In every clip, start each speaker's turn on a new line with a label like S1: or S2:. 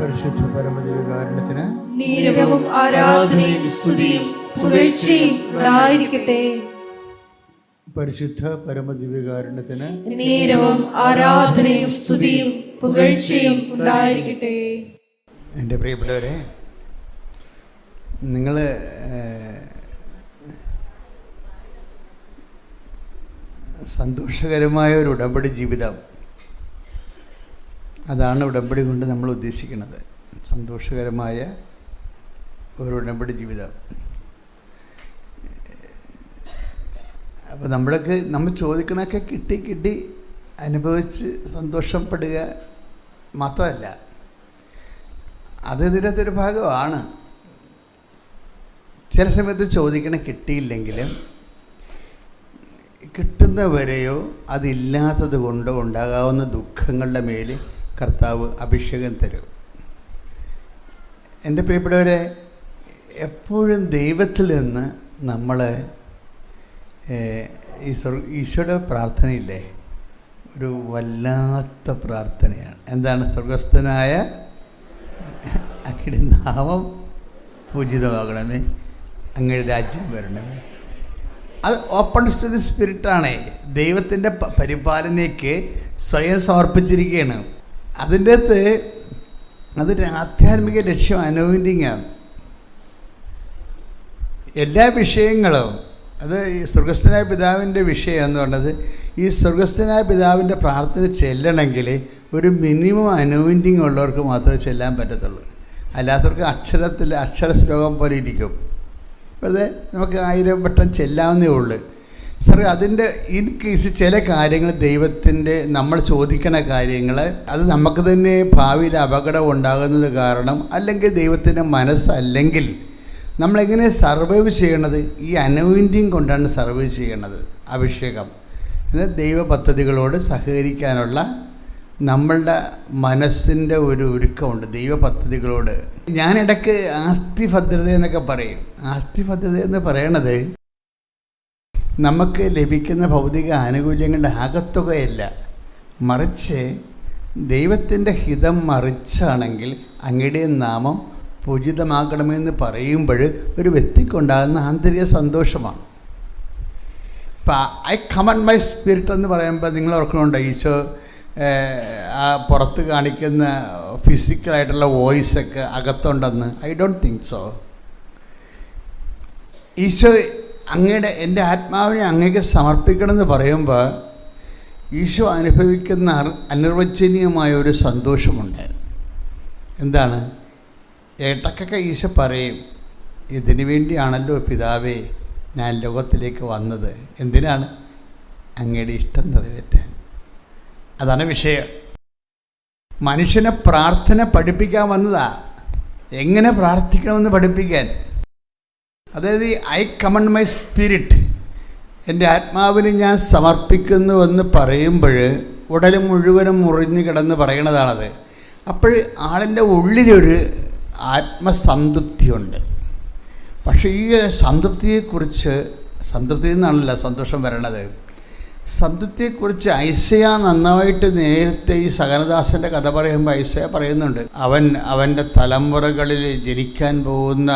S1: പരിശുദ്ധ പരമദിവ്യകാരുണ്യത്തിന്
S2: നീരവും ആരാധനയും സ്തുതിയും പുകഴ്ചയും ഉണ്ടായിരിക്കട്ടെ.
S1: പരിശുദ്ധ പരമദിവ്യകാരുണ്യത്തിന്
S2: നീരവും ആരാധനയും സ്തുതിയും പുകഴ്ചയും ഉണ്ടായിരിക്കട്ടെ.
S1: എൻ്റെ പ്രിയപ്പെട്ടവരെ, നിങ്ങൾ സന്തോഷകരമായ ഒരു ഉടമ്പടി ജീവിതം, അതാണ് ഉടമ്പടി കൊണ്ട് നമ്മൾ ഉദ്ദേശിക്കുന്നത്. സന്തോഷകരമായ ഒരു ഉടമ്പടി ജീവിതം. അപ്പോൾ നമ്മൾ ചോദിക്കണമൊക്കെ കിട്ടി അനുഭവിച്ച് സന്തോഷപ്പെടുക മാത്രമല്ല, അത് ഇതിനകത്തൊരു ഭാഗമാണ്. ചില സമയത്ത് ചോദിക്കണ കിട്ടിയില്ലെങ്കിലും കിട്ടുന്നവരെയോ അതില്ലാത്തത് കൊണ്ടോ ഉണ്ടാകാവുന്ന ദുഃഖങ്ങളുടെ മേൽ കർത്താവ് അഭിഷേകം തരും. എൻ്റെ പ്രിയപ്പെട്ടവരെ, എപ്പോഴും ദൈവത്തിൽ നിന്ന് നമ്മൾ ഈശോയുടെ പ്രാർത്ഥനയില്ലേ, ഒരു വല്ലാത്ത പ്രാർത്ഥനയാണ്. എന്താണ്? സ്വർഗസ്ഥനായ അങ്ങയുടെ നാമം പൂജിതമാകണമേ, അങ്ങയുടെ രാജ്യം വരണമേ. അത് ഓപ്പൺ ടു ദി സ്പിരിറ്റാണ്. ദൈവത്തിൻ്റെ പരിപാലനയ്ക്ക് സ്വയം സമർപ്പിച്ചിരിക്കുകയാണ്. അതിൻ്റെ അകത്ത് അതൊരു ആധ്യാത്മിക ലക്ഷ്യം അനോയിൻറ്റിങ്ങാണ്. എല്ലാ വിഷയങ്ങളും അത് ഈ സ്വർഗസ്ഥനായ പിതാവിൻ്റെ വിഷയം എന്ന് പറഞ്ഞത്, ഈ സ്വർഗസ്ഥനായ പിതാവിൻ്റെ പ്രാർത്ഥന ചെല്ലണമെങ്കിൽ ഒരു മിനിമം അനോയിൻറ്റിങ് ഉള്ളവർക്ക് മാത്രമേ ചെല്ലാൻ പറ്റത്തുള്ളൂ. അല്ലാത്തവർക്ക് അക്ഷര ശ്ലോകം പോലെ ഇരിക്കും. വെറുതെ നമുക്ക് 1000 വട്ടം ചെല്ലാവുന്നേ ഉള്ളൂ. സാർ, അതിൻ്റെ ഇൻ കേസ് ചില കാര്യങ്ങൾ ദൈവത്തിൻ്റെ നമ്മൾ ചോദിക്കണ കാര്യങ്ങൾ അത് നമുക്ക് തന്നെ ഭാവിയിൽ അപകടം ഉണ്ടാകുന്നത് കാരണം, അല്ലെങ്കിൽ ദൈവത്തിൻ്റെ മനസ്സല്ലെങ്കിൽ നമ്മളെങ്ങനെ സർവൈവ് ചെയ്യണത്? ഈ അനോയിൻറ്റിങ് കൊണ്ടാണ് സർവൈവ് ചെയ്യണത്. അഭിഷേകം എന്നാൽ ദൈവ പദ്ധതികളോട് സഹകരിക്കാനുള്ള നമ്മളുടെ മനസ്സിൻ്റെ ഒരു ഒരുക്കമുണ്ട് ദൈവ പദ്ധതികളോട്. ഞാനിടയ്ക്ക് ആസ്തി ഭദ്രത എന്നൊക്കെ പറയും. ആസ്തി ഭദ്രത എന്ന് പറയണത് നമുക്ക് ലഭിക്കുന്ന ഭൗതിക ആനുകൂല്യങ്ങളുടെ ആകത്തുകയല്ല, മറിച്ച് ദൈവത്തിൻ്റെ ഹിതം മറിച്ചാണെങ്കിൽ അങ്ങയുടെ നാമം പൂജിതമാക്കണമെന്ന് പറയുമ്പോൾ ഒരു വ്യക്തിക്കുണ്ടാകുന്ന ആന്തരിക സന്തോഷമാണ്. ഇപ്പം ഐ കമൻഡ് മൈ സ്പിരിറ്റ് എന്ന് പറയുമ്പോൾ നിങ്ങൾ ഓർക്കണുണ്ടോ, ഈശോ ആ പുറത്ത് കാണിക്കുന്ന ഫിസിക്കലായിട്ടുള്ള വോയിസൊക്കെ അകത്തുണ്ടെന്ന്? I don't think so. Eesho എൻ്റെ ആത്മാവിനെ അങ്ങേക്ക് സമർപ്പിക്കണമെന്ന് പറയുമ്പോൾ ഈശോ അനുഭവിക്കുന്ന അനിർവചനീയമായ ഒരു സന്തോഷമുണ്ട്. എന്താണ്? ഇടയ്ക്കൊക്കെ ഈശോ പറയും, ഇതിനു വേണ്ടിയാണല്ലോ പിതാവേ ഞാൻ ലോകത്തിലേക്ക് വന്നത്. എന്തിനാണ്? അങ്ങയുടെ ഇഷ്ടം നിറവേറ്റാൻ. അതാണ് വിഷയം. മനുഷ്യനെ പ്രാർത്ഥന പഠിപ്പിക്കാൻ വന്നതാ, എങ്ങനെ പ്രാർത്ഥിക്കണമെന്ന് പഠിപ്പിക്കാൻ. അതായത് ഐ കമൻഡ് മൈ സ്പിരിറ്റ്, എൻ്റെ ആത്മാവിനെ ഞാൻ സമർപ്പിക്കുന്നുവെന്ന് പറയുമ്പോൾ ഉടൽ മുഴുവനും മുറിഞ്ഞ് കിടന്ന് പറയണതാണത്. അപ്പോൾ ആളിൻ്റെ ഉള്ളിലൊരു ആത്മസംതൃപ്തിയുണ്ട്. പക്ഷേ ഈ സംതൃപ്തിയെക്കുറിച്ച്, സംതൃപ്തിയിൽ നിന്നാണല്ലോ സന്തോഷം വരണത്, സംതൃപ്തിയെക്കുറിച്ച് ഐസയ നന്നായിട്ട് നേരത്തെ ഈ സകലദാസൻ്റെ കഥ പറയുമ്പോൾ ഐസയ പറയുന്നുണ്ട്, അവൻ്റെ തലമുറകളിൽ ജനിക്കാൻ പോകുന്ന,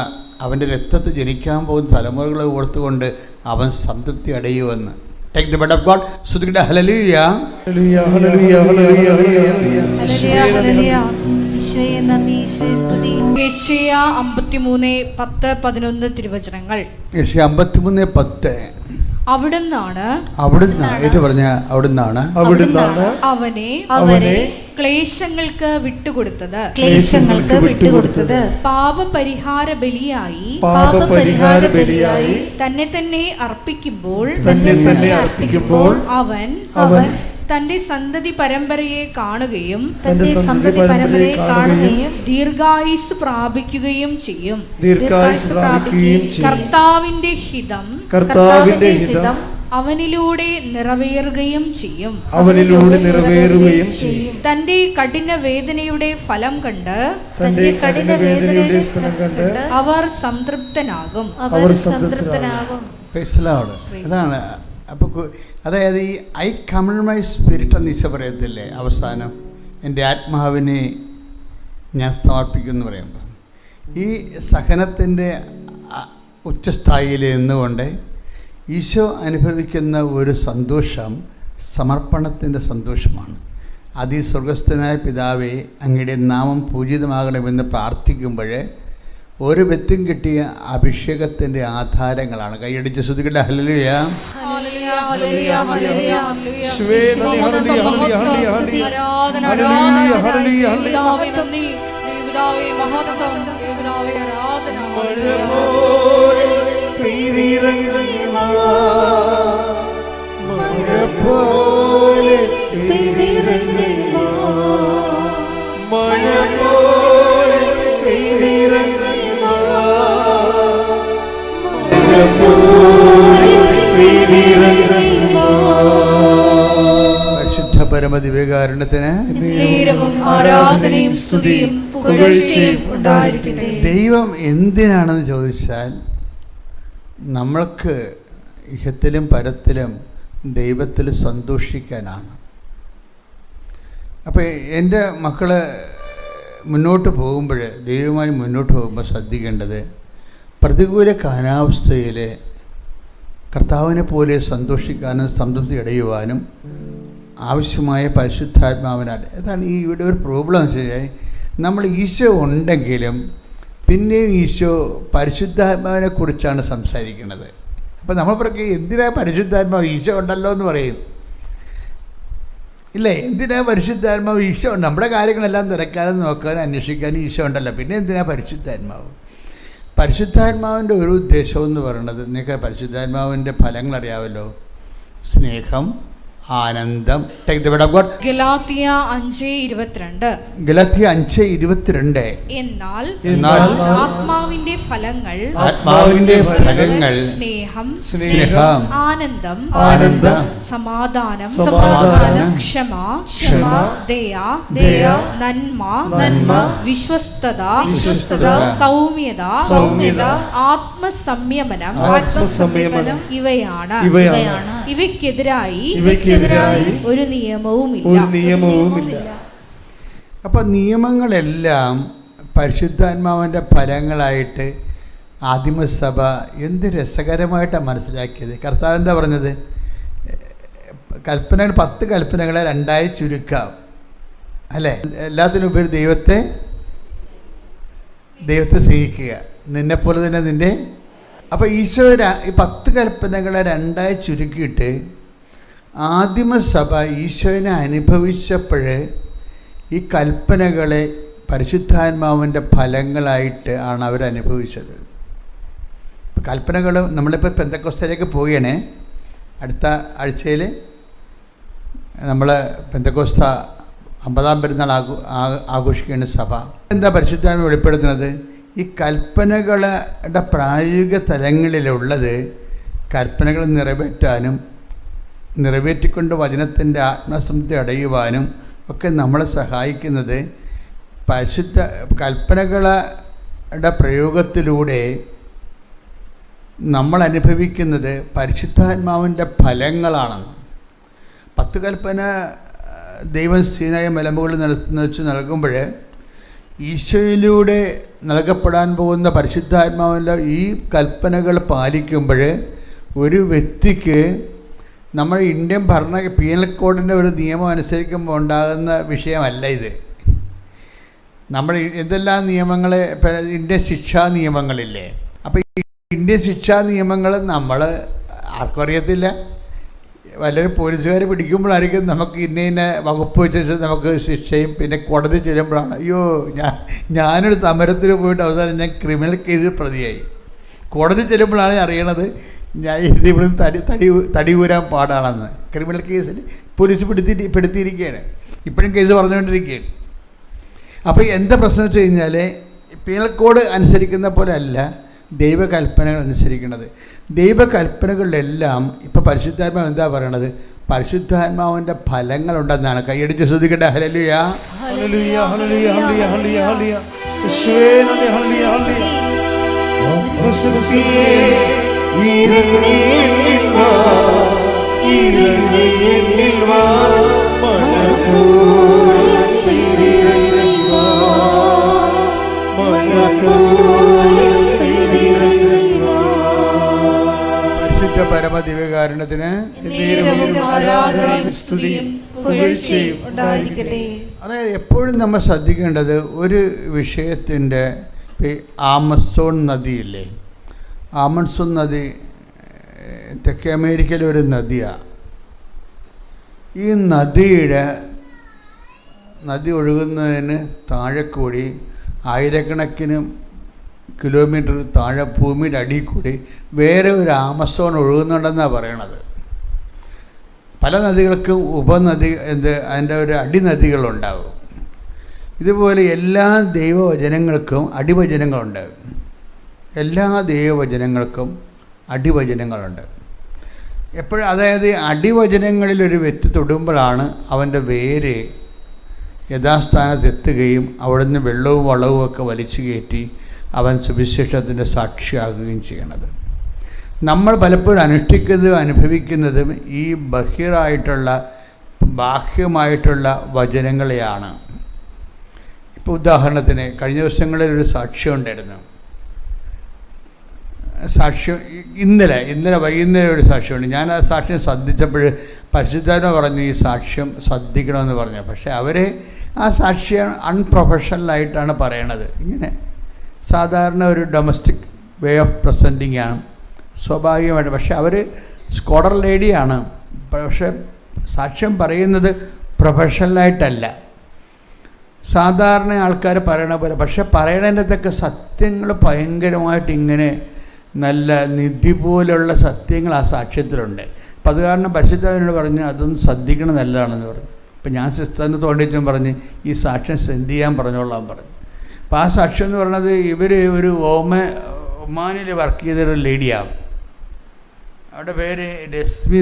S1: അവൻ്റെ രക്തത്തിൽ ജനിക്കാൻ പോകുന്ന തലമുറകളെ ഓർത്തുകൊണ്ട് അവൻ സംതൃപ്തി അടയുമെന്ന്. Take the word of God. Sudhikita hallelujah.
S2: Hallelujah, hallelujah, hallelujah, hallelujah. Hallelujah, hallelujah. ഈശോയെ നന്ദി, ഈശോയെ സ്തുതി. യെശയ്യാ 53:10-11 തിരുവചനങ്ങൾ.
S1: യെശയ്യാ 53:10.
S2: അവിടുന്നാണ് അവനെ ക്ലേശങ്ങൾക്ക് വിട്ടുകൊടുത്തത് പാപപരിഹാര ബലിയായി തന്നെ തന്നെ അർപ്പിക്കുമ്പോൾ അവൻ തന്റെ സന്തതി പരമ്പരയെ കാണുകയും ദീർഘായുസ് പ്രാപിക്കുകയും ചെയ്യും. കർത്താവിന്റെ ഹിതം അവനിലൂടെ നിറവേറുകയും ചെയ്യും. തന്റെ കഠിന വേദനയുടെ ഫലം കണ്ട് അവർ സംതൃപ്തനാകും.
S1: അതാണ്. അപ്പോൾ അതായത് ഈ ഐ കമൻഡ് മൈ സ്പിരിറ്റ് എന്ന് ഈശോ പറയത്തില്ലേ അവസാനം, എൻ്റെ ആത്മാവിനെ ഞാൻ സമർപ്പിക്കുമെന്ന് പറയുമ്പോൾ ഈ സഹനത്തിൻ്റെ ഉച്ചസ്ഥായിയിൽ നിന്നുകൊണ്ട് ഈശോ അനുഭവിക്കുന്ന ഒരു സന്തോഷം സമർപ്പണത്തിൻ്റെ സന്തോഷമാണ്. അത് ഈ സ്വർഗസ്ഥനായ പിതാവേ, അങ്ങയുടെ നാമം പൂജിതമാകണമെന്ന് പ്രാർത്ഥിക്കുമ്പോൾ ഒരു വ്യക്തിയും കിട്ടിയ അഭിഷേകത്തിൻ്റെ ആധാരങ്ങളാണ്. കൈയടിച്ച് ശ്രുതിക്കട്ടെ. ഹല്ലേലൂയ. പരിശുദ്ധ പരമദിവ്യകാരുണ്യത്തിന്
S2: ആരാധനയും സ്തുതിയും പുകഴ്ചയും ഉണ്ടായിരിക്കട്ടെ.
S1: ദൈവം എന്തിനാണെന്ന് ചോദിച്ചാൽ നമ്മൾക്ക് ഇഹത്തിലും പരത്തിലും ദൈവത്തിൽ സന്തോഷിക്കാനാണ്. അപ്പോൾ എൻ്റെ മക്കൾ മുന്നോട്ട് പോകുമ്പോൾ, ദൈവമായി മുന്നോട്ട് പോകുമ്പോൾ ശ്രദ്ധിക്കേണ്ടത് പ്രതികൂല കാലാവസ്ഥയിൽ കർത്താവിനെ പോലെ സന്തോഷിക്കാനും സംതൃപ്തി അടയുവാനും ആവശ്യമായ പരിശുദ്ധാത്മാവിനാൽ. അതാണ് ഈ ഇവിടെ ഒരു പ്രോബ്ലം എന്ന് വെച്ചാൽ, നമ്മൾ ഈശോ ഉണ്ടെങ്കിലും പിന്നെയും ഈശോ പരിശുദ്ധാത്മാവിനെ കുറിച്ചാണ് സംസാരിക്കുന്നത്. അപ്പോൾ നമ്മൾ പറയും എന്തിനാ പരിശുദ്ധാത്മാവ്, ഈശോ ഉണ്ടല്ലോ എന്ന് പറയും. ഇല്ലേ, എന്തിനാ പരിശുദ്ധാത്മാവ്? ഈശോ ഉണ്ട്, നമ്മുടെ കാര്യങ്ങളെല്ലാം തിരക്കാനും നോക്കാനും അന്വേഷിക്കാനും ഈശോ ഉണ്ടല്ലോ, പിന്നെ എന്തിനാ പരിശുദ്ധാത്മാവ്? പരിശുദ്ധാത്മാവിൻ്റെ ഒരു ഉദ്ദേശം എന്ന് പറയുന്നത്, നിങ്ങൾക്ക് പരിശുദ്ധാത്മാവിൻ്റെ ഫലങ്ങൾ അറിയാമല്ലോ. സ്നേഹം, ആനന്ദം.
S2: ഗലാത്യ 5:22.
S1: ഗലാത്യ 5:22.
S2: എന്നാൽ ആത്മാവിന്റെ ഫലങ്ങൾ സ്നേഹം, ആനന്ദം, സമാധാനം, ക്ഷമ, ദയ, നന്മ, വിശ്വസ്തത, സൗമ്യത, ആത്മസംയമനം ഇവയാണ്. ഇവയ്ക്കെതിരായി ഒരു നിയമവുമില്ല.
S1: അപ്പോൾ നിയമങ്ങളെല്ലാം പരിശുദ്ധാത്മാവിൻ്റെ ഫലങ്ങളായിട്ട് ആദിമസഭ എന്ത് രസകരമായിട്ടാണ് മനസ്സിലാക്കിയത്. കർത്താവ് എന്താ പറഞ്ഞത്? കൽപ്പനകൾ 10 കൽപ്പനകളെ 2 ചുരുക്കാം, അല്ലേ? എല്ലാത്തിനുപരി ദൈവത്തെ സ്നേഹിക്കുക, നിന്നെപ്പോലെ തന്നെ നിൻ്റെ. അപ്പോൾ ഈശോ ഈ 10 കൽപ്പനകളെ 2 ചുരുക്കിയിട്ട് ആദിമസഭ ഈശോനെ അനുഭവിച്ചപ്പോൾ ഈ കൽപ്പനകളെ പരിശുദ്ധാത്മാവിൻ്റെ ഫലങ്ങളായിട്ട് ആണ് അവരനുഭവിച്ചത്. കൽപ്പനകൾ നമ്മളിപ്പോൾ പെന്തക്കോസ്തയിലേക്ക് പോവുകയാണേ. അടുത്ത ആഴ്ചയിൽ നമ്മൾ പെന്തക്കോസ്ത 50-ാം പെരുന്നാൾ ആഘോഷിക്കുകയാണ് സഭ. എന്താ പരിശുദ്ധാത്മ വെളിപ്പെടുത്തുന്നത്? ഈ കൽപ്പനകളുടെ പ്രായോഗിക തലങ്ങളിലുള്ളത് കൽപ്പനകൾ നിറവേറ്റാനും നിറവേറ്റിക്കൊണ്ട് വചനത്തിൻ്റെ ആത്മസംതൃപ്തി അടയുവാനും ഒക്കെ നമ്മളെ സഹായിക്കുന്നത് പരിശുദ്ധ കൽപ്പനകളുടെ പ്രയോഗത്തിലൂടെ നമ്മൾ അനുഭവിക്കുന്നത് പരിശുദ്ധാത്മാവിൻ്റെ ഫലങ്ങളാണെന്ന്. 10 കൽപ്പന ദൈവം സീനായ മലമുകളിൽ വെച്ച് നൽകുമ്പോൾ ഈശോയിലൂടെ നൽകപ്പെടാൻ പോകുന്ന പരിശുദ്ധാത്മാവിൻ്റെ ഈ കൽപ്പനകൾ പാലിക്കുമ്പോൾ ഒരു വ്യക്തിക്ക് നമ്മൾ ഇന്ത്യൻ പീനൽ കോഡിൻ്റെ ഒരു നിയമം അനുസരിക്കുമ്പോൾ ഉണ്ടാകുന്ന വിഷയമല്ല ഇത്. നമ്മൾ എന്തെല്ലാം നിയമങ്ങൾ, ഇന്ത്യൻ ശിക്ഷാ നിയമങ്ങളില്ലേ, അപ്പോൾ ഈ ഇന്ത്യൻ ശിക്ഷാ നിയമങ്ങൾ നമ്മൾ ആർക്കും അറിയത്തില്ല. വല്ലവരും പോലീസുകാർ പിടിക്കുമ്പോഴായിരിക്കും നമുക്ക് ഇന്ന വകുപ്പ് വെച്ച് നമുക്ക് ശിക്ഷയും, പിന്നെ കോടതി ചെല്ലുമ്പോഴാണ് അയ്യോ ഞാനൊരു സമരത്തിന് പോയിട്ട് അവസാനം ഞാൻ ക്രിമിനൽ കേസിൽ പ്രതിയായി. കോടതി ചെല്ലുമ്പോഴാണ് അറിയണത് ഞാൻ ഇത് ഇവിടുന്ന് തടി ഊരാൻ പാടാണെന്ന്. ക്രിമിനൽ കേസിൽ പോലീസ് പെടുത്തിയിരിക്കുകയാണ്, ഇപ്പോഴും കേസ് പറഞ്ഞുകൊണ്ടിരിക്കുകയാണ്. അപ്പോൾ എന്താ പ്രശ്നം വെച്ച് കഴിഞ്ഞാൽ പീനൽ കോഡ് അനുസരിക്കുന്ന പോലെ അല്ല ദൈവകൽപ്പനകൾ അനുസരിക്കുന്നത്. ദൈവകൽപ്പനകളിലെല്ലാം ഇപ്പോൾ പരിശുദ്ധാത്മാവ് എന്താ പറയണത്? പരിശുദ്ധാത്മാവിൻ്റെ ഫലങ്ങളുണ്ടെന്നാണ്. കൈയടിച്ച് ശ്രദ്ധിക്കട്ടെ. Hallelujah,
S2: hallelujah, hallelujah, hallelujah, hallelujah.
S1: പരിശുദ്ധ പരമദിവ്യകാരുണ്യത്തിന് അതായത് എപ്പോഴും നമ്മൾ ശ്രദ്ധിക്കേണ്ടത് ഒരു വിഷയത്തിൻ്റെ ആമസോൺ നദിയില്ലേ, ആമസോൺ നദി തെക്കേ അമേരിക്കയിലെ ഒരു നദിയാണ്. ഈ നദി ഒഴുകുന്നതിന് താഴെ കൂടി ആയിരക്കണക്കിന് കിലോമീറ്റർ താഴെ ഭൂമിയുടെ അടിയിൽ കൂടി വേറെ ഒരു ആമസോൺ ഒഴുകുന്നുണ്ടെന്നാണ് പറയണത്. പല നദികൾക്കും അതിൻ്റെ ഒരു അടിനദികളുണ്ടാകും. ഇതുപോലെ എല്ലാ ദൈവവചനങ്ങൾക്കും അടിവചനങ്ങളുണ്ട്. എല്ലാ ദൈവവചനങ്ങൾക്കും അടിവചനങ്ങളുണ്ട്. എപ്പോഴും അതായത് അടിവചനങ്ങളിലൊരു വ്യക്തി തൊടുമ്പോഴാണ് അവൻ്റെ വേര് യഥാസ്ഥാനത്തെത്തുകയും അവിടുന്ന് വെള്ളവും വളവും ഒക്കെ വലിച്ചു കയറ്റി അവൻ സുവിശേഷത്തിൻ്റെ സാക്ഷിയാകുകയും ചെയ്യണത്. നമ്മൾ പലപ്പോഴും അനുഷ്ഠിക്കുന്നതും അനുഭവിക്കുന്നതും ഈ ബാഹ്യമായിട്ടുള്ള വചനങ്ങളെയാണ്. ഇപ്പോൾ ഉദാഹരണത്തിന് കഴിഞ്ഞ ദിവസങ്ങളിലൊരു സാക്ഷ്യം ഉണ്ടായിരുന്നു. സാക്ഷ്യം ഇന്നലെ വൈകുന്നേരം ഒരു സാക്ഷ്യമുണ്ട്. ഞാൻ ആ സാക്ഷ്യം ശ്രദ്ധിച്ചപ്പോൾ പരിശുദ്ധാത്മ പറഞ്ഞു ഈ സാക്ഷ്യം ശ്രദ്ധിക്കണമെന്ന് പറഞ്ഞു. പക്ഷേ അവർ ആ സാക്ഷ്യം അൺപ്രൊഫഷണലായിട്ടാണ് പറയണത്. ഇങ്ങനെ സാധാരണ ഒരു ഡൊമസ്റ്റിക് വേ ഓഫ് പ്രസൻറ്റിംഗ് ആണ് സ്വാഭാവികമായിട്ട്. പക്ഷെ അവർ സ്കോളർ ലേഡിയാണ്. പക്ഷെ സാക്ഷ്യം പറയുന്നത് പ്രൊഫഷണലായിട്ടല്ല, സാധാരണ ആൾക്കാർ പറയണ പോലെ. പക്ഷെ പറയണതിൻ്റെതൊക്കെ സത്യങ്ങൾ ഭയങ്കരമായിട്ട് ഇങ്ങനെ നല്ല നിധി പോലുള്ള സത്യങ്ങൾ ആ സാക്ഷ്യത്തിലുണ്ട്. അപ്പം അത് കാരണം പരിശുദ്ധനോട് പറഞ്ഞു അതൊന്നും ശ്രദ്ധിക്കണം നല്ലതാണെന്ന് പറഞ്ഞു. അപ്പം ഞാൻ സിസ്റ്ററിന് തോണ്ടിയിട്ടും പറഞ്ഞ് ഈ സാക്ഷ്യം സെൻഡ് ചെയ്യാൻ പറഞ്ഞോളാൻ പറഞ്ഞു. അപ്പോൾ ആ സാക്ഷ്യം എന്ന് പറയുന്നത് ഇവർ ഒരു ഒമാനിൽ വർക്ക് ചെയ്തൊരു ലേഡിയാണ്. അവരുടെ പേര് രശ്മി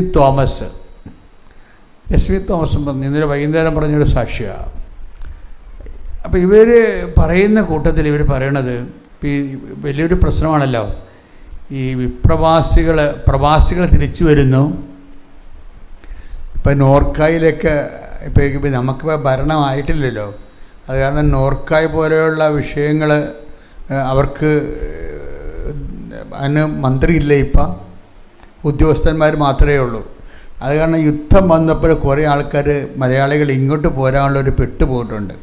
S1: തോമസും പറഞ്ഞു. ഇന്നലെ വൈകുന്നേരം പറഞ്ഞൊരു സാക്ഷിയാണ്. അപ്പോൾ ഇവർ പറയുന്ന കൂട്ടത്തിൽ ഇവർ പറയണത് ഈ വലിയൊരു പ്രശ്നമാണല്ലോ, ഈ പ്രവാസികൾ തിരിച്ചു വരുന്നു. ഇപ്പം നോർക്കായിലൊക്കെ ഇപ്പോൾ നമുക്കിപ്പോൾ ഭരണമായിട്ടില്ലല്ലോ, അത് കാരണം നോർക്കായ് പോലെയുള്ള വിഷയങ്ങൾ അവർക്ക് അതിന് മന്ത്രിയില്ല, ഇപ്പം ഉദ്യോഗസ്ഥന്മാർ മാത്രമേ ഉള്ളൂ. അത് കാരണം യുദ്ധം വന്നപ്പോൾ കുറേ ആൾക്കാർ മലയാളികൾ ഇങ്ങോട്ട് പോരാനുള്ളൊരു പെട്ടുപോയിട്ടുണ്ട്.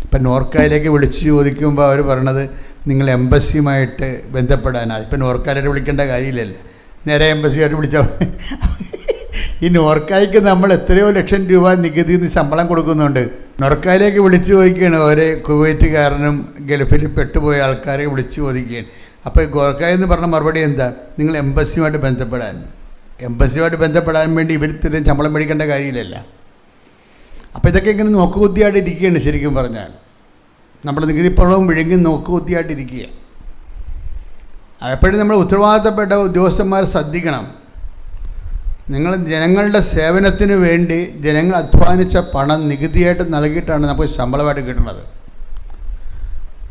S1: ഇപ്പം നോർക്കായിലേക്ക് വിളിച്ച് ചോദിക്കുമ്പോൾ അവർ പറയണത് നിങ്ങൾ എംബസിയുമായിട്ട് ബന്ധപ്പെടാനാണ്. ഇപ്പം നോർക്കായിട്ട് വിളിക്കേണ്ട കാര്യമില്ലല്ലോ, നേരെ എംബസിയായിട്ട് വിളിച്ചാൽ. ഈ നോർക്കായ്ക്ക് നമ്മൾ എത്രയോ ലക്ഷം രൂപ നികുതിയിൽ നിന്ന് ശമ്പളം കൊടുക്കുന്നുണ്ട്. നോർക്കായിലേക്ക് വിളിച്ചു ചോദിക്കുകയാണ്. ഓരോ കുവൈറ്റുകാരനും ഗൾഫിൽ പെട്ടുപോയ ആൾക്കാരെ വിളിച്ചു ചോദിക്കുകയാണ്. അപ്പോൾ നോർക്കായി എന്ന് പറഞ്ഞ മറുപടി എന്താ, നിങ്ങൾ എംബസിയുമായിട്ട് ബന്ധപ്പെടാൻ വേണ്ടി ഇവർ ഇത്രയും ശമ്പളം മേടിക്കേണ്ട കാര്യമില്ലല്ല. അപ്പോൾ ഇതൊക്കെ ഇങ്ങനെ നോക്കുകുത്തിയായിട്ട് ഇരിക്കുകയാണ്. ശരിക്കും പറഞ്ഞാൽ നമ്മുടെ നികുതിപ്പണവും വിഴുങ്ങി നോക്കുകുത്തിയായിട്ടിരിക്കുക. എപ്പോഴും നമ്മൾ ഉത്തരവാദിത്തപ്പെട്ട ഉദ്യോഗസ്ഥന്മാർ ശ്രദ്ധിക്കണം. നിങ്ങൾ ജനങ്ങളുടെ സേവനത്തിന് വേണ്ടി ജനങ്ങൾ അധ്വാനിച്ച പണം നികുതിയായിട്ട് നൽകിയിട്ടാണ് നമുക്ക് ശമ്പളമായിട്ട് കിട്ടുന്നത്.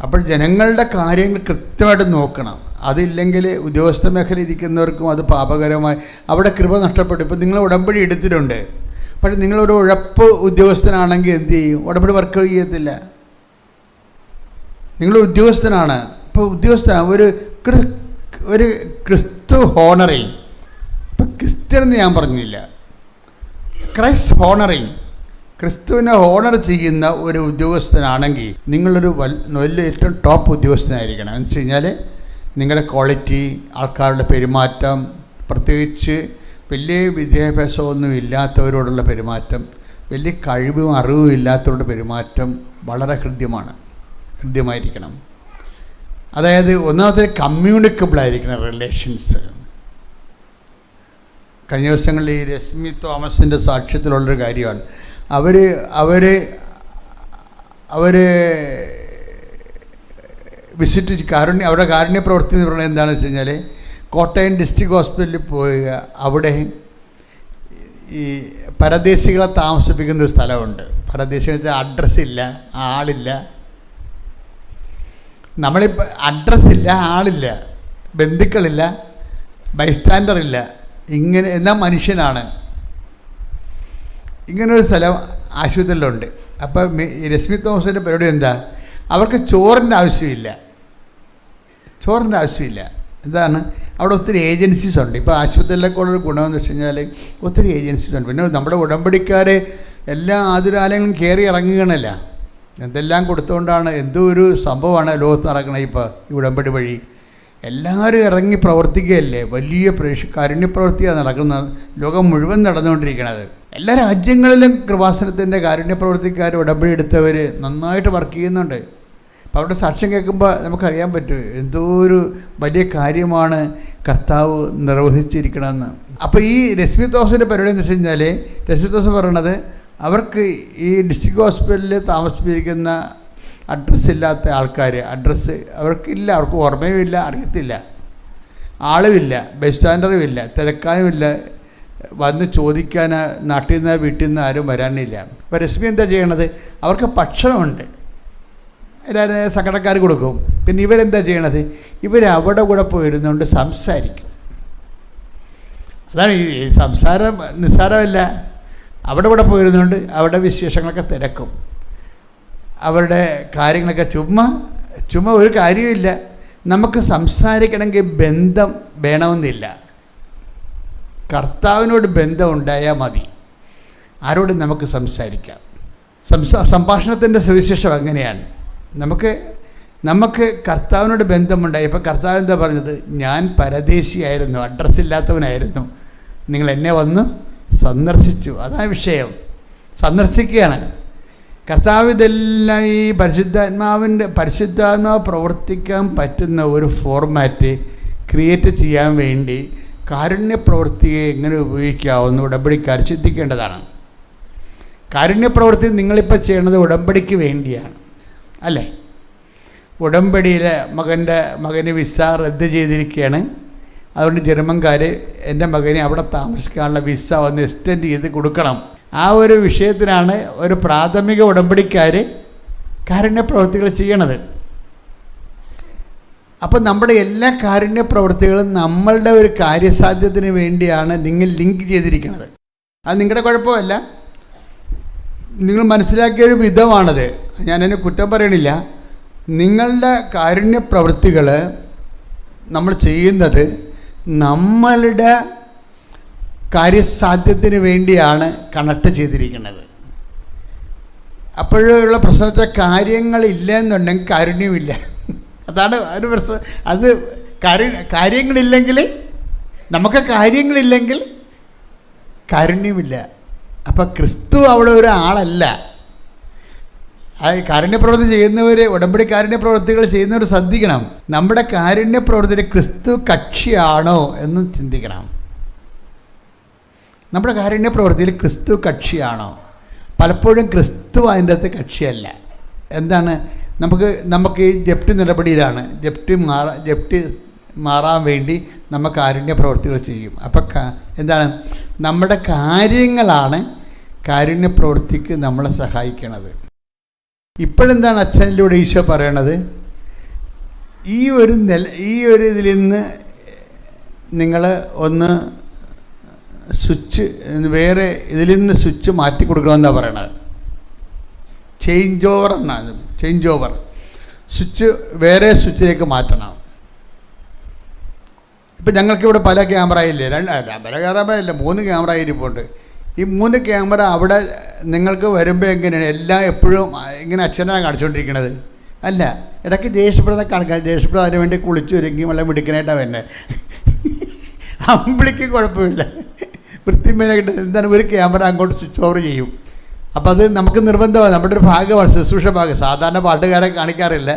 S1: അപ്പോൾ ജനങ്ങളുടെ കാര്യങ്ങൾ കൃത്യമായിട്ട് നോക്കണം. അതില്ലെങ്കിൽ ഉദ്യോഗസ്ഥ മേഖല ഇരിക്കുന്നവർക്കും അത് പാപകരമായി അവിടെ കൃപ നഷ്ടപ്പെട്ടു. ഇപ്പോൾ നിങ്ങൾ ഉടമ്പടി എടുത്തിട്ടുണ്ട്, പക്ഷേ നിങ്ങളൊരു ഉഴപ്പ് ഉദ്യോഗസ്ഥനാണെങ്കിൽ എന്ത് ചെയ്യും? ഉടമ്പടി വർക്ക് ചെയ്യത്തില്ല. നിങ്ങൾ ഉദ്യോഗസ്ഥനാണ്. ഇപ്പോൾ ഉദ്യോഗസ്ഥ ഒരു ക്രിസ്തു ഹോണറിങ്, ഇപ്പം ക്രിസ്ത്യൻ എന്ന് ഞാൻ പറഞ്ഞില്ല, ക്രൈസ്റ്റ് ഹോണറിങ്, ക്രിസ്തുവിനെ ഹോണർ ചെയ്യുന്ന ഒരു ഉദ്യോഗസ്ഥനാണെങ്കിൽ നിങ്ങളൊരു വലിയ ഏറ്റവും ടോപ്പ് ഉദ്യോഗസ്ഥനായിരിക്കണം. എന്ന് വെച്ച് കഴിഞ്ഞാൽ നിങ്ങളുടെ ക്വാളിറ്റി, ആൾക്കാരുടെ പെരുമാറ്റം, പ്രത്യേകിച്ച് വലിയ വിദ്യാഭ്യാസമൊന്നും ഇല്ലാത്തവരോടുള്ള പെരുമാറ്റം, വലിയ കഴിവും അറിവും ഇല്ലാത്തവരുടെ പെരുമാറ്റം വളരെ ഹൃദ്യമായിരിക്കണം. അതായത് ഒന്നാമത്തെ കമ്മ്യൂണിക്കബിളായിരിക്കണം റിലേഷൻസ്. കഴിഞ്ഞ ദിവസങ്ങളിൽ ഈ രശ്മി തോമസിൻ്റെ സാക്ഷ്യത്തിലുള്ളൊരു കാര്യമാണ്. അവർ വിസിറ്റ് അവരുടെ കാരുണ്യ പ്രവൃത്തി എന്ന് പറയുന്നത് എന്താണെന്ന് വെച്ച് കഴിഞ്ഞാൽ കോട്ടയം ഡിസ്ട്രിക്ട് ഹോസ്പിറ്റലിൽ പോയി അവിടെ ഈ പരദേശികളെ താമസിപ്പിക്കുന്ന ഒരു സ്ഥലമുണ്ട്. പരദേശികൾ അഡ്രസ്സില്ല, ആളില്ല. നമ്മളിപ്പോൾ അഡ്രസ്സില്ല, ആളില്ല, ബന്ധുക്കളില്ല, ബൈസ്റ്റാൻഡറില്ല, ഇങ്ങനെ എന്നാൽ മനുഷ്യനാണ്. ഇങ്ങനൊരു സ്ഥലം ആശുപത്രിയിലുണ്ട്. അപ്പോൾ രശ്മി തോമസിൻ്റെ പരിപാടി എന്താ, അവർക്ക് ചോറിൻ്റെ ആവശ്യമില്ല, ചോറിൻ്റെ ആവശ്യമില്ല. എന്താണ്, അവിടെ ഒത്തിരി ഏജൻസീസ് ഉണ്ട്. ഇപ്പോൾ ആശുപത്രിയിലൊക്കെ ഉള്ളൊരു ഗുണമെന്ന് വെച്ച് കഴിഞ്ഞാൽ ഒത്തിരി ഏജൻസീസ് ഉണ്ട്. പിന്നെ നമ്മുടെ ഉടമ്പടിക്കാർ എല്ലാ ആതുരാലയങ്ങളും കയറി ഇറങ്ങുകയാണല്ല, എന്തെല്ലാം കൊടുത്തുകൊണ്ടാണ്, എന്തോ ഒരു സംഭവമാണ് ലോകത്ത് നടക്കണത്. ഇപ്പോൾ ഈ ഉടമ്പടി വഴി എല്ലാവരും ഇറങ്ങി പ്രവർത്തിക്കുകയല്ലേ, വലിയ കാരുണ്യപ്രവൃത്തിയാണ് നടക്കുന്നത്, ലോകം മുഴുവൻ നടന്നുകൊണ്ടിരിക്കുന്നത്. എല്ലാ രാജ്യങ്ങളിലും കൃപാസനത്തിൻ്റെ കാരുണ്യപ്രവർത്തിക്കാർ ഉടമ്പടി എടുത്തവർ നന്നായിട്ട് വർക്ക് ചെയ്യുന്നുണ്ട്. അപ്പോൾ അവരുടെ സാക്ഷ്യം കേൾക്കുമ്പോൾ നമുക്കറിയാൻ പറ്റും എന്തോ ഒരു വലിയ കാര്യമാണ് കർത്താവ് നിർവഹിച്ചിരിക്കണമെന്ന്. അപ്പോൾ ഈ രശ്മി തോമസിൻ്റെ പരിപാടി എന്ന് വെച്ച് കഴിഞ്ഞാൽ, രശ്മി തോമസ് പറയണത് അവർക്ക് ഈ ഡിസ്ട്രിക്ട് ഹോസ്പിറ്റലിൽ താമസിപ്പിച്ചിരിക്കുന്ന അഡ്രസ്സില്ലാത്ത ആൾക്കാർ, അഡ്രസ്സ് അവർക്കില്ല, അവർക്ക് ഓർമ്മയുമില്ല, അറിയത്തില്ല, ആളുമില്ല, ബസ് സ്റ്റാൻഡറും ഇല്ല, തിരക്കാനുമില്ല, വന്ന് ചോദിക്കാൻ നാട്ടിൽ നിന്ന് വീട്ടിൽ നിന്ന് ആരും വരാനില്ല. അപ്പോൾ രശ്മി എന്താ ചെയ്യണത്, അവർക്ക് ഭക്ഷണമുണ്ട്, എല്ലാവരും സംഘടനക്കാർ കൊടുക്കും. പിന്നെ ഇവരെന്താ ചെയ്യണത്, ഇവരവിടെ കൂടെ പോയിരുന്നുകൊണ്ട് സംസാരിക്കും. അതാണ് ഈ സംസാരം നിസ്സാരമല്ല. അവിടെ കൂടെ പോയിരുന്നുകൊണ്ട് അവിടെ വിശേഷങ്ങളൊക്കെ തിരക്കും, അവരുടെ കാര്യങ്ങളൊക്കെ ചുമ്മാ ഒരു കാര്യമില്ല. നമുക്ക് സംസാരിക്കണമെങ്കിൽ ബന്ധം വേണമെന്നില്ല, കർത്താവിനോട് ബന്ധം ഉണ്ടായാൽ മതി, ആരോടും നമുക്ക് സംസാരിക്കാം. സംഭാഷണത്തിൻ്റെ സുവിശേഷം അങ്ങനെയാണ്. നമുക്ക് കർത്താവിനോട് ബന്ധമുണ്ടായി. ഇപ്പോൾ കർത്താവ് എന്താ പറഞ്ഞത്, ഞാൻ പരദേശിയായിരുന്നു, അഡ്രസ്സില്ലാത്തവനായിരുന്നു, നിങ്ങൾ എന്നെ വന്ന് സന്ദർശിച്ചു. അതാണ് വിഷയം, സന്ദർശിക്കുകയാണ് കർത്താവ്. ഇതെല്ലാം ഈ പരിശുദ്ധാത്മാവ് പ്രവർത്തിക്കാൻ പറ്റുന്ന ഒരു ഫോർമാറ്റ് ക്രിയേറ്റ് ചെയ്യാൻ വേണ്ടി കാരുണ്യപ്രവൃത്തിയെ എങ്ങനെ ഉപയോഗിക്കാവുന്ന ഉടമ്പടിക്കാർ ചിന്തിക്കേണ്ടതാണ്. കാരുണ്യപ്രവൃത്തി നിങ്ങളിപ്പോൾ ചെയ്യണത് ഉടമ്പടിക്ക് വേണ്ടിയാണ് അല്ലേ? ഉടമ്പടിയിലെ മകന് വിസ റദ്ദ് ചെയ്തിരിക്കുകയാണ്. അതുകൊണ്ട് ജർമ്മൻകാർ എൻ്റെ മകനെ അവിടെ താമസിക്കാനുള്ള വിസ ഒന്ന് എക്സ്റ്റെൻഡ് ചെയ്ത് കൊടുക്കണം. ആ ഒരു വിഷയത്തിനാണ് ഒരു പ്രാഥമിക ഉടമ്പടിക്കാർ കാരുണ്യപ്രവൃത്തികൾ ചെയ്യണത്. അപ്പം നമ്മുടെ എല്ലാ കാരുണ്യപ്രവൃത്തികളും നമ്മളുടെ ഒരു കാര്യസാധ്യത്തിന് വേണ്ടിയാണ് നിങ്ങൾ ലിങ്ക് ചെയ്തിരിക്കുന്നത്. അത് നിങ്ങളുടെ കുഴപ്പമല്ല, നിങ്ങൾ മനസ്സിലാക്കിയൊരു വിധമാണത്. ഞാനതിനെ കുറ്റം പറയണില്ല. നിങ്ങളുടെ കാരുണ്യപ്രവൃത്തികൾ നമ്മൾ ചെയ്യുന്നത് നമ്മളുടെ കാര്യസാധ്യത്തിന് വേണ്ടിയാണ് കണക്ട് ചെയ്തിരിക്കുന്നത്. അപ്പോഴുള്ള പ്രശ്നം വെച്ചാൽ കാര്യങ്ങളില്ല എന്നുണ്ടെങ്കിൽ കാരുണ്യമില്ല. അതാണ് ഒരു പ്രശ്നം. അത് കാര്യങ്ങളില്ലെങ്കിൽ, നമുക്ക് കാര്യങ്ങളില്ലെങ്കിൽ കാരുണ്യമില്ല. അപ്പം ക്രിസ്തു അവിടെ ഒരാളല്ല. കാരുണ്യപ്രവൃത്തി ചെയ്യുന്നവർ, ഉടമ്പടി കാരുണ്യപ്രവൃത്തികൾ ചെയ്യുന്നവർ ശ്രദ്ധിക്കണം. നമ്മുടെ കാരുണ്യപ്രവൃത്തിയിൽ ക്രിസ്തു കക്ഷിയാണോ എന്ന് ചിന്തിക്കണം. നമ്മുടെ കാരുണ്യപ്രവൃത്തിയിൽ ക്രിസ്തു കക്ഷിയാണോ? പലപ്പോഴും ക്രിസ്തു അതിൻ്റെ അകത്ത് കക്ഷിയല്ല. എന്താണ്, നമുക്ക് ഈ ജപ്തി നടപടിയിലാണ്, ജപ്തി മാറാൻ വേണ്ടി നമ്മൾ കാരുണ്യപ്രവൃത്തികൾ ചെയ്യും. അപ്പം എന്താണ്, നമ്മുടെ കാര്യങ്ങളാണ് കാരുണ്യപ്രവൃത്തിക്ക് നമ്മളെ സഹായിക്കണത്. ഇപ്പോഴെന്താണ് അച്ഛനിലൂടെ ഈശോ പറയണത്, ഈ ഒരു ഇതിൽ നിന്ന് നിങ്ങൾ ഒന്ന് സ്വിച്ച്, വേറെ ഇതിൽ നിന്ന് സ്വിച്ച് മാറ്റി കൊടുക്കണമെന്നാണ് പറയണത്. ചേഞ്ച് ഓവർ സ്വിച്ച് വേറെ സ്വിച്ചിലേക്ക് മാറ്റണം. ഇപ്പം ഞങ്ങൾക്കിവിടെ പല ക്യാമറ ഇല്ലേ, പല ക്യാമറ ഇല്ല, 3 ക്യാമറ ഇരിപ്പുണ്ട്. ഈ 3 ക്യാമറ അവിടെ നിങ്ങൾക്ക് വരുമ്പോൾ എങ്ങനെയാണ്, എല്ലാം എപ്പോഴും ഇങ്ങനെ അച്ഛനാണ് കാണിച്ചുകൊണ്ടിരിക്കണത്? അല്ല, ഇടയ്ക്ക് ദേഷ്യപ്പെടുന്ന കാണിക്കാൻ, ദേഷ്യപ്പെടുന്ന അതിന് വേണ്ടി കുളിച്ച് ഒരുങ്ങി വളരെ മിടുക്കനായിട്ടാണ് വരുന്നത്. അമ്പിളിക്ക് കുഴപ്പമില്ല, വൃത്തിമേനായിട്ട്. എന്താണ്, ഒരു ക്യാമറ അങ്ങോട്ട് സ്വിച്ച് ഓവർ ചെയ്യും. അപ്പം അത് നമുക്ക് നിർബന്ധമാണ്, നമ്മുടെ ഒരു ഭാഗമാണ്, ശുശ്രൂഷ ഭാഗം. സാധാരണ പാട്ടുകാരെ കാണിക്കാറില്ല,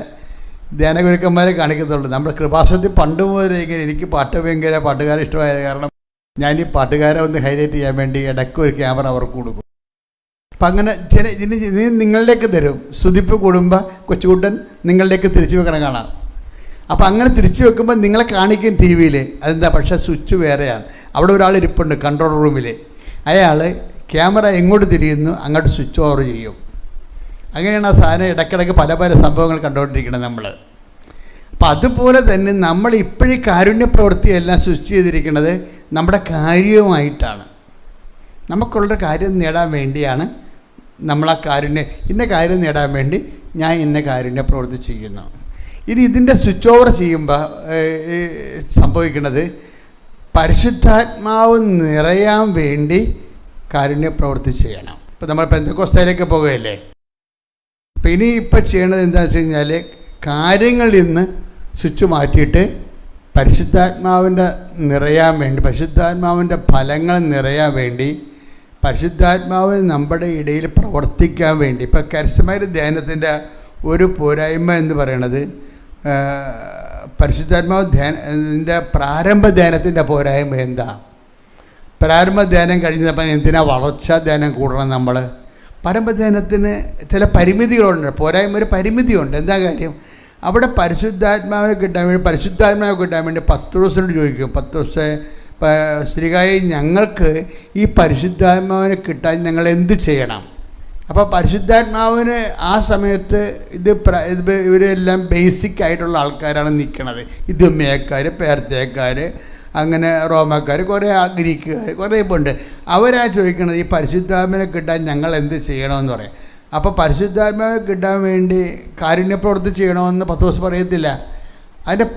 S1: ധ്യാനഗുരുക്കന്മാരെ കാണിക്കത്തുള്ളൂ. നമ്മുടെ കൃപാസനത്തിൽ പണ്ട് മുതലേ ഇങ്ങനെ എനിക്ക് പാട്ടുകാരെ ഇഷ്ടമായത് കാരണം ഞാൻ ഈ പാട്ടുകാരെ ഒന്ന് ഹൈലൈറ്റ് ചെയ്യാൻ വേണ്ടി ഇടയ്ക്ക് ഒരു ക്യാമറ അവർക്ക് കൊടുക്കും. അപ്പം അങ്ങനെ നിങ്ങളിലേക്ക് തരും. സുതിപ്പ് കൂടുമ്പോൾ കൊച്ചുകൂട്ടൻ നിങ്ങളിലേക്ക് തിരിച്ചു വെക്കണം കാണാം. അപ്പം അങ്ങനെ തിരിച്ചു വെക്കുമ്പോൾ നിങ്ങളെ കാണിക്കും ടി വിയിൽ. അതെന്താ, പക്ഷേ സ്വിച്ച് വേറെയാണ്. അവിടെ ഒരാൾ ഇരിപ്പുണ്ട് കൺട്രോൾ റൂമിൽ. അയാൾ ക്യാമറ എങ്ങോട്ട് തിരിയുന്നു അങ്ങോട്ട് സ്വിച്ച് ഓവർ ചെയ്യും. അങ്ങനെയാണ് ആ സാധനം ഇടയ്ക്കിടയ്ക്ക് പല സംഭവങ്ങൾ കണ്ടുകൊണ്ടിരിക്കുന്നത് നമ്മൾ. അപ്പം അതുപോലെ തന്നെ നമ്മൾ ഇപ്പോഴും കാരുണ്യപ്രവൃത്തിയെല്ലാം സ്വിച്ച് ചെയ്തിരിക്കുന്നത് നമ്മുടെ കാര്യവുമായിട്ടാണ്. നമുക്കുള്ള കാര്യം നേടാൻ വേണ്ടിയാണ് നമ്മൾ ആ ഇന്ന കാര്യം നേടാൻ വേണ്ടി ഞാൻ ഇന്ന കാരുണ്യപ്രവൃത്തി ചെയ്യുന്നു. ഇനി ഇതിൻ്റെ സ്വിച്ച് ഓവർ ചെയ്യുമ്പോൾ സംഭവിക്കുന്നത് പരിശുദ്ധാത്മാവ് നിറയാൻ വേണ്ടി കാരുണ്യ പ്രവൃത്തി ചെയ്യണം. ഇപ്പം നമ്മൾ പെന്തക്കോസ്തയിലേക്ക് പോകുകയല്ലേ. അപ്പം ഇപ്പം ചെയ്യണത് എന്താണെന്ന് വെച്ച് കഴിഞ്ഞാൽ കാര്യങ്ങളിൽ നിന്ന് സ്വിച്ച് മാറ്റിയിട്ട് പരിശുദ്ധാത്മാവിൻ്റെ നിറയാൻ വേണ്ടി, പരിശുദ്ധാത്മാവിൻ്റെ ഫലങ്ങൾ നിറയാൻ വേണ്ടി, പരിശുദ്ധാത്മാവ് നമ്മുടെ ഇടയിൽ പ്രവർത്തിക്കാൻ വേണ്ടി. ഇപ്പം കരസ്യമായ ധ്യാനത്തിൻ്റെ ഒരു പോരായ്മ എന്ന് പറയണത് പരിശുദ്ധാത്മാവ് ധ്യാനത്തിൻ്റെ പ്രാരംഭ ധ്യാനത്തിൻ്റെ പോരായ്മ എന്താ? പ്രാരംഭ ധ്യാനം കഴിഞ്ഞപ്പോൾ എന്തിനാ വളർച്ചാ ധ്യാനം കൂടണം നമ്മൾ? പ്രാരംഭ ധ്യാനത്തിന് ചില പരിമിതികളുണ്ട്, പോരായ്മ ഒരു പരിമിതിയുണ്ട്. എന്താ കാര്യം? അവിടെ പരിശുദ്ധാത്മാവിനെ കിട്ടാൻ വേണ്ടി പത്രോസിനോട് ചോദിക്കും, പത്രോസേ ശ്രീകായി ഞങ്ങൾക്ക് ഈ പരിശുദ്ധാത്മാവിനെ കിട്ടാൻ ഞങ്ങൾ എന്ത് ചെയ്യണം? അപ്പോൾ പരിശുദ്ധാത്മാവിന് ആ സമയത്ത് ഇവരെല്ലാം ബേസിക് ആയിട്ടുള്ള ആൾക്കാരാണ് നിൽക്കുന്നത്. ഇതുമ്മയക്കാർ, പേർത്തയക്കാർ, അങ്ങനെ റോമക്കാർ, കുറേ ഗ്രീക്കുകാർ, കുറേ ഇപ്പോൾ ഉണ്ട്. അവരാ ചോദിക്കുന്നത് ഈ പരിശുദ്ധാത്മാവിനെ കിട്ടാൻ ഞങ്ങൾ എന്ത് ചെയ്യണമെന്ന് പറയും. അപ്പോൾ പരിശുദ്ധാത്മാവിനെ കിട്ടാൻ വേണ്ടി കാരുണ്യപ്രവൃത്തി ചെയ്യണമെന്ന് പത്രോസ് പറയത്തില്ല. അതിൻ്റെ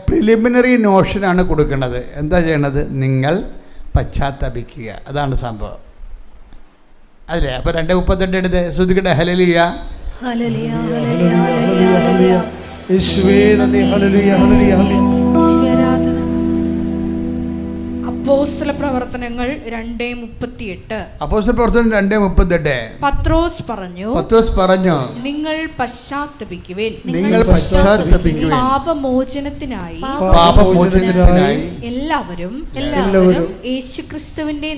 S1: പ്രിലിമിനറി നോഷനാണ് കൊടുക്കുന്നത്. എന്താ ചെയ്യണത്? നിങ്ങൾ പശ്ചാത്തപിക്കുക. അതാണ് സംഭവം. അല്ലേ? അപ്പോൾ 2:32 എടുത്ത് ശ്രദ്ധിക്കട്ടെ. ഹല്ലേലൂയ,
S2: ഹല്ലേലൂയ, ഹല്ലേലൂയ, ഹല്ലേലൂയ.
S3: യേശുവേ നന്ദി. ഹല്ലേലൂയ, ഹല്ലേലൂയ,
S2: ആരാധന.
S4: അപ്പോസ്തല പ്രവർത്തനങ്ങൾ 2:38.
S1: അപ്പോസ്തല പ്രവർത്തനം 2:38.
S4: പത്രോസ് പറഞ്ഞു, നിങ്ങൾ പശ്ചാത്തപിക്കുവിൻ, പാപമോചനത്തിനായി എല്ലാവരും യേശുക്രിസ്തുവിന്റെ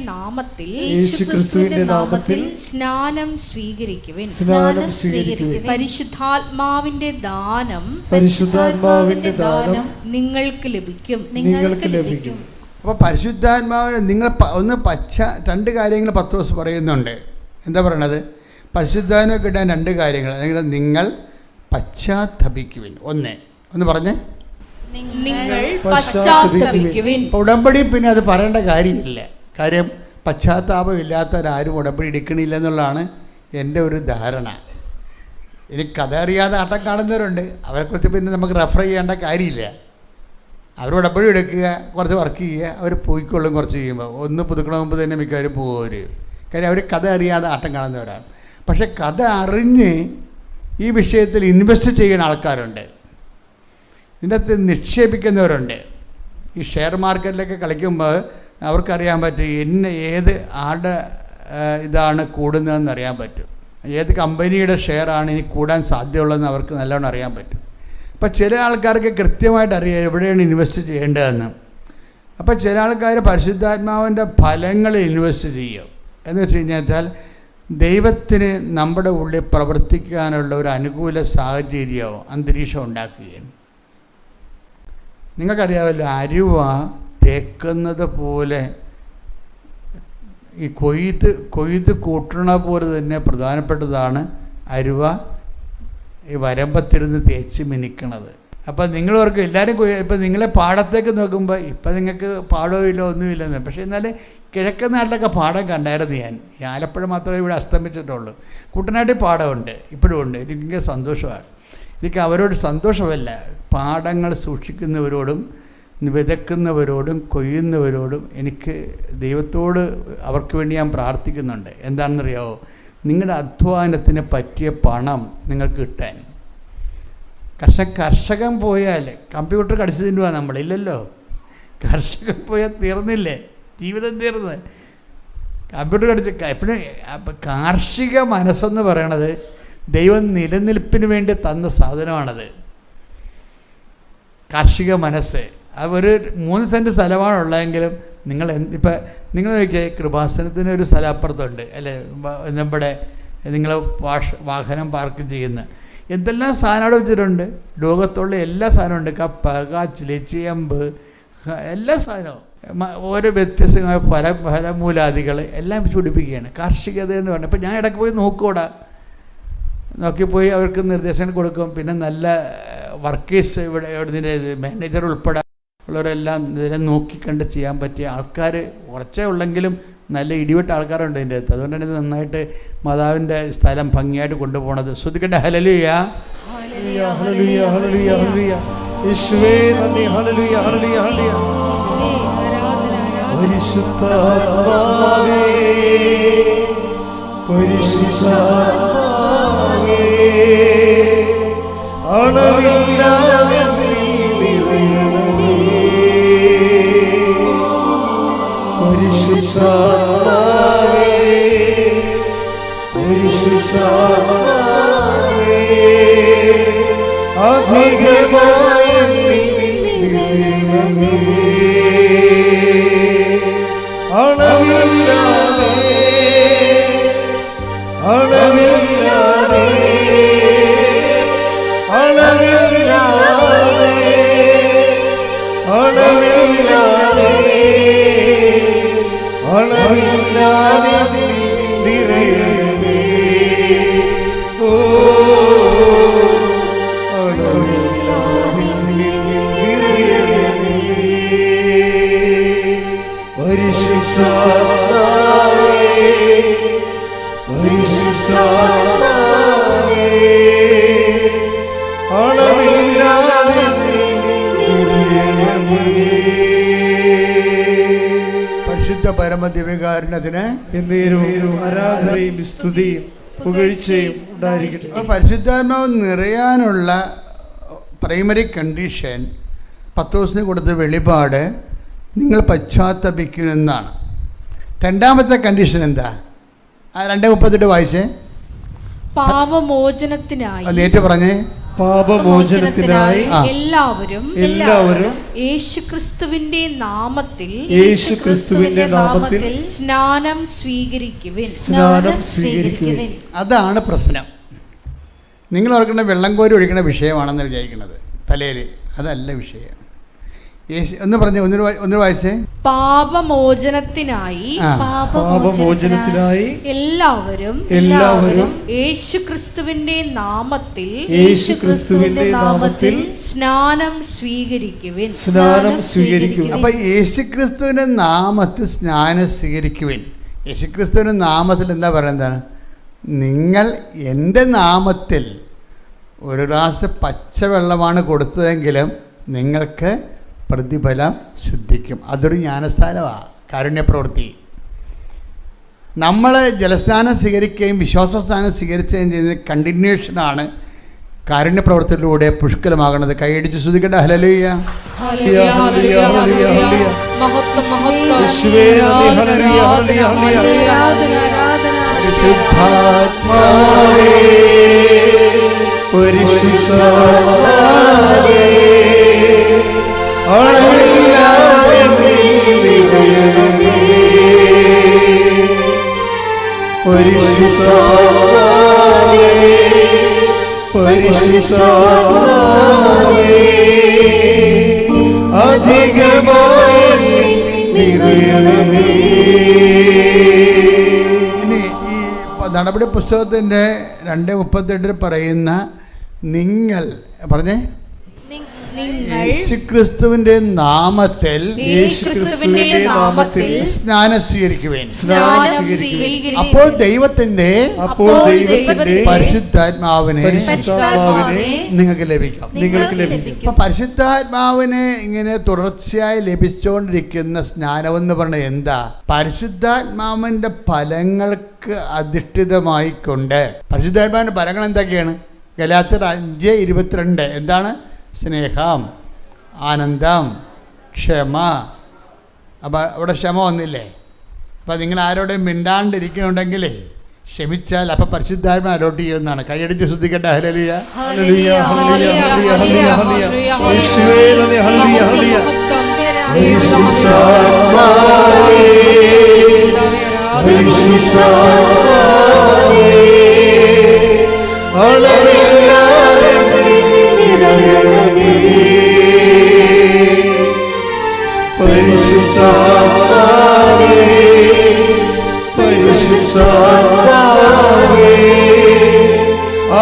S4: നാമത്തിൽ സ്നാനം സ്വീകരിക്കുവിൻ. പരിശുദ്ധാത്മാവിന്റെ ദാനം നിങ്ങൾക്ക് ലഭിക്കും.
S1: അപ്പോൾ പരിശുദ്ധാത്മാവിന് നിങ്ങൾ രണ്ട് കാര്യങ്ങൾ പത്രോസ് പറയുന്നുണ്ട്. എന്താ പറയണത്? പരിശുദ്ധാത്മാവിനെ കിട്ടാൻ 2 കാര്യങ്ങൾ. നിങ്ങൾ പശ്ചാത്തപിക്കുവിൻ. ഒന്ന് പറഞ്ഞേ,
S4: നിങ്ങൾ പശ്ചാത്തപിക്കുവിൻ.
S1: ഉടമ്പടി പിന്നെ അത് പറയേണ്ട കാര്യമില്ല. കാര്യം പശ്ചാത്താപം ഇല്ലാത്തവരാരും ഉടമ്പടി എടുക്കണില്ല എന്നുള്ളതാണ് എൻ്റെ ഒരു ധാരണ. ഇനി കഥ അറിയാതെ ആട്ടം കാണുന്നവരുണ്ട്, അവരെക്കുറിച്ച് പിന്നെ നമുക്ക് റെഫർ ചെയ്യേണ്ട കാര്യമില്ല. അവർ ഉടമ്പടി എടുക്കുക, കുറച്ച് വർക്ക് ചെയ്യുക, അവർ പോയിക്കൊള്ളും. കുറച്ച് ചെയ്യുമ്പോൾ ഒന്ന് പുതുക്കണ മുമ്പ് തന്നെ മിക്കവരും പോകും അവർ. കാര്യം അവർ കഥ അറിയാതെ ആട്ടം കാണുന്നവരാണ്. പക്ഷെ കഥ അറിഞ്ഞ് ഈ വിഷയത്തിൽ ഇൻവെസ്റ്റ് ചെയ്യുന്ന ആൾക്കാരുണ്ട്, ഇതിൻ്റെ അകത്ത് നിക്ഷേപിക്കുന്നവരുണ്ട്. ഈ ഷെയർ മാർക്കറ്റിലൊക്കെ കളിക്കുമ്പോൾ അവർക്കറിയാൻ പറ്റും ആരുടെ ഇതാണ് കൂടുന്നതെന്ന് അറിയാൻ പറ്റും, ഏത് കമ്പനിയുടെ ഷെയറാണ് ഇനി കൂടാൻ സാധ്യതയുള്ളതെന്ന് അവർക്ക് നല്ലോണം അറിയാൻ പറ്റും. അപ്പോൾ ചില ആൾക്കാർക്ക് കൃത്യമായിട്ട് അറിയാം എവിടെയാണ് ഇൻവെസ്റ്റ് ചെയ്യേണ്ടതെന്ന്. അപ്പോൾ ചില ആൾക്കാർ പരിശുദ്ധാത്മാവിൻ്റെ ഫലങ്ങൾ ഇൻവെസ്റ്റ് ചെയ്യും. എന്ന് വെച്ച് കഴിഞ്ഞാൽ ദൈവത്തിന് നമ്മുടെ ഉള്ളിൽ പ്രവർത്തിക്കാനുള്ള ഒരു അനുകൂല സാഹചര്യമോ അന്തരീക്ഷം ഉണ്ടാക്കുകയാണ്. നിങ്ങൾക്കറിയാമല്ലോ, അരുവ തേക്കുന്നത് പോലെ ഈ കൊയ്ത് കൂട്ടണ പോലെ തന്നെ പ്രധാനപ്പെട്ടതാണ് അരുവ ഈ വരമ്പത്തിരുന്ന് തേച്ച് മിനിക്കണത്. അപ്പം നിങ്ങളവർക്ക് എല്ലാവരും ഇപ്പം നിങ്ങളെ പാടത്തേക്ക് നോക്കുമ്പോൾ ഇപ്പം നിങ്ങൾക്ക് പാടവും ഇല്ല ഒന്നുമില്ലെന്ന്. പക്ഷേ എന്നാൽ കിഴക്കൻ നാട്ടിലൊക്കെ പാടം കണ്ടായിരുന്നു ഞാൻ. ഈ ആലപ്പുഴ മാത്രമേ ഇവിടെ അസ്തമിച്ചിട്ടുള്ളൂ. കുട്ടനാട്ടിൽ പാടമുണ്ട്, ഇപ്പോഴും ഉണ്ട്. എനിക്ക് സന്തോഷമാണ്. എനിക്ക് അവരോട് സന്തോഷമല്ല, പാടങ്ങൾ സൂക്ഷിക്കുന്നവരോടും വിതക്കുന്നവരോടും കൊയ്യുന്നവരോടും എനിക്ക് ദൈവത്തോട് അവർക്ക് വേണ്ടി ഞാൻ പ്രാർത്ഥിക്കുന്നുണ്ട്. എന്താണെന്നറിയാമോ? നിങ്ങളുടെ അധ്വാനത്തിന് പറ്റിയ പണം നിങ്ങൾക്ക് കിട്ടാൻ. കർഷകൻ പോയാൽ കമ്പ്യൂട്ടർ കടിച്ചു തിന്നുക നമ്മളില്ലല്ലോ. കർഷകൻ പോയാൽ തീർന്നില്ലേ, ജീവിതം തീർന്ന്. കമ്പ്യൂട്ടർ കടിച്ച് എപ്പോഴും കാർഷിക മനസ്സെന്ന് പറയണത് ദൈവം നിലനിൽപ്പിന് വേണ്ടി തന്ന സാധനമാണത്. കാർഷിക മനസ്സ് അത് ഒരു 3 സെൻറ്റ് സ്ഥലമാണുള്ളതെങ്കിലും നിങ്ങൾ ഇപ്പം നിങ്ങൾ നോക്കിയേ, കൃപാസനത്തിന് ഒരു സ്ഥലം അപ്പുറത്തുണ്ട് അല്ലേ, നമ്മുടെ നിങ്ങൾ വാഹനം പാർക്ക് ചെയ്യുന്ന എന്തെല്ലാം സാധനം അവിടെ വെച്ചിട്ടുണ്ട്. ലോകത്തുള്ള എല്ലാ സാധനവും ഉണ്ട്. കപ്പ, കാച്ചിൽ, ചേമ്പ്, എല്ലാ സാധനവും ഓരോ വ്യത്യസ്തമായ ഫലമൂലാദികൾ എല്ലാം ചുടിപ്പിക്കുകയാണ് കാർഷികത എന്ന് പറഞ്ഞാൽ. ഇപ്പം ഞാൻ ഇടയ്ക്ക് പോയി നോക്കിപ്പോയി അവർക്ക് നിർദ്ദേശങ്ങൾ കൊടുക്കും. പിന്നെ നല്ല വർക്കേഴ്സ് ഇവിടെ ഇതിൻ്റെ മാനേജർ ഉൾപ്പെടെ ഉള്ളവരെല്ലാം ഇതിനെ നോക്കിക്കണ്ട് ചെയ്യാൻ പറ്റിയ ആൾക്കാർ കുറച്ചേ ഉള്ളെങ്കിലും നല്ല ഇടിവെട്ട ആൾക്കാരുണ്ട് ഇതിൻ്റെ അകത്ത്. അതുകൊണ്ടാണ് ഇത് നന്നായിട്ട് മാതാവിൻ്റെ സ്ഥലം ഭംഗിയായിട്ട് കൊണ്ടുപോകണത്. ശ്രദ്ധിക്കട്ടെ. ഹല്ലേലൂയ,
S3: ഹല്ലേലൂയ ഹല്ലേലൂയ ഹല്ലേലൂയ. യേശുവേ നന്ദി. ഹല്ലേലൂയ ഹല്ലേലൂയ ഹല്ലേലൂയ.
S4: യേശുവേ ആരാധന ആരാധന.
S3: പരിശുദ്ധാത്മാവേ പരിശുദ്ധാത്മാവേ അളവില്ലാതെ നിറയണമേ. പരിശുദ്ധാത്മാവേ പരിശുദ്ധാത്മാവേ അധികമായി നിറയണമേ. അളവില്ലാതെ അളവില്ലാതെ അളവില്ലാതെ അളവില്ലാതെ അളവില്ലാതെ നിറയണമേ. ഓ അളവില്ലാതെ നിറയണമേ. പരിശുദ്ധാത്മാവേ പരിശുദ്ധാത്മാവേ അളവില്ലാതെ നിറയണമേ.
S1: പരിശുദ്ധ പരമദിവ്യകാരുണ്യത്തിന്
S3: എന്നേരവും ആരാധനയും സ്തുതിയും പുകഴ്ചയും ഉണ്ടായിരിക്കട്ടെ.
S1: അപ്പോൾ പരിശുദ്ധാത്മാവ് നിറയാനുള്ള പ്രൈമറി കണ്ടീഷൻ പത്രോസിന് കൊടുത്ത വെളിപാട് നിങ്ങൾ പശ്ചാത്തപിക്കുമെന്നാണ്. രണ്ടാമത്തെ കണ്ടീഷൻ എന്താ? 2:38 വായിച്ചേ.
S4: പാപമോചനത്തിനായി
S1: നേരിട്ട് പറഞ്ഞേ.
S3: പാപമോചനത്തിനായി
S4: എല്ലാവരും യേശുക്രിസ്തുവിന്റെ നാമത്തിൽ സ്നാനം സ്വീകരിക്കുവിൻ.
S3: സ്നാനം സ്വീകരിക്കുവിൻ.
S1: അതാണ് പ്രശ്നം. നിങ്ങൾ ഓർക്കുന്ന വെള്ളം കോരി ഒഴിക്കുന്ന വിഷയമാണെന്ന് വിചാരിക്കുന്നത് തലയിൽ. അതല്ല വിഷയം. ഒന്ന് പറഞ്ഞേ, ഒന്ന് വായിച്ചേ.
S4: പാപമോചനത്തിനായി എല്ലാവരും യേശുക്രിസ്തുവിന്റെ നാമത്തിൽ സ്നാനം സ്വീകരിക്കുവിൻ.
S1: അപ്പൊ യേശുക്രിസ്തുവിന്റെ നാമത്തിൽ സ്നാനം സ്വീകരിക്കുവിൻ. യേശുക്രിസ്തുവിന്റെ നാമത്തിൽ എന്താ പറയുന്നത്? നിങ്ങൾ എൻ്റെ നാമത്തിൽ ഒരു ഗ്ലാസ് പച്ചവെള്ളമാണ് കൊടുത്തതെങ്കിലും നിങ്ങൾക്ക് പ്രതിഫലം സിദ്ധിക്കും. അതൊരു ജ്ഞാനസ്ഥാനമാണ്, കാരുണ്യപ്രവൃത്തി. നമ്മൾ ജലസ്നാനം സ്വീകരിക്കുകയും വിശ്വാസസ്നാനം സ്വീകരിക്കുകയും ചെയ്യുന്ന കണ്ടിന്യൂഷനാണ് കാരുണ്യപ്രവൃത്തിയിലൂടെ പുഷ്കലമാകുന്നത്. കൈയടിച്ച് സ്തുതിക്കട്ടെ. ഹല്ലേലൂയ.
S3: അളവില്ലാതെ നിറയണമേ. പരിശുദ്ധാത്മാവേ പരിശുദ്ധാത്മാവേ അധികമായി നിറയണമേ.
S1: ഇനി ഈ നടപടി പുസ്തകത്തിൻ്റെ 2:38 പറയുന്ന നിങ്ങൾ പറഞ്ഞേ, യേശുക്രിസ്തുവിന്റെ നാമത്തിൽ സ്നാനം സ്വീകരിക്കുവേൻ. അപ്പോൾ ദൈവത്തിന്റെ പരിശുദ്ധാത്മാവിനെ നിങ്ങൾക്ക് ലഭിക്കും. അപ്പൊ പരിശുദ്ധാത്മാവിനെ ഇങ്ങനെ തുടർച്ചയായി ലഭിച്ചുകൊണ്ടിരിക്കുന്ന സ്നാനമെന്ന് പറഞ്ഞാൽ എന്താ? പരിശുദ്ധാത്മാവിന്റെ ഫലങ്ങൾക്ക് അധിഷ്ഠിതമായിക്കൊണ്ട്. പരിശുദ്ധാത്മാവിന്റെ ഫലങ്ങൾ എന്തൊക്കെയാണ്? ഗലാത്യർ 5:22 എന്താണ്? സ്നേഹം, ആനന്ദം, ക്ഷമ. അപ്പം അവിടെ ക്ഷമ വന്നില്ലേ? അപ്പം നിങ്ങൾ ആരോടും മിണ്ടാണ്ടിരിക്കുന്നുണ്ടെങ്കിലേ ക്ഷമിച്ചാൽ അപ്പം പരിശുദ്ധാത്മ അലോട്ട് ചെയ്യുന്നതാണ്. കൈയടിച്ച് ശ്രദ്ധിക്കട്ടെ. ഹല്ലേലൂയ.
S3: പരിശുദ്ധാത്മാവേ പരിശുദ്ധാത്മാവേ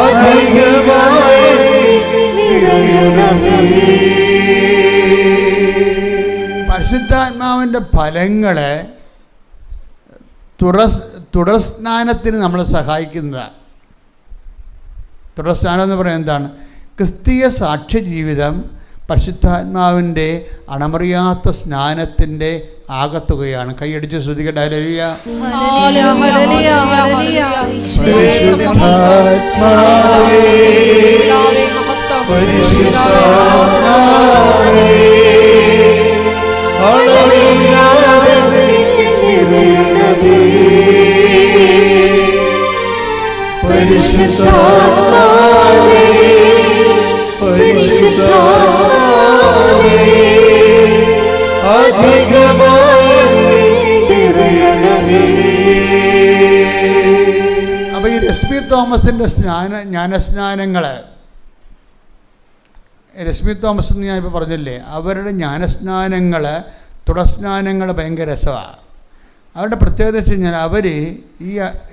S3: അധികമായി നിറയണമേ.
S1: പരിശുദ്ധാത്മാവിൻ്റെ ഫലങ്ങളെ തുടർസ്നാനത്തിന് നമ്മളെ സഹായിക്കുന്നതാണ്. തുടർസ്നാനം എന്ന് പറയുന്നത് എന്താണ്? ക്രിസ്തീയ സാക്ഷ്യ ജീവിതം പരിശുദ്ധാത്മാവിൻ്റെ അണമറിയാത്ത സ്നാനത്തിൻ്റെ ആകത്തുകയാണ്. കൈയടിച്ച് ശ്രുതിക്കട്ടെ. ഹല്ലേലൂയ. അപ്പൊ ഈ രശ്മി തോമസിന്റെ ജ്ഞാനസ്നാനങ്ങൾ, രശ്മി തോമസ് എന്ന് ഞാൻ ഇപ്പോൾ പറഞ്ഞില്ലേ, അവരുടെ ജ്ഞാനസ്നാനങ്ങൾ, തുടർസ്നാനങ്ങൾ ഭയങ്കര രസമാണ്. അവരുടെ പ്രത്യേകത വെച്ച് കഴിഞ്ഞാൽ അവർ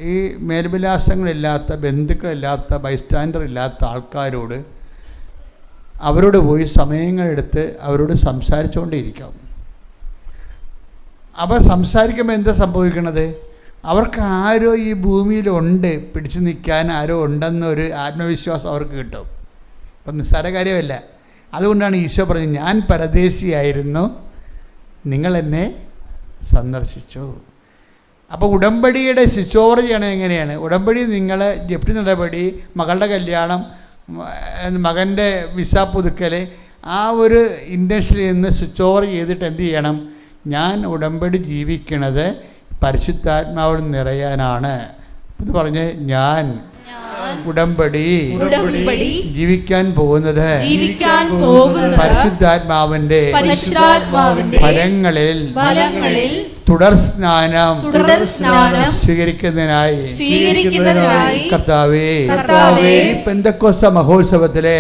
S1: ഈ മേൽവിലാസങ്ങളില്ലാത്ത, ബന്ധുക്കളില്ലാത്ത, ബൈസ്റ്റാൻഡർ ഇല്ലാത്ത ആൾക്കാരോട് അവരോട് പോയി സമയങ്ങളെടുത്ത് അവരോട് സംസാരിച്ചുകൊണ്ടേയിരിക്കാം. അപ്പോൾ സംസാരിക്കുമ്പോൾ എന്താ സംഭവിക്കണത്? അവർക്ക് ആരോ ഈ ഭൂമിയിലുണ്ട്, പിടിച്ചു നിൽക്കാൻ ആരോ ഉണ്ടെന്നൊരു ആത്മവിശ്വാസം അവർക്ക് കിട്ടും. അപ്പം നിസ്സാര കാര്യമല്ല. അതുകൊണ്ടാണ് ഈശോ പറഞ്ഞത്, ഞാൻ പരദേശിയായിരുന്നു, നിങ്ങളെന്നെ സന്ദർശിച്ചു. അപ്പോൾ ഉടമ്പടിയുടെ സ്വിച്ച് ഓവർ ചെയ്യണത് എങ്ങനെയാണ്? ഉടമ്പടി നിങ്ങൾ ജപ്തി നടപടി, മകളുടെ കല്യാണം, മകൻ്റെ വിസ പുതുക്കൽ, ആ ഒരു ഇൻറ്റൻഷനിൽ നിന്ന് സ്വിച്ച് ഓവർ ചെയ്തിട്ട് എന്ത് ചെയ്യണം? ഞാൻ ഉടമ്പടി ജീവിക്കണത് പരിശുദ്ധാത്മാവിൽ നിറയാനാണ് എന്ന് പറഞ്ഞ് ഞാൻ ഉടമ്പടി ജീവിക്കാൻ പോകുന്നത് പരിശുദ്ധാത്മാവിന്റെ ഫലങ്ങളിൽ തുടർ സ്നാനം സ്വീകരിക്കുന്നതിനായി കർത്താവേ, പെന്തക്കോസ്ത മഹോത്സവത്തിലെ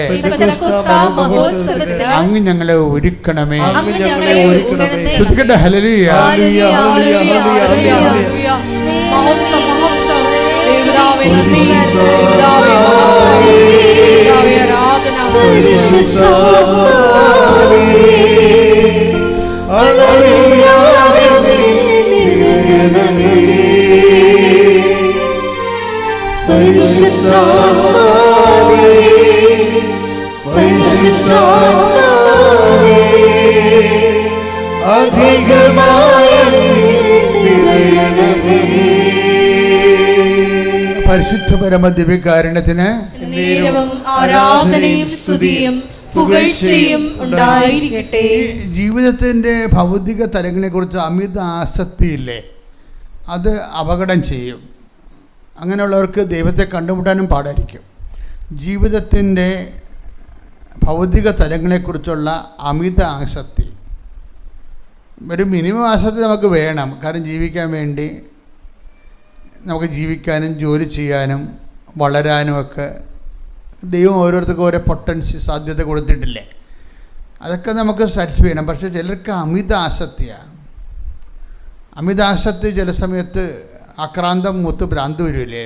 S1: അങ്ങ് ഞങ്ങളെ ഒരുക്കണമേ. ശ്രുതിക്കട്ടെ. ഹല്ലേലൂയ. പരിശുദ്ധ പരമ ദിവ്യകാരുണ്യത്തിന്
S4: ആരാധനയും സ്തുതിയും പുകഴ്ചയും ഉണ്ടായിരിക്കട്ടെ.
S1: ജീവിതത്തിൻ്റെ ഭൗതിക തലങ്ങളെക്കുറിച്ച് അമിത ആസക്തിയില്ലേ, അത് അപകടം ചെയ്യും. അങ്ങനെയുള്ളവർക്ക് ദൈവത്തെ കണ്ടുമുട്ടാനും പാടായിരിക്കും. ജീവിതത്തിൻ്റെ ഭൗതിക തലങ്ങളെക്കുറിച്ചുള്ള അമിത ആസക്തി, ഒരു മിനിമം ആസക്തി നമുക്ക് വേണം. കാരണം ജീവിക്കാൻ വേണ്ടി, നമുക്ക് ജീവിക്കാനും ജോലി ചെയ്യാനും വളരാനുമൊക്കെ ദൈവം ഓരോരുത്തർക്കും ഓരോ പൊട്ടൻസി, സാധ്യത കൊടുത്തിട്ടില്ലേ. അതൊക്കെ നമുക്ക് സാറ്റിസ്ഫൈ ചെയ്യണം. പക്ഷേ ചിലർക്ക് അമിത ആസക്തിയാണ്. അമിത ആസക്തി ചില സമയത്ത് ആക്രാന്തം മൂത്ത് ഭ്രാന്ത് വരുമല്ലേ.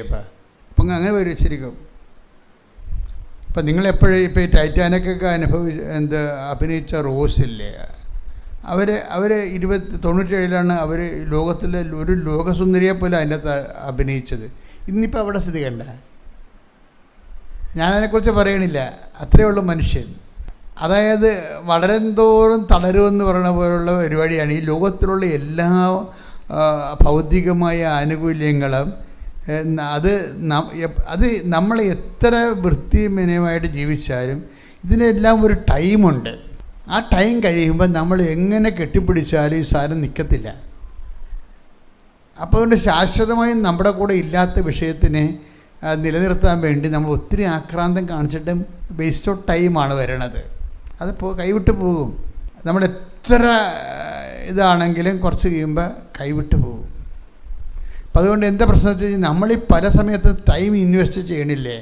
S1: അപ്പം അങ്ങനെ വരും ശരിക്കും. ഇപ്പം നിങ്ങളെപ്പോഴും ഇപ്പോൾ ഈ ടൈറ്റാനിക്കൊക്കെ അഭിനയിച്ച റോസില്ലേ, അവർ 97 അവർ ലോകത്തിലെ ഒരു ലോകസുന്ദരിയെ പോലെ അതിനകത്ത് അഭിനയിച്ചത്. ഇന്നിപ്പോൾ അവിടെ സ്ഥിതി കണ്ട. ഞാനതിനെക്കുറിച്ച് പറയണില്ല, അത്രയേ ഉള്ളൂ മനുഷ്യൻ. അതായത് വളരെന്തോറും തളരുമെന്ന് പറയുന്ന പോലുള്ള പരിപാടിയാണ്. ഈ ലോകത്തിലുള്ള എല്ലാ ഭൗതികമായ ആനുകൂല്യങ്ങളും അത് നമ്മൾ എത്ര വൃത്തിമനമായിട്ട് ജീവിച്ചാലും ഇതിനെല്ലാം ഒരു ടൈമുണ്ട്. ആ ടൈം കഴിയുമ്പോൾ നമ്മൾ എങ്ങനെ കെട്ടിപ്പിടിച്ചാലും ഈ സാധനം നിൽക്കത്തില്ല. അപ്പോൾ അതുകൊണ്ട് ശാശ്വതമായും നമ്മുടെ കൂടെ ഇല്ലാത്ത വിഷയത്തിനെ നിലനിർത്താൻ വേണ്ടി നമ്മൾ ഒത്തിരി ആക്രാന്തം കാണിച്ചിട്ടും വേസ്റ്റ് ഓഫ് ടൈമാണ് വരണത്. അത് കൈവിട്ട് പോകും. നമ്മൾ എത്ര ഇതാണെങ്കിലും കുറച്ച് കഴിയുമ്പോൾ കൈവിട്ട് പോകും. അപ്പം അതുകൊണ്ട് എന്താ പ്രശ്നം വെച്ച് കഴിഞ്ഞാൽ നമ്മളീ പല സമയത്ത് ടൈം ഇൻവെസ്റ്റ് ചെയ്യണില്ലേ.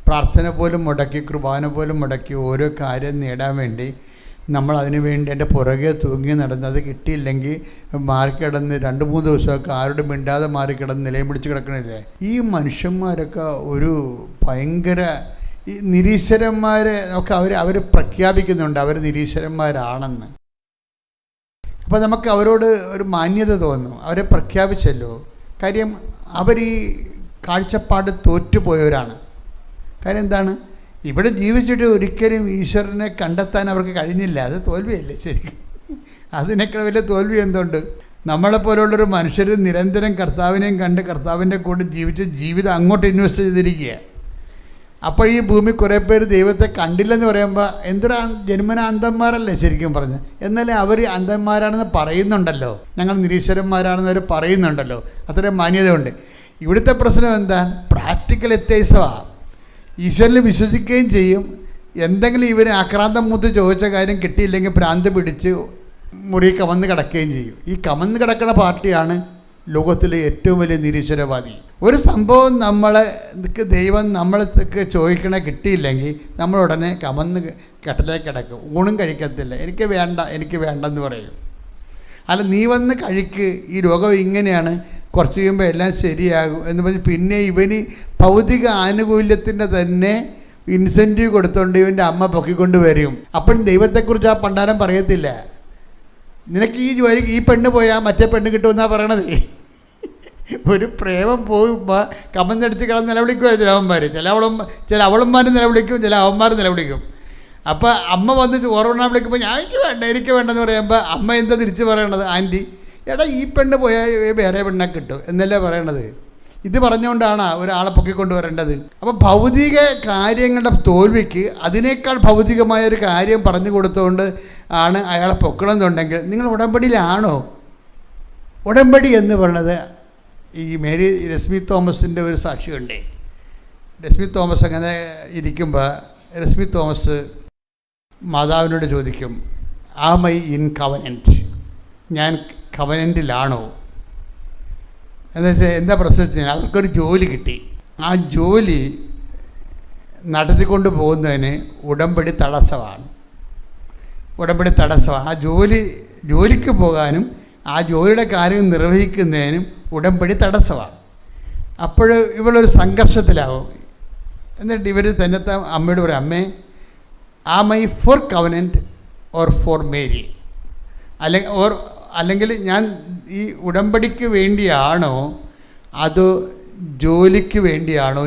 S1: പ്രാർത്ഥന പോലും മുടക്കി, കുർബാന പോലും മുടക്കി ഓരോ കാര്യം നേടാൻ വേണ്ടി നമ്മൾ അതിനു വേണ്ടി എൻ്റെ പുറകെ തൂങ്ങി നടന്നത് കിട്ടിയില്ലെങ്കിൽ മാറിക്കിടന്ന് 2-3 ദിവസമൊക്കെ ആരോടും മിണ്ടാതെ മാറിക്കിടന്ന് നിലയം പിടിച്ച് കിടക്കണില്ലേ. ഈ മനുഷ്യന്മാരൊക്കെ ഒരു ഭയങ്കര ഈ നിരീശ്വരന്മാരെ ഒക്കെ അവർ പ്രഖ്യാപിക്കുന്നുണ്ട് അവർ നിരീശ്വരന്മാരാണെന്ന്. അപ്പോൾ നമുക്ക് അവരോട് ഒരു മാന്യത തോന്നും. അവരെ പ്രഖ്യാപിച്ചല്ലോ. കാര്യം അവർ ഈ കാഴ്ചപ്പാട് തോറ്റുപോയവരാണ്. കാര്യം എന്താണ്? ഇവിടെ ജീവിച്ചിട്ട് ഒരിക്കലും ഈശ്വരനെ കണ്ടെത്താൻ അവർക്ക് കഴിഞ്ഞില്ല. അത് തോൽവിയല്ലേ ശരിക്കും? അതിനേക്കാൾ വലിയ തോൽവി എന്തുണ്ട്? നമ്മളെപ്പോലുള്ളൊരു മനുഷ്യർ നിരന്തരം കർത്താവിനെയും കണ്ട് കർത്താവിൻ്റെ കൂടെ ജീവിച്ച് ജീവിതം അങ്ങോട്ട് ഇൻവെസ്റ്റ് ചെയ്തിരിക്കുക. അപ്പോൾ ഈ ഭൂമി കുറേ പേര് ദൈവത്തെ കണ്ടില്ലെന്ന് പറയുമ്പോൾ എന്തൊരു ജന്മന അന്ധന്മാരല്ലേ ശരിക്കും പറഞ്ഞ്. എന്നാലും അവർ അന്ധന്മാരാണെന്ന് പറയുന്നുണ്ടല്ലോ, ഞങ്ങൾ നിരീശ്വരന്മാരാണെന്ന് അവർ പറയുന്നുണ്ടല്ലോ, അത്രയും മാന്യതയുണ്ട്. ഇവിടുത്തെ പ്രശ്നം എന്താ? പ്രാക്ടിക്കൽ എത്തേസമാണ്. ഈശ്വരനിൽ വിശ്വസിക്കുകയും ചെയ്യും, എന്തെങ്കിലും ഇവന് ആക്രാന്തം മൂത്ത് ചോദിച്ച കാര്യം കിട്ടിയില്ലെങ്കിൽ ഭ്രാന്ത് പിടിച്ച് മുറി കമന്ന് കിടക്കുകയും ചെയ്യും. ഈ കമന്ന് കിടക്കുന്ന പാർട്ടിയാണ് ലോകത്തിലെ ഏറ്റവും വലിയ നിരീശ്വരവാദി. ഒരു സംഭവം ദൈവം നമ്മൾക്ക് ചോദിക്കണ കിട്ടിയില്ലെങ്കിൽ നമ്മളുടനെ കമന്ന് കെട്ടലേക്ക് കിടക്കും, ഊണും കഴിക്കത്തില്ല, എനിക്ക് വേണ്ടെന്ന് പറയും. അല്ല, നീ വന്ന് കഴിക്ക്, ഈ രോഗം ഇങ്ങനെയാണ്, കുറച്ച് കഴിയുമ്പോൾ എല്ലാം ശരിയാകും എന്ന് പറഞ്ഞ് പിന്നെ ഇവന് ഭൗതിക ആനുകൂല്യത്തിൻ്റെ തന്നെ ഇൻസെൻറ്റീവ് കൊടുത്തുകൊണ്ട് ഇവൻ്റെ അമ്മ പൊക്കിക്കൊണ്ട് വരും. അപ്പോഴും ദൈവത്തെക്കുറിച്ച് ആ പണ്ടാരം പറയത്തില്ല. നിനക്ക് ഈ ജോലി ഈ പെണ്ണ് പോയാൽ മറ്റേ പെണ്ണ് കിട്ടുമെന്നാണ് പറയണത്. ഒരു പ്രേമം പോകുമ്പോൾ കമന്നടിച്ച് കിടന്ന് നിലവിളിക്കുമോ ചില അവളന്മാർ നിലവിളിക്കും, ചില അവന്മാർ നിലവിളിക്കും. അപ്പോൾ അമ്മ വന്ന് ചോറുണ്ണാൻ വിളിക്കുമ്പോൾ എനിക്ക് വേണ്ടെന്ന് പറയുമ്പോൾ അമ്മ എന്താ തിരിച്ച് പറയണത്? ആൻറ്റി, എടാ ഈ പെണ്ണ് പോയാൽ വേറെ പെണ്ണെ കിട്ടും എന്നല്ലേ പറയണത്. ഇത് പറഞ്ഞുകൊണ്ടാണ് ഒരാളെ പൊക്കിക്കൊണ്ട് വരേണ്ടത്. അപ്പോൾ ഭൗതിക കാര്യങ്ങളുടെ തോൽവിക്ക് അതിനേക്കാൾ ഭൗതികമായൊരു കാര്യം പറഞ്ഞു കൊടുത്തുകൊണ്ട് ആണ് അയാളെ പൊക്കണമെന്നുണ്ടെങ്കിൽ നിങ്ങൾ ഉടമ്പടിയിലാണോ? ഉടമ്പടി എന്ന് പറയുന്നത് ഈ രശ്മി തോമസിൻ്റെ ഒരു സാക്ഷിയുണ്ട്. രശ്മി തോമസ് അങ്ങനെ ഇരിക്കുമ്പോൾ രശ്മി തോമസ് മാതാവിനോട് ചോദിക്കും, ആം ഐ ഇൻ കവനൻറ്റ്? ഞാൻ കവനൻറ്റിലാണോ എന്ന് വെച്ചാൽ എന്താ പ്രശ്നം വെച്ച് കഴിഞ്ഞാൽ അവർക്കൊരു ജോലി കിട്ടി. ആ ജോലി നടത്തിക്കൊണ്ട് പോകുന്നതിന് ഉടമ്പടി തടസ്സമാണ്. ആ ജോലിക്ക് പോകാനും ആ ജോലിയുടെ കാര്യം നിർവഹിക്കുന്നതിനും ഉടമ്പടി തടസ്സമാണ്. അപ്പോൾ ഇവളൊരു സംഘർഷത്തിലാവും. എന്നിട്ട് ഇവർ തന്നെത്താൻ അമ്മയോട് പറയും, അമ്മേ, am I for covenant or for marry? അല്ലെങ്കിൽ ഞാൻ ഈ ഉടമ്പടിക്ക് വേണ്ടിയാണോ അതോ ജോലിക്ക് വേണ്ടിയാണോ?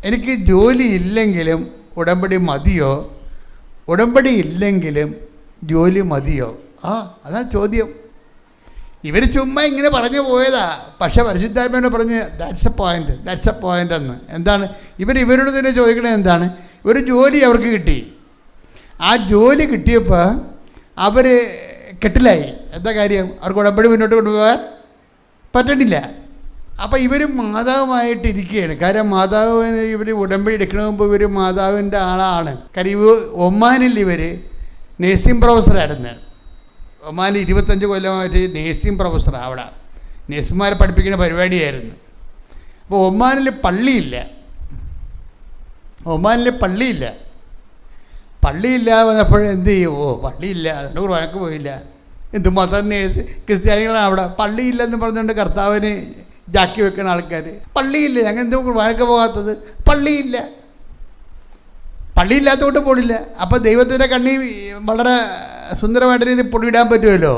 S1: എനിക്ക് ജോലി ഇല്ലെങ്കിലും ഉടമ്പടി മതിയോ, ഉടമ്പടി ഇല്ലെങ്കിലും ജോലി മതിയോ? അതാ ചോദ്യം. ഇവർ ചുമ്മാ ഇങ്ങനെ പറഞ്ഞു പോയതാ. പക്ഷേ പരിശുദ്ധാത്മാവിനെ പറഞ്ഞ് ദാറ്റ്സ് എ പോയിൻ്റ് എന്ന്. എന്താണ് ഇവരോട് തന്നെ ചോദിക്കണത്? എന്താണ്? ഒരു ജോലി അവർക്ക് കിട്ടി. ആ ജോലി കിട്ടിയപ്പോൾ അവർ കെട്ടിലായി. എന്താ കാര്യം? അവർക്ക് ഉടമ്പടി മുന്നോട്ട് കൊണ്ടുപോകാൻ പറ്റണില്ല. അപ്പോൾ ഇവർ മാതാവുമായിട്ടിരിക്കുകയാണ്. കാരണം മാതാവിന് ഇവർ ഉടമ്പടി എടുക്കണ മുമ്പ് ഇവർ മാതാവിൻ്റെ ആളാണ്. കാര്യം ഒമാനിൽ ഇവർ നേഴ്സിംഗ് പ്രൊഫസറായിരുന്നു. ഒമാനിൽ 25 കൊല്ലമായിട്ട് നേഴ്സിംഗ് പ്രൊഫസറാണ്. അവിടെ നേഴ്സുമാരെ പഠിപ്പിക്കുന്ന പരിപാടിയായിരുന്നു. അപ്പോൾ ഒമാനിൽ പള്ളിയില്ല. പള്ളിയില്ല വന്നപ്പോൾ എന്ത് ചെയ്യും? പള്ളിയില്ല, അതുകൊണ്ട് കുർബാനക്ക് പോയില്ല. എന്തുമാത്രം നേഴ്സ് ക്രിസ്ത്യാനികളാണ് അവിടെ. പള്ളിയില്ലെന്ന് പറഞ്ഞുകൊണ്ട് കർത്താവിന് ജാക്കി വെക്കുന്ന ആൾക്കാർ. പള്ളിയില്ല, ഞങ്ങൾ എന്തും കുർബാനക്ക് പോകാത്തത്? പള്ളിയില്ലാത്തതുകൊണ്ട് പോണില്ല. അപ്പോൾ ദൈവത്തിൻ്റെ കണ്ണി വളരെ സുന്ദരമായിട്ട് രീതിയിൽ പൊടിയിടാൻ പറ്റുമല്ലോ.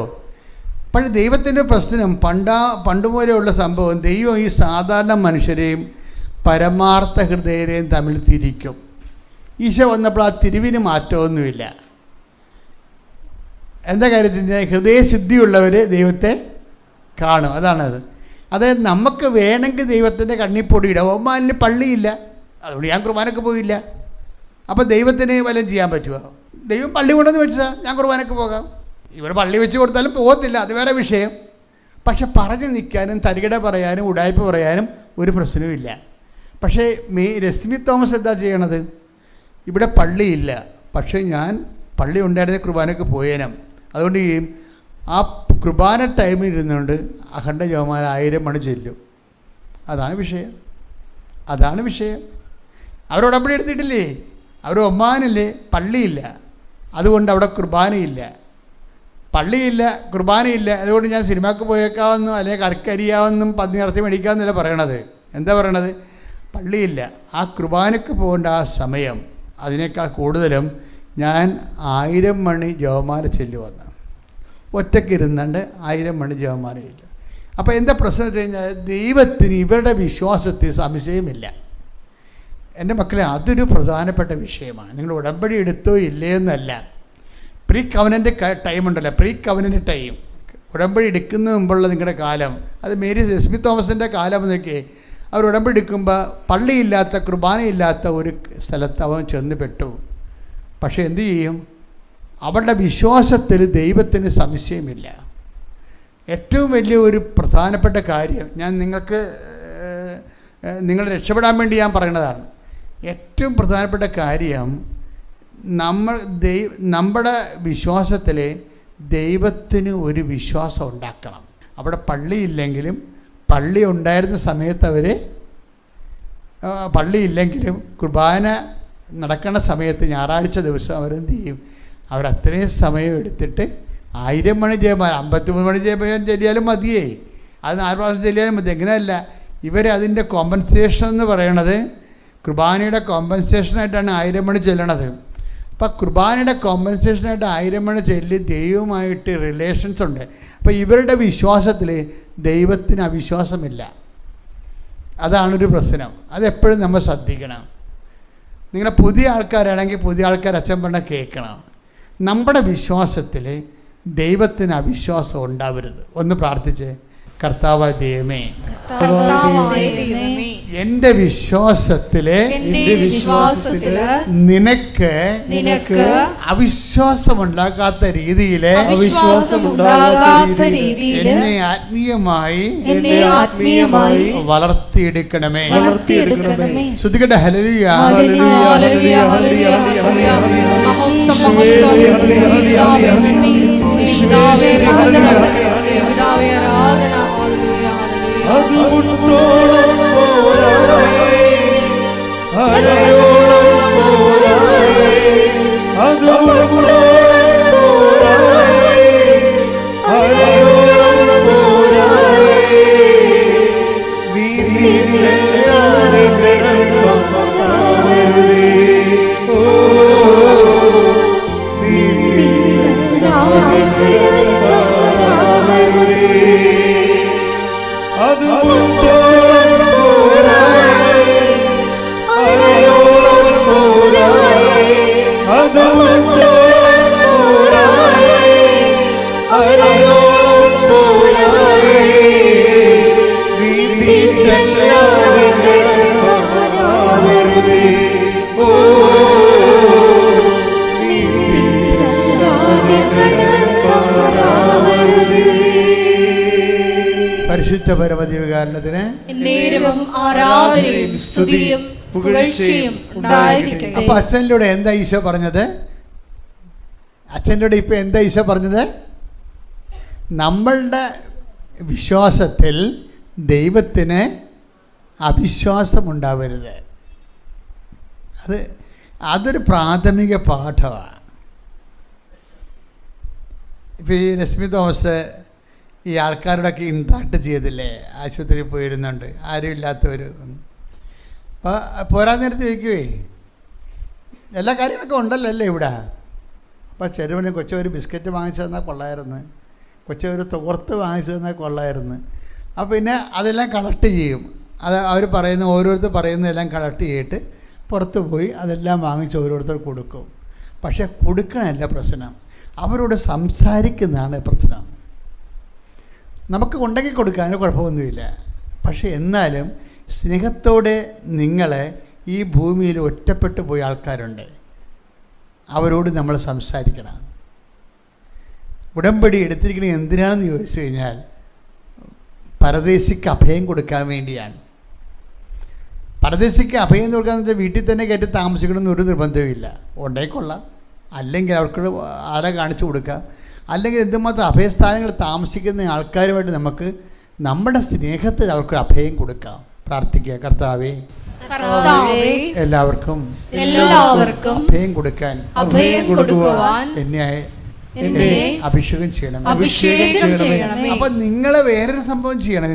S1: പക്ഷേ ദൈവത്തിൻ്റെ പ്രശ്നം പണ്ടുപോലെയുള്ള സംഭവം, ദൈവം ഈ സാധാരണ മനുഷ്യരെയും പരമാർത്ഥ ഹൃദയരെയും തമ്മിൽ തിരിക്കും. ഈശോ വന്നപ്പോൾ ആ തിരിവിന് മാറ്റമൊന്നുമില്ല. എന്താ കാര്യത്തിൻ്റെ? ഹൃദയശുദ്ധിയുള്ളവർ ദൈവത്തെ കാണും. അതാണത്. അതായത് നമുക്ക് വേണമെങ്കിൽ ദൈവത്തിൻ്റെ കണ്ണിപ്പൊടിയിടാം. ഒമാനിൽ പള്ളിയില്ല, അതുകൊണ്ട് ഞാൻ കുർബാനക്ക് പോയില്ല. അപ്പോൾ ദൈവത്തിന് വല്ലതും ചെയ്യാൻ പറ്റുമോ? ദൈവം പള്ളി കൊണ്ടെന്ന് വെച്ചാൽ ഞാൻ കുർബാനക്ക് പോകാം. ഇവർ പള്ളി വെച്ച് കൊടുത്താലും പോകത്തില്ല, അത് വേറെ വിഷയം. പക്ഷെ പറഞ്ഞു നിൽക്കാനും തരികിട പറയാനും ഉടായ്പ പറയാനും ഒരു പ്രശ്നവുമില്ല. പക്ഷേ രശ്മി തോമസ് എന്താ ചെയ്യണത്? ഇവിടെ പള്ളിയില്ല, പക്ഷേ ഞാൻ പള്ളി ഉണ്ടായിരുന്ന കുർബാനക്ക് പോയേനം. അതുകൊണ്ട് ഈ ആ കുർബാന ടൈമിൽ ഇരുന്നുകൊണ്ട് അഖണ്ഡ ജപമാല 1000 മണി ചെല്ലും. അതാണ് വിഷയം. അവർ ഉടമ്പടി എടുത്തിട്ടില്ലേ? അവർ ഒമാനില്ലേ, പള്ളിയില്ല, അതുകൊണ്ട് അവിടെ കുർബാനയില്ല. കുർബാനയില്ല, അതുകൊണ്ട് ഞാൻ സിനിമക്ക് പോയേക്കാമെന്നും അല്ലെങ്കിൽ കറക്കരിയാവെന്നും പന്നിയിറച്ചി മേടിക്കാമെന്നല്ല പറയണത്. എന്താ പറയണത്? പള്ളിയില്ല, ആ കുർബാനക്ക് പോകേണ്ട ആ സമയം അതിനേക്കാൾ കൂടുതലും ഞാൻ 1000 മണി ജപമാല ചെല്ലുവന്ന് ഒറ്റയ്ക്കിരുന്നുണ്ട് 1000 മണി ജപമാലയില്ല. അപ്പോൾ എന്താ പ്രശ്നം വെച്ച് കഴിഞ്ഞാൽ ദൈവത്തിന് ഇവരുടെ വിശ്വാസത്തിൽ സംശയമില്ല. എൻ്റെ മക്കളെ, അതൊരു പ്രധാനപ്പെട്ട വിഷയമാണ്. നിങ്ങൾ ഉടമ്പടി എടുത്തോ ഇല്ലയെന്നല്ല. പ്രീ കവനൻ്റ് ടൈം ഉണ്ടല്ലോ, പ്രീ കവനൻ്റ് ടൈം, ഉടമ്പടി എടുക്കുന്ന മുമ്പുള്ള നിങ്ങളുടെ കാലം, അത് മേരി സ്മിത്ത് തോമസിൻ്റെ കാലം എന്നൊക്കെ. അവർ ഉടമ്പടി എടുക്കുമ്പോൾ പള്ളിയില്ലാത്ത, കുർബാനയില്ലാത്ത ഒരു സ്ഥലത്ത് അവൻ ചെന്ന് പെട്ടു. പക്ഷേ എന്തു ചെയ്യും? അവളുടെ വിശ്വാസത്തിൽ ദൈവത്തിന് സംശയമില്ല. ഏറ്റവും വലിയ ഒരു പ്രധാനപ്പെട്ട കാര്യം, ഞാൻ നിങ്ങൾ രക്ഷപ്പെടാൻ വേണ്ടി ഞാൻ പറയുന്നതാണ്. ഏറ്റവും പ്രധാനപ്പെട്ട കാര്യം, നമ്മുടെ വിശ്വാസത്തിൽ ദൈവത്തിന് ഒരു വിശ്വാസം ഉണ്ടാക്കണം. അവിടെ പള്ളിയില്ലെങ്കിലും, പള്ളി ഉണ്ടായിരുന്ന സമയത്ത് അവർ പള്ളിയില്ലെങ്കിലും കുർബാന നടക്കുന്ന സമയത്ത് ഞായറാഴ്ച ദിവസം അവരെന്ത് ചെയ്യും? അവരത്രയും സമയം എടുത്തിട്ട് 1000 മണി ജപം, 53 മണി ജപം ചൊല്ലിയാലും മതിയേ, അത് 4 പ്രാവശ്യം ചൊല്ലിയാലും മതി. എങ്ങനെയല്ല, ഇവരതിൻ്റെ കോമ്പൻസേഷൻ എന്ന് പറയണത്, കുർബാനയുടെ കോമ്പൻസേഷനായിട്ടാണ് 1000 മണി ചെല്ലണത്. അപ്പോൾ കുർബാനയുടെ കോമ്പൻസേഷനായിട്ട് 1000 മണി ചൊല്ലി ദൈവവുമായിട്ട് റിലേഷൻസ് ഉണ്ട്. അപ്പോൾ ഇവരുടെ വിശ്വാസത്തിൽ ദൈവത്തിന് അവിശ്വാസമില്ല. അതാണൊരു പ്രശ്നം. അതെപ്പോഴും നമ്മൾ ശ്രദ്ധിക്കണം. നിങ്ങളെ പുതിയ ആൾക്കാരാണെങ്കിൽ പുതിയ ആൾക്കാർ അച്ഛൻ പറഞ്ഞ കേൾക്കണം. നമ്മുടെ വിശ്വാസത്തിൽ ദൈവത്തിന് അവിശ്വാസം ഉണ്ടാവരുത്. ഒന്ന് പ്രാർത്ഥിച്ചേ. കർത്താവായ ദൈവമേ, എൻ്റെ വിശ്വാസത്തില് നിനക്ക് അവിശ്വാസമുണ്ടാകാത്ത രീതിയില് എന്നെ ആത്മീയമായി വളർത്തിയെടുക്കണമേ. ശ്രദ്ധിക്കട്ടെ. ഹല്ലേലൂയ.
S3: അത് മുട്ടോളം പോരായേ, അരയോളം പോരായേ, അത് മുട്ടോളം പോരായേ, അരയോളം പോരായേ, നീ നീയാതെ കിടക്കരുതേ, ഓ നീ നീയാതെ കിടക്കരുതേ, അത് മുട്ടോളം പോരായേ, അരയോളം പോരായേ, അത് മുട്ടോളം പോരായേ, അരയോളം പോരായേ, നീ നീട്ടല്ലാതെ കിടക്കരുതേ, ഓ നീ നീട്ടല്ലാതെ കിടക്കരുതേ.
S1: പരിശുദ്ധ പരമദിവ്യകാരണത്തിന്
S4: നേരവും ആരാധനയും സ്തുതിയും പുകഴ്ചയും ഉണ്ടായിരിക്കട്ടെ.
S1: അപ്പോൾ അച്ഛനിലൂടെ എന്താ ഈശോ പറഞ്ഞത്? അച്ഛനിലൂടെ ഇപ്പം എന്താ ഈശോ പറഞ്ഞത്? നമ്മളുടെ വിശ്വാസത്തിൽ ദൈവത്തിന് അവിശ്വാസമുണ്ടാവരുത്. അതൊരു പ്രാഥമിക പാഠമാണ്. ഇപ്പോൾ ഈ രശ്മി തോമസ് ഈ ആൾക്കാരോടൊക്കെ ഇൻട്രാക്ട് ചെയ്തില്ലേ? ആശുപത്രിയിൽ പോയിരുന്നുണ്ട്, ആരും ഇല്ലാത്തവർ. അപ്പോൾ പോരാൻ നേരത്ത് ചോദിക്കുവേ, എല്ലാ കാര്യങ്ങളൊക്കെ ഉണ്ടല്ലോ ഇവിടെ. അപ്പോൾ ചെറുവന് കൊച്ചൊരു ബിസ്ക്കറ്റ് വാങ്ങിച്ചു തന്നാൽ കൊള്ളായിരുന്നു, കൊച്ചൊരു തോർത്ത് വാങ്ങിച്ചു തന്നാൽ കൊള്ളായിരുന്നു. അപ്പോൾ പിന്നെ അതെല്ലാം കളക്ട് ചെയ്യും. അത് അവർ പറയുന്ന, ഓരോരുത്തർ പറയുന്നതെല്ലാം കളക്ട് ചെയ്തിട്ട് പുറത്ത് പോയി അതെല്ലാം വാങ്ങിച്ച് ഓരോരുത്തർ കൊടുക്കും. പക്ഷേ കൊടുക്കണമല്ല പ്രശ്നം, അവരോട് സംസാരിക്കുന്നതാണ് പ്രശ്നം. നമുക്ക് ഉണ്ടെങ്കിൽ കൊടുക്കാനോ കുഴപ്പമൊന്നുമില്ല. പക്ഷേ എന്നാലും സ്നേഹത്തോടെ നിങ്ങളെ ഈ ഭൂമിയിൽ ഒറ്റപ്പെട്ടു പോയ ആൾക്കാരുണ്ട്, അവരോട് നമ്മൾ സംസാരിക്കണം. ഉടമ്പടി എടുത്തിരിക്കുന്നത് എന്തിനാണെന്ന് ചോദിച്ചു കഴിഞ്ഞാൽ പരദേശിക്ക് അഭയം കൊടുക്കാൻ വേണ്ടിയാണ്. പരദേശിക്ക് അഭയം കൊടുക്കാന്ന് വെച്ചാൽ വീട്ടിൽ തന്നെ കയറ്റി താമസിക്കണമെന്ന് ഒരു നിർബന്ധവുമില്ല. ഉണ്ടെങ്കിൽ കൊള്ളാം, അല്ലെങ്കിൽ അവർക്ക് ആരെ കാണിച്ചു കൊടുക്കുക, അല്ലെങ്കിൽ എന്തുമാത്രം അഭയസ്ഥാനങ്ങൾ താമസിക്കുന്ന ആൾക്കാരുമായിട്ട് നമുക്ക് നമ്മുടെ സ്നേഹത്തിൽ അവർക്ക് അഭയം കൊടുക്കാം. പ്രാർത്ഥിക്കുക. കർത്താവേ, എല്ലാവർക്കും അഭയം കൊടുക്കാൻ എന്നെ അഭിഷേകം ചെയ്യണം. അപ്പം നിങ്ങളെ വേറൊരു സംഭവം ചെയ്യണം.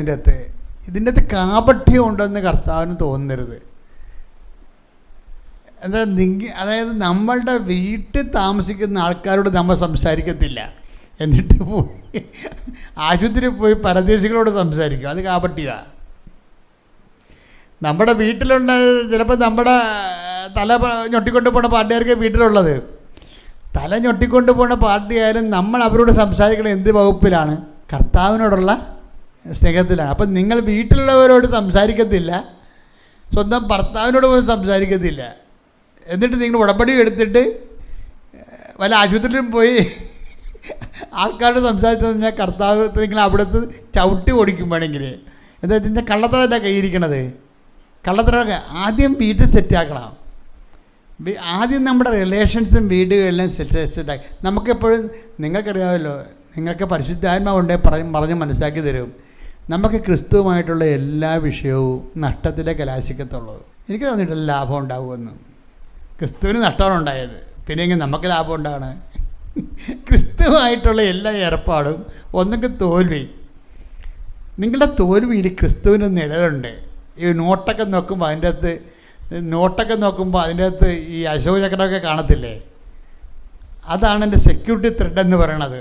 S1: ഇതിൻ്റെ അകത്ത് കാപട്യം ഉണ്ടെന്ന് കർത്താവിന് തോന്നരുത്. അതായത് നമ്മളുടെ വീട്ടിൽ താമസിക്കുന്ന ആൾക്കാരോട് നമ്മൾ സംസാരിക്കത്തില്ല, എന്നിട്ട് പോയി ആശുപത്രിയിൽ പോയി പരദേശികളോട് സംസാരിക്കും. അത് കാപട്യമാണ്. നമ്മുടെ വീട്ടിലുള്ള ചിലപ്പോൾ നമ്മുടെ തല ഞൊട്ടിക്കൊണ്ട് പോകുന്ന പാട്ടുകാർക്ക് വീട്ടിലുള്ളത്, തല ഞൊട്ടിക്കൊണ്ട് പോകുന്ന പാർട്ടിയായാലും നമ്മൾ അവരോട് സംസാരിക്കണം എന്ത് വകുപ്പിലാണ്? കർത്താവിനോടുള്ള സ്നേഹത്തിലാണ്. അപ്പം നിങ്ങൾ വീട്ടിലുള്ളവരോട് സംസാരിക്കത്തില്ല, സ്വന്തം ഭർത്താവിനോട് പോലും സംസാരിക്കത്തില്ല. എന്നിട്ട് നിങ്ങൾ ഉടമ്പടി എടുത്തിട്ട് വല്ല ആശുപത്രിയിലും പോയി ആൾക്കാരോട് സംസാരിച്ചു കഴിഞ്ഞാൽ കർത്താവ് നിങ്ങൾ അവിടുത്തെ ചവിട്ടി ഓടിക്കും വേണമെങ്കിൽ. എന്താ വെച്ച് കഴിഞ്ഞാൽ കള്ളത്തരമല്ല കയ്യിരിക്കണത്. കള്ളത്തരമൊക്കെ ആദ്യം വീട്ടിൽ സെറ്റാക്കണം. ആദ്യം നമ്മുടെ റിലേഷൻസും വീടുകളെല്ലാം സെറ്റാക്കി നമുക്കെപ്പോഴും നിങ്ങൾക്കറിയാമല്ലോ, നിങ്ങൾക്ക് പരിശുദ്ധാത്മാവുണ്ടെ പറഞ്ഞ് മനസ്സിലാക്കി തരും. നമുക്ക് ക്രിസ്തുവുമായിട്ടുള്ള എല്ലാ വിഷയവും നഷ്ടത്തിലെ കലാശിക്കത്തുള്ളൂ. എനിക്ക് തോന്നിയിട്ടില്ല ലാഭം ഉണ്ടാകുമെന്ന്. ക്രിസ്തുവിന് നഷ്ടമാണ് ഉണ്ടായത്, പിന്നെ എങ്ങനെ നമുക്ക് ലാഭം ഉണ്ടാകണേ? ക്രിസ്തുവായിട്ടുള്ള എല്ലാ ഏർപ്പാടും ഒന്നെങ്കിൽ തോൽവി. നിങ്ങളുടെ തോൽവിയിൽ ക്രിസ്തുവിന് നിഴലുണ്ട്. ഈ നോട്ടൊക്കെ നോക്കുമ്പോൾ അതിൻ്റെ അകത്ത് ഈ അശോചക്രമൊക്കെ കാണത്തില്ലേ? അതാണ് എൻ്റെ സെക്യൂരിറ്റി ത്രെഡ് എന്ന് പറയണത്.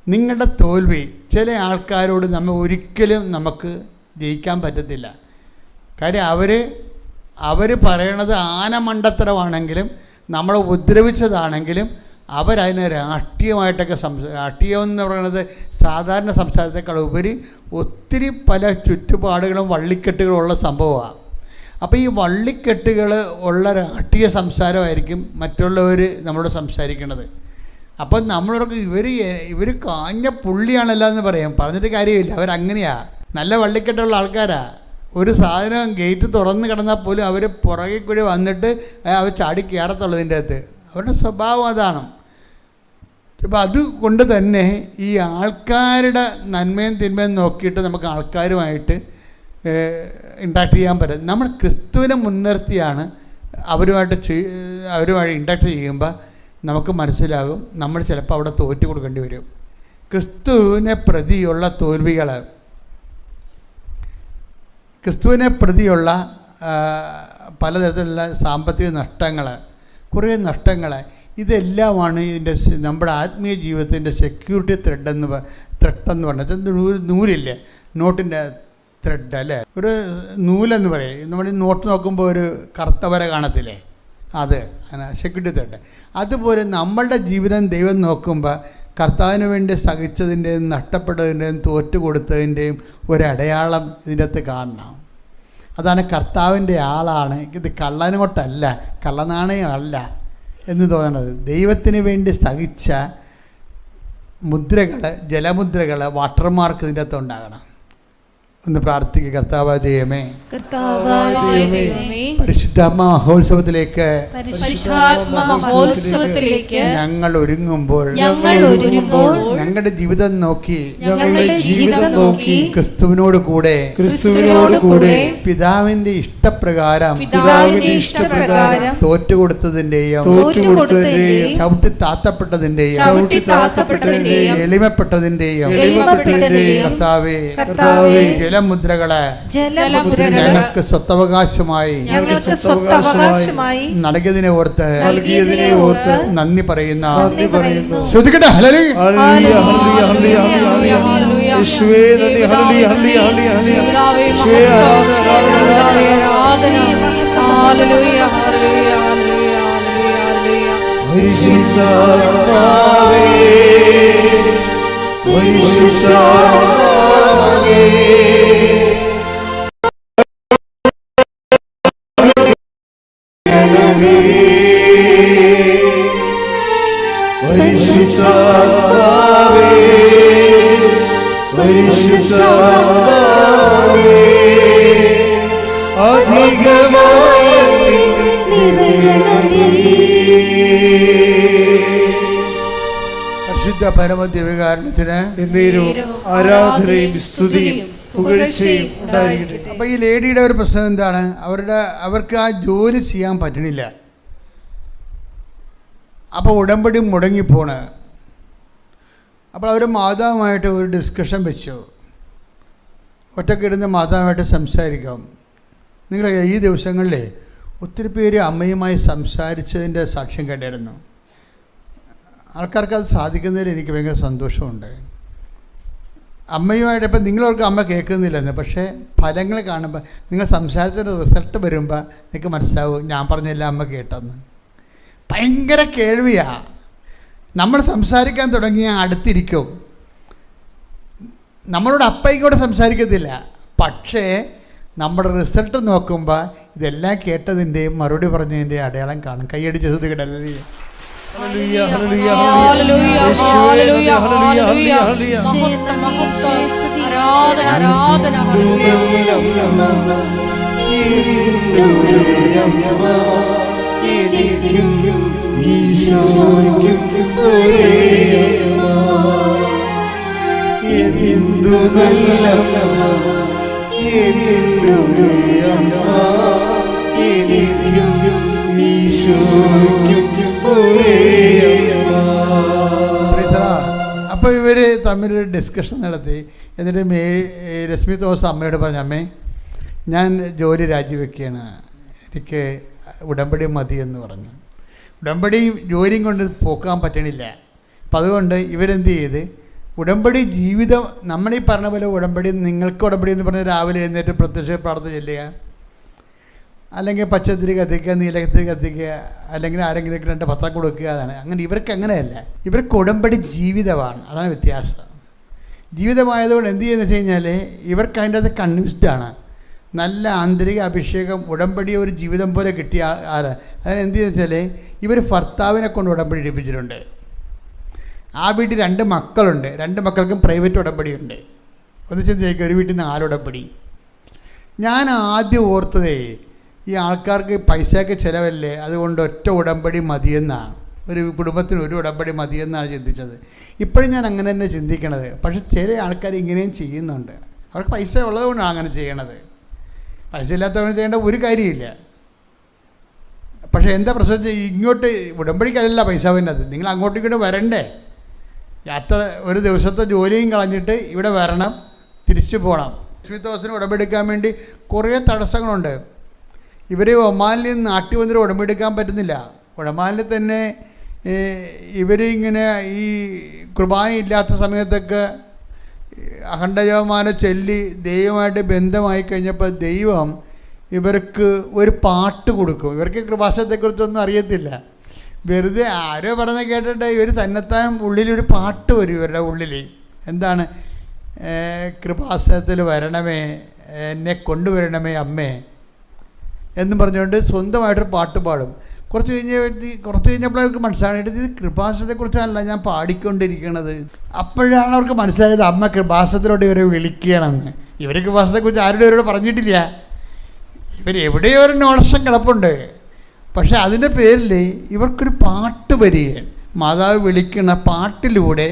S1: നിങ്ങളുടെ തോൽവി ചില ആൾക്കാരോട് ഒരിക്കലും നമുക്ക് ജയിക്കാൻ പറ്റത്തില്ല. കാര്യം അവർ പറയണത് ആനമണ്ടത്തരമാണെങ്കിലും നമ്മളെ ഉപദ്രവിച്ചതാണെങ്കിലും അവരതിനെ രാഷ്ട്രീയമായിട്ടൊക്കെ രാഷ്ട്രീയം എന്ന് പറയുന്നത് സാധാരണ സംസാരത്തെക്കാൾ ഉപരി ഒത്തിരി പല ചുറ്റുപാടുകളും വള്ളിക്കെട്ടുകളും ഉള്ള സംഭവമാണ്. അപ്പോൾ ഈ വള്ളിക്കെട്ടുകൾ ഉള്ള രാഷ്ട്രീയ സംസാരമായിരിക്കും മറ്റുള്ളവർ നമ്മളോട് സംസാരിക്കുന്നത്. അപ്പം നമ്മളോടൊക്കെ ഇവർ കാഞ്ഞ പുള്ളിയാണല്ലോ എന്ന് പറയാം. പറഞ്ഞിട്ട് കാര്യമില്ല, അവരങ്ങനെയാണ്. നല്ല വള്ളിക്കെട്ടുള്ള ആൾക്കാരാണ്. ഒരു സാധനം ഗേറ്റ് തുറന്ന് കിടന്നാൽ പോലും അവർ പുറകിൽ കൂടി വന്നിട്ട് അവർ ചാടി കയറത്തുള്ളതിൻ്റെ അകത്ത്. അവരുടെ സ്വഭാവം അതാണ്. ഇപ്പം അതുകൊണ്ട് തന്നെ ഈ ആൾക്കാരുടെ നന്മയും തിന്മയും നോക്കിയിട്ട് നമുക്ക് ആൾക്കാരുമായിട്ട് ഇൻട്രാക്ട് ചെയ്യാൻ പറ്റും. നമ്മൾ ക്രിസ്തുവിനെ മുൻനിർത്തിയാണ് അവരുമായി ഇൻട്രാക്ട് ചെയ്യുമ്പോൾ നമുക്ക് മനസ്സിലാകും നമ്മൾ ചിലപ്പോൾ അവിടെ തോറ്റു കൊടുക്കേണ്ടി വരും. ക്രിസ്തുവിനെ പ്രതിയുള്ള തോൽവികൾ, ക്രിസ്തുവിനെ പ്രതിയുള്ള പലതരത്തിലുള്ള സാമ്പത്തിക നഷ്ടങ്ങൾ, കുറേ നഷ്ടങ്ങൾ, ഇതെല്ലാമാണ് ഇതിൻ്റെ നമ്മുടെ ആത്മീയ ജീവിതത്തിൻ്റെ സെക്യൂരിറ്റി ത്രെഡെന്ന് പറഞ്ഞത്. നൂലില്ലേ, നോട്ടിൻ്റെ ത്രെഡ് അല്ലേ, ഒരു നൂലെന്ന് പറയും. നമ്മൾ ഈ നോട്ട് നോക്കുമ്പോൾ ഒരു കറുത്ത വര കാണത്തില്ലേ, അത് സെക്യൂരിറ്റി ത്രെഡ്. അതുപോലെ നമ്മളുടെ ജീവിതം ദൈവം നോക്കുമ്പോൾ കർത്താവിന് വേണ്ടി സഹിച്ചതിൻ്റെയും നഷ്ടപ്പെട്ടതിൻ്റെയും തോറ്റു കൊടുത്തതിൻ്റെയും ഒരടയാളം ഇതിൻ്റെ അകത്ത് കാണണം. അതാണ് കർത്താവിൻ്റെ ആളാണ്, ഇത് കള്ളനോട്ടല്ല, കള്ളനാണയമല്ല എന്ന് തോന്നണത്. ദൈവത്തിന് വേണ്ടി സഹിച്ച മുദ്രകൾ, ജലമുദ്രകൾ, വാട്ടർമാർക്ക് ഇതിൻ്റെ അകത്ത് ഉണ്ടാകണം. ഒന്ന് പ്രാർത്ഥിക്കുക. കർത്താവായ ദൈവമേ, പരിശുദ്ധാത്മാ മഹോത്സവത്തിലേക്ക് ഞങ്ങൾ ഒരുങ്ങുമ്പോൾ ഞങ്ങളുടെ ജീവിതം നോക്കി ക്രിസ്തുവിനോട് കൂടെ പിതാവിന്റെ ഇഷ്ടപ്രകാരം തോറ്റുകൊടുത്തതിന്റെയും ചവിട്ടി താത്തപ്പെട്ടതിന്റെയും എളിമപ്പെട്ടതിന്റെയും കർത്താവേ ജലമുദ്രകളെ ഞങ്ങൾക്ക് സ്വത്തവകാശമായി നൽകിയതിനെ ഓർത്ത് നന്ദി പറയുന്ന ശ്രദ്ധിക്കട്ടെ. പരിശുദ്ധ പരമദിവ്യകാരുണ്യത്തിന് ആരാധനയും സ്തുതിയും പുകഴ്ചയും ഉണ്ടായിരിക്കട്ടെ. അപ്പോൾ ഈ ലേഡിയുടെ ഒരു പ്രശ്നം എന്താണ്? അവർക്ക് ആ ജോലി ചെയ്യാൻ പറ്റണില്ല. അപ്പോൾ ഉടമ്പടി മുടങ്ങിപ്പോണ്. അപ്പോൾ അവർ മാതാവുമായിട്ട് ഒരു ഡിസ്കഷൻ വെച്ചു. ഒറ്റക്കിരുന്ന് മാതാവുമായിട്ട് സംസാരിക്കാം. നിങ്ങൾ ഈ ദിവസങ്ങളിൽ ഒത്തിരി പേര് അമ്മയുമായി സംസാരിച്ചതിൻ്റെ സാക്ഷ്യം കണ്ടിരുന്നു. ആൾക്കാർക്ക് അത് സാധിക്കുന്നതിൽ എനിക്ക് ഭയങ്കര സന്തോഷമുണ്ട്. അമ്മയുമായിട്ട് ഇപ്പം നിങ്ങളോർക്ക് അമ്മ കേൾക്കുന്നില്ലെന്ന്, പക്ഷേ ഫലങ്ങൾ കാണുമ്പോൾ നിങ്ങൾ സംസാരത്തിൻ്റെ റിസൾട്ട് വരുമ്പോൾ നിങ്ങൾക്ക് മനസ്സിലാവും ഞാൻ പറഞ്ഞെല്ലാം അമ്മ കേട്ടെന്ന്. ഭയങ്കര കേൾവിയാണ്. നമ്മൾ സംസാരിക്കാൻ തുടങ്ങിയാൽ അടുത്തിരിക്കും. നമ്മളോട് അപ്പയ്ക്കൂടെ സംസാരിക്കത്തില്ല, പക്ഷേ നമ്മുടെ റിസൾട്ട് നോക്കുമ്പോൾ ഇതെല്ലാം കേട്ടതിൻ്റെയും മറുപടി പറഞ്ഞതിൻ്റെയും അടയാളം കാണും. കൈയടിച്ച് ശ്രദ്ധിക്കട്ടെ.
S3: Hallelujah hallelujah
S4: hallelujah hallelujah
S3: hallelujah
S4: ഹല്ലേലൂയ മഹത്വം മഹത്വം ആരാധന ആരാധന ഹല്ലേലൂയ
S3: എന്തു നല്ല
S1: അപ്പോൾ ഇവർ തമ്മിലൊരു ഡിസ്കഷൻ നടത്തി. എന്നിട്ട് രശ്മി തോമസ് അമ്മയോട് പറഞ്ഞു, അമ്മേ ഞാൻ ജോലി രാജിവെക്കുകയാണ്, എനിക്ക് ഉടമ്പടി മതിയെന്ന് പറഞ്ഞു. ഉടമ്പടിയും ജോലിയും കൊണ്ട് പോക്കാൻ പറ്റണില്ല. അപ്പം അതുകൊണ്ട് ഇവരെന്ത് ചെയ്ത് ഉടമ്പടി ജീവിതം നമ്മളീ പറഞ്ഞ പോലെ ഉടമ്പടി, നിങ്ങൾക്ക് ഉടമ്പടി എന്ന് പറഞ്ഞാൽ രാവിലെ എഴുന്നേറ്റ് പ്രത്യക്ഷ പ്രാർത്ഥന ചെല്ലുക, അല്ലെങ്കിൽ പച്ചത്തിരി കത്തിക്കുക, നീലത്തിരി കത്തിക്കുക, അല്ലെങ്കിൽ ആരെങ്കിലും 2 പത്രം കൊടുക്കുക. അതാണ്. അങ്ങനെ ഇവർക്ക് അങ്ങനെയല്ല. ഇവർക്ക് ഉടമ്പടി ജീവിതമാണ്. അതാണ് വ്യത്യാസം. ജീവിതമായതുകൊണ്ട് എന്ത് ചെയ്യുന്നത് വെച്ച് കഴിഞ്ഞാൽ ഇവർക്ക് അതിൻ്റെ അത് കൺവിൻസ്ഡാണ്. നല്ല ആന്തരിക അഭിഷേകം ഉടമ്പടി ഒരു ജീവിതം പോലെ കിട്ടിയ ആരാ. അതിന് എന്ത് ചെയ്യുന്നത് വെച്ചാൽ ഇവർ ഭർത്താവിനെ കൊണ്ട് ഉടമ്പടി എടുപ്പിച്ചിട്ടുണ്ട്. ആ വീട്ടിൽ 2 മക്കളുണ്ട്. 2 മക്കൾക്കും പ്രൈവറ്റ് ഉടമ്പടിയുണ്ട്. ഒന്നിച്ച് ഒരു വീട്ടിൽ 4 ഉടമ്പടി. ഞാൻ ആദ്യം ഓർത്തതേ ഈ ആൾക്കാർക്ക് പൈസയൊക്കെ ചിലവല്ലേ, അതുകൊണ്ട് ഒറ്റ ഉടമ്പടി മതിയെന്നാണ്. ഒരു കുടുംബത്തിന് ഒരു ഉടമ്പടി മതിയെന്നാണ് ചിന്തിച്ചത്. ഇപ്പോഴും ഞാൻ അങ്ങനെ തന്നെ ചിന്തിക്കണത്. പക്ഷെ ചില ആൾക്കാർ ഇങ്ങനെയും ചെയ്യുന്നുണ്ട്. അവർക്ക് പൈസ ഉള്ളതുകൊണ്ടാണ് അങ്ങനെ ചെയ്യണത്. പൈസ ഇല്ലാത്തവന് ചെയ്യേണ്ട ഒരു കാര്യമില്ല. പക്ഷേ എന്താ പ്രശ്നം, ഇങ്ങോട്ട് ഉടമ്പടിക്കല്ല പൈസ വേണ്ടത്, നിങ്ങൾ അങ്ങോട്ടും ഇങ്ങോട്ട് വരണ്ടേ. യാത്ര ഒരു ദിവസത്തെ ജോലിയും കളഞ്ഞിട്ട് ഇവിടെ വരണം, തിരിച്ചു പോകണം. ലക്ഷ്മിത്തോസിന് ഉടമ്പെടുക്കാൻ വേണ്ടി കുറേ തടസ്സങ്ങളുണ്ട്. ഇവർ ഒമാനിൽ നിന്ന് നാട്ടിൽ വന്നിട്ട് ഉടമ്പെടുക്കാൻ പറ്റുന്നില്ല. ഒമാനിൽ തന്നെ ഇവരിങ്ങനെ ഈ കുർബാന ഇല്ലാത്ത സമയത്തൊക്കെ അഖണ്ഡജപമാല ചൊല്ലി ദൈവമായിട്ട് ബന്ധമായി കഴിഞ്ഞപ്പോൾ ദൈവം ഇവർക്ക് ഒരു പാട്ട് കൊടുക്കും. ഇവർക്ക് കൃപാസനത്തെക്കുറിച്ചൊന്നും അറിയത്തില്ല. വെറുതെ ആരോ പറഞ്ഞ കേട്ടിട്ട് ഇവർ തന്നെത്താൻ ഉള്ളിലൊരു പാട്ട് വരും ഇവരുടെ ഉള്ളിൽ. എന്താണ്? കൃപാസനത്തിൽ വരണമേ, എന്നെ കൊണ്ടുവരണമേ അമ്മേ എന്നും പറഞ്ഞുകൊണ്ട് സ്വന്തമായിട്ടൊരു പാട്ട് പാടും. കുറച്ച് കഴിഞ്ഞപ്പോൾ അവർക്ക് മനസ്സിലായിട്ട് ഇത് കൃപാസനത്തെക്കുറിച്ചല്ല ഞാൻ പാടിക്കൊണ്ടിരിക്കണത്. അപ്പോഴാണ് അവർക്ക് മനസ്സിലായത് അമ്മ കൃപാസനത്തിലോട്ട് ഇവരെ വിളിക്കണമെന്ന്. ഇവർ കൃപാസനത്തെക്കുറിച്ച് ആരുടെ ഇവരോട് പറഞ്ഞിട്ടില്ല. ഇവരെവിടെയോ ഒരു നോളക്ഷം കിടപ്പുണ്ട്. പക്ഷേ അതിൻ്റെ പേരിൽ ഇവർക്കൊരു പാട്ട് വരികയാണ്. മാതാവ് വിളിക്കുന്ന പാട്ടിലൂടെ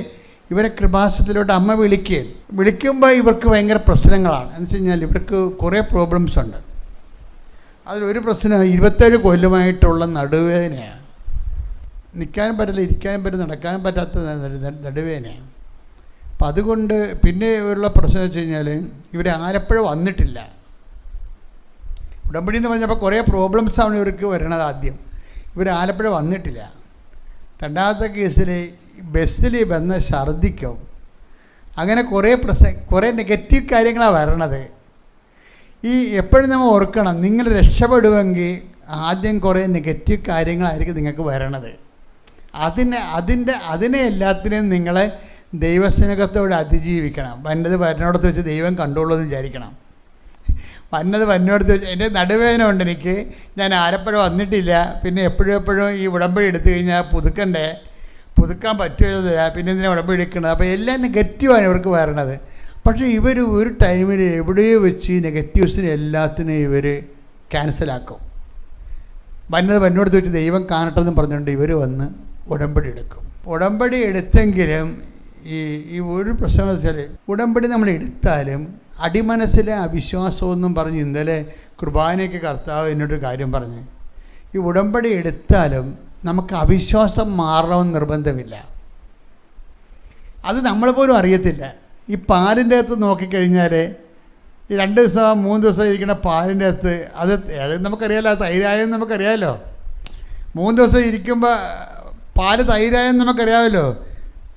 S1: ഇവരെ കൃപാസനത്തിലോട്ട് അമ്മ വിളിക്കുകയാണ്. വിളിക്കുമ്പോൾ ഇവർക്ക് ഭയങ്കര പ്രശ്നങ്ങളാണ്. എന്ന് വെച്ച് കഴിഞ്ഞാൽ ഇവർക്ക് കുറേ പ്രോബ്ലംസ് ഉണ്ട്. അതിലൊരു പ്രശ്നം 27 കൊല്ലമായിട്ടുള്ള നടുവേദനയാണ്. നിൽക്കാനും പറ്റില്ല, ഇരിക്കാനും പറ്റില്ല, നടക്കാനും പറ്റാത്ത നടുവേദനയാണ്. അപ്പം അതുകൊണ്ട് പിന്നെ ഉള്ള പ്രശ്നം വെച്ച് കഴിഞ്ഞാൽ ഇവർ ആലപ്പുഴ വന്നിട്ടില്ല. ഉടമ്പടി എന്ന് പറഞ്ഞപ്പോൾ കുറേ പ്രോബ്ലംസാണ് ഇവർക്ക് വരണത്. ആദ്യം ഇവർ ആലപ്പുഴ വന്നിട്ടില്ല. രണ്ടാമത്തെ കേസിൽ ബസ്സിൽ വന്ന് ഛർദ്ദിക്കും. അങ്ങനെ കുറേ നെഗറ്റീവ് കാര്യങ്ങളാണ് വരണത്. ഈ എപ്പോഴും നമ്മൾ ഓർക്കണം, നിങ്ങൾ രക്ഷപ്പെടുമെങ്കിൽ ആദ്യം കുറേ നെഗറ്റീവ് കാര്യങ്ങളായിരിക്കും നിങ്ങൾക്ക് വരണത്. അതിനെ എല്ലാത്തിനെയും നിങ്ങളെ ദൈവസ്നേഹത്തോടെ അതിജീവിക്കണം. വന്നത് വരനോടത്ത് വെച്ച് ദൈവം കണ്ടോളൂ എന്ന് വിചാരിക്കണം. വന്നോടത്ത് വെച്ച് എൻ്റെ നടുവേദന ഉണ്ട് എനിക്ക്, ഞാൻ ആലപ്പുഴ വന്നിട്ടില്ല, പിന്നെ എപ്പോഴും ഈ ഉടമ്പടി എടുത്തു കഴിഞ്ഞാൽ പുതുക്കാൻ പറ്റുമല്ല, പിന്നെ ഇതിനെ ഉടമ്പടി എടുക്കണം. അപ്പോൾ എല്ലാം നെഗറ്റീവാണ് ഇവർക്ക് വരണത്. പക്ഷേ ഇവർ ഒരു ടൈമിൽ എവിടെയോ വെച്ച് നെഗറ്റീവ്സിനെ എല്ലാത്തിനെയും ഇവർ ക്യാൻസലാക്കും. വന്നോടത്ത് വെച്ച് ദൈവം കാണട്ടെന്ന് പറഞ്ഞുകൊണ്ട് ഇവർ വന്ന് ഉടമ്പടി എടുക്കും. ഉടമ്പടി എടുത്തെങ്കിലും ഈ ഒരു പ്രശ്നം വെച്ചാൽ ഉടമ്പടി നമ്മൾ എടുത്താലും അടിമനസ്സിലെ അവിശ്വാസമൊന്നും പറഞ്ഞ് ഇന്നലെ കുർബാനയ്ക്ക് കർത്താവ് എന്നോടൊരു കാര്യം പറഞ്ഞ്, ഈ ഉടമ്പടി എടുത്താലും നമുക്ക് അവിശ്വാസം മാറണമെന്ന് നിർബന്ധമില്ല. അത് നമ്മളെപ്പോലും അറിയത്തില്ല. ഈ പാലിൻ്റെ അകത്ത് നോക്കിക്കഴിഞ്ഞാൽ ഈ 2 ദിവസം 3 ദിവസം ഇരിക്കുന്ന പാലിൻ്റെ അകത്ത് അത് നമുക്കറിയാമല്ലോ, തൈരായെന്ന് നമുക്കറിയാമല്ലോ. 3 ദിവസം ഇരിക്കുമ്പോൾ പാല് തൈരായെന്ന് നമുക്കറിയാമല്ലോ.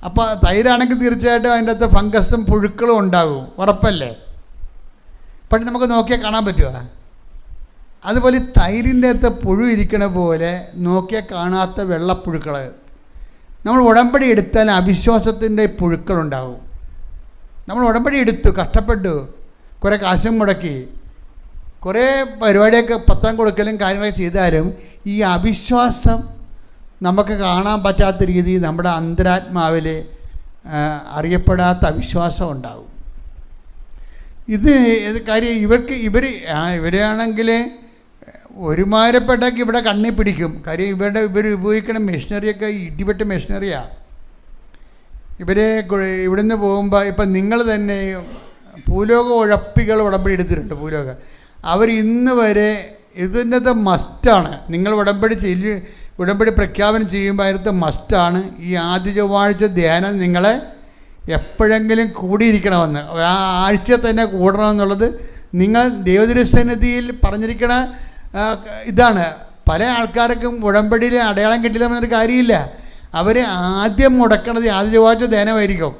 S1: അപ്പോൾ തൈരാണെങ്കിൽ തീർച്ചയായിട്ടും അതിൻ്റെ അകത്ത് ഫംഗസും പുഴുക്കളും ഉണ്ടാകും, ഉറപ്പല്ലേ? പക്ഷെ നമുക്ക് നോക്കിയാൽ കാണാൻ പറ്റുമോ? അതുപോലെ തൈരിൻ്റെ അകത്ത് പുഴു ഇരിക്കണ പോലെ നോക്കിയാൽ കാണാത്ത വെള്ളപ്പുഴുക്കൾ. നമ്മൾ ഉടമ്പടി എടുത്താൽ അവിശ്വാസത്തിൻ്റെ പുഴുക്കളുണ്ടാകും. നമ്മൾ ഉടമ്പടി എടുത്തു, കഷ്ടപ്പെട്ടു, കുറേ കാശും മുടക്കി, കുറേ പരിപാടിയൊക്കെ പത്താം കൊടുക്കലും കാര്യങ്ങളൊക്കെ ചെയ്താലും ഈ അവിശ്വാസം നമുക്ക് കാണാൻ പറ്റാത്ത രീതിയിൽ നമ്മുടെ അന്തരാത്മാവിൽ അറിയപ്പെടാത്ത അവിശ്വാസം ഉണ്ടാകും. ഇത് കാര്യം ഇവരാണെങ്കിൽ ഒരുമാരപ്പെട്ടൊക്കെ ഇവിടെ കണ്ണി പിടിക്കും. കാര്യം ഇവർ ഉപയോഗിക്കുന്ന മെഷീനറിയൊക്കെ ഇടിപെട്ട മെഷീനറിയാണ്. ഇവിടുന്ന് പോകുമ്പോൾ ഇപ്പം നിങ്ങൾ തന്നെ ഭൂലോക ഉഴപ്പികൾ ഉടമ്പടി എടുത്തിട്ടുണ്ട്. ഭൂലോക അവർ ഇന്ന് വരെ ഇതിൻ്റെ മസ്റ്റാണ്. നിങ്ങൾ ഉടമ്പടി പ്രഖ്യാപനം ചെയ്യുമ്പോൾ അതിനകത്ത് മസ്റ്റാണ് ഈ ആദ്യ ചൊവ്വാഴ്ച ധ്യാനം നിങ്ങളെ എപ്പോഴെങ്കിലും കൂടിയിരിക്കണമെന്ന്, ആ ആഴ്ച തന്നെ കൂടണമെന്നുള്ളത് നിങ്ങൾ ദൈവദൃസന്നിധിയിൽ പറഞ്ഞിരിക്കണ ഇതാണ്. പല ആൾക്കാർക്കും ഉടമ്പടിയിൽ അടയാളം കിട്ടില്ല എന്നൊരു കാര്യമില്ല. അവർ ആദ്യം മുടക്കണത് ആദ്യ ചൊവ്വാഴ്ച ധ്യാനമായിരിക്കും.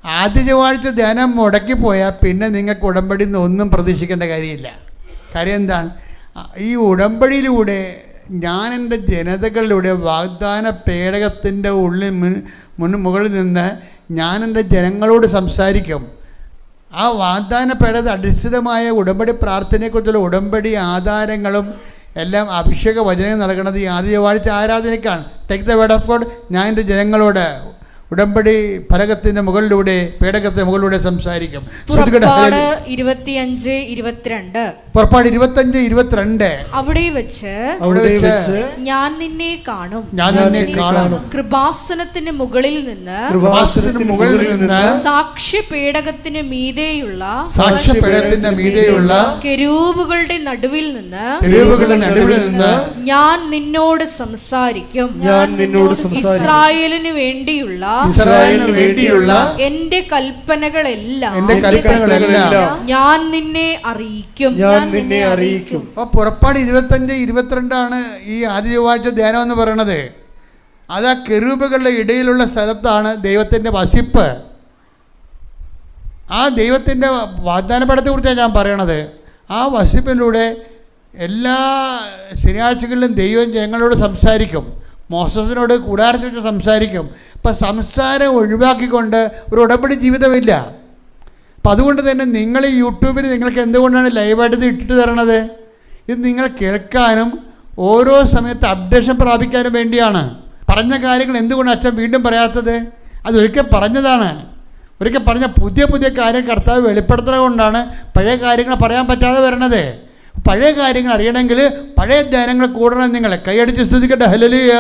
S1: ആദ്യ ചൊവ്വാഴ്ച ധ്യാനം മുടക്കിപ്പോയാൽ പിന്നെ നിങ്ങൾക്ക് ഉടമ്പടിയിൽ നിന്ന് ഒന്നും പ്രതീക്ഷിക്കേണ്ട കാര്യമില്ല. കാര്യം എന്താണ്? ഈ ഉടമ്പടിയിലൂടെ ഞാൻ എൻ്റെ ജനതകളിലൂടെ വാഗ്ദാന പേടകത്തിൻ്റെ മുകളിൽ നിന്ന് ഞാൻ എൻ്റെ ജനങ്ങളോട് സംസാരിക്കും. ആ വാഗ്ദാന പേടകത്തിൽ അടിസ്ഥിതമായ ഉടമ്പടി പ്രാർത്ഥനയെക്കുറിച്ചുള്ള ഉടമ്പടി ആധാരങ്ങളും എല്ലാം അഭിഷേക വചനം നൽകണത് ഈ ആദ്യ ചൊവ്വാഴ്ച ആരാധനയ്ക്കാണ്. Take the word of God. ഞാൻ എൻ്റെ ജനങ്ങളോട് ഉടമ്പടി ഫലകത്തിന്റെ മുകളിലൂടെ പേടകത്തിന്റെ മുകളിലൂടെ സംസാരിക്കും.
S4: പുറപ്പാട് 25:22 അവിടെ വെച്ച് ഞാൻ നിന്നെ കാണും, കൃപാസനത്തിന് മുകളിൽ നിന്ന് സാക്ഷ്യപേടകത്തിന് മീതെയുള്ള കെരൂബുകളുടെ നടുവിൽ നിന്ന് ഞാൻ നിന്നോട് സംസാരിക്കും. ഇസ്രായേലിന് വേണ്ടിയുള്ള എന്റെ കൽപ്പനകളെല്ലാം ഞാൻ നിന്നെ അറിയിക്കും.
S1: അപ്പോൾ പുറപ്പാട് 25-22 ഈ ആദ്യ ചൊവ്വാഴ്ച ധ്യാനം എന്ന് പറയുന്നത്. അത് ആ കെരൂബുകളുടെ ഇടയിലുള്ള സ്ഥലത്താണ് ദൈവത്തിൻ്റെ വസിപ്പ്. ആ ദൈവത്തിൻ്റെ വാഗ്ദാനപടത്തെക്കുറിച്ചാണ് ഞാൻ പറയണത്. ആ വസിപ്പിലൂടെ എല്ലാ ശനിയാഴ്ചകളിലും ദൈവം ജനങ്ങളോട് സംസാരിക്കും. മോസസിനോട് കൂടാരത്തിൽ വെച്ച് സംസാരിക്കും. അപ്പം സംസാരം ഒഴിവാക്കിക്കൊണ്ട് ഒരു ഉടമ്പടി ജീവിതമില്ല. അപ്പം അതുകൊണ്ട് തന്നെ നിങ്ങൾ ഈ യൂട്യൂബിൽ നിങ്ങൾക്ക് എന്തുകൊണ്ടാണ് ലൈവായിട്ട് ഇത് ഇട്ടിട്ട് തരണത്? ഇത് നിങ്ങൾ കേൾക്കാനും ഓരോ സമയത്ത് അപ്ഡേഷൻ പ്രാപിക്കാനും വേണ്ടിയാണ്. പറഞ്ഞ കാര്യങ്ങൾ എന്തുകൊണ്ട് അച്ഛൻ വീണ്ടും പറയാത്തത്? അതൊരിക്കൽ പറഞ്ഞതാണ്. ഒരിക്കൽ പറഞ്ഞ പുതിയ കാര്യം കർത്താവ് വെളിപ്പെടുത്തുന്നത് കൊണ്ടാണ് പഴയ കാര്യങ്ങൾ പറയാൻ പറ്റാതെ വരണത്. പഴയ കാര്യങ്ങൾ അറിയണമെങ്കിൽ പഴയ ധ്യാനങ്ങൾ കൂടണം. നിങ്ങൾ കൈയടിച്ച് സ്തുതിക്കട്ടെ. ഹല്ലേലൂയ.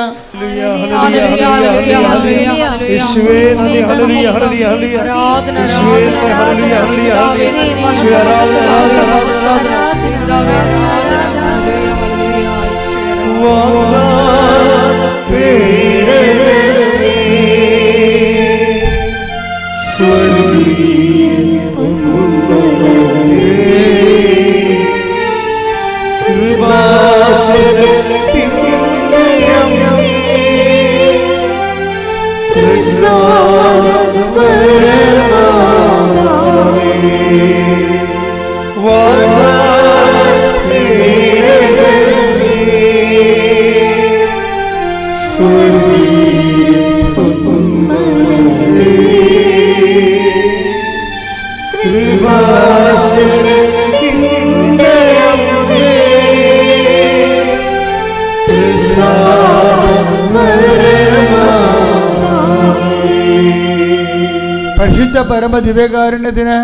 S1: പരിശുദ്ധ പരമ ദിവ്യകാരുണ്യത്തിന്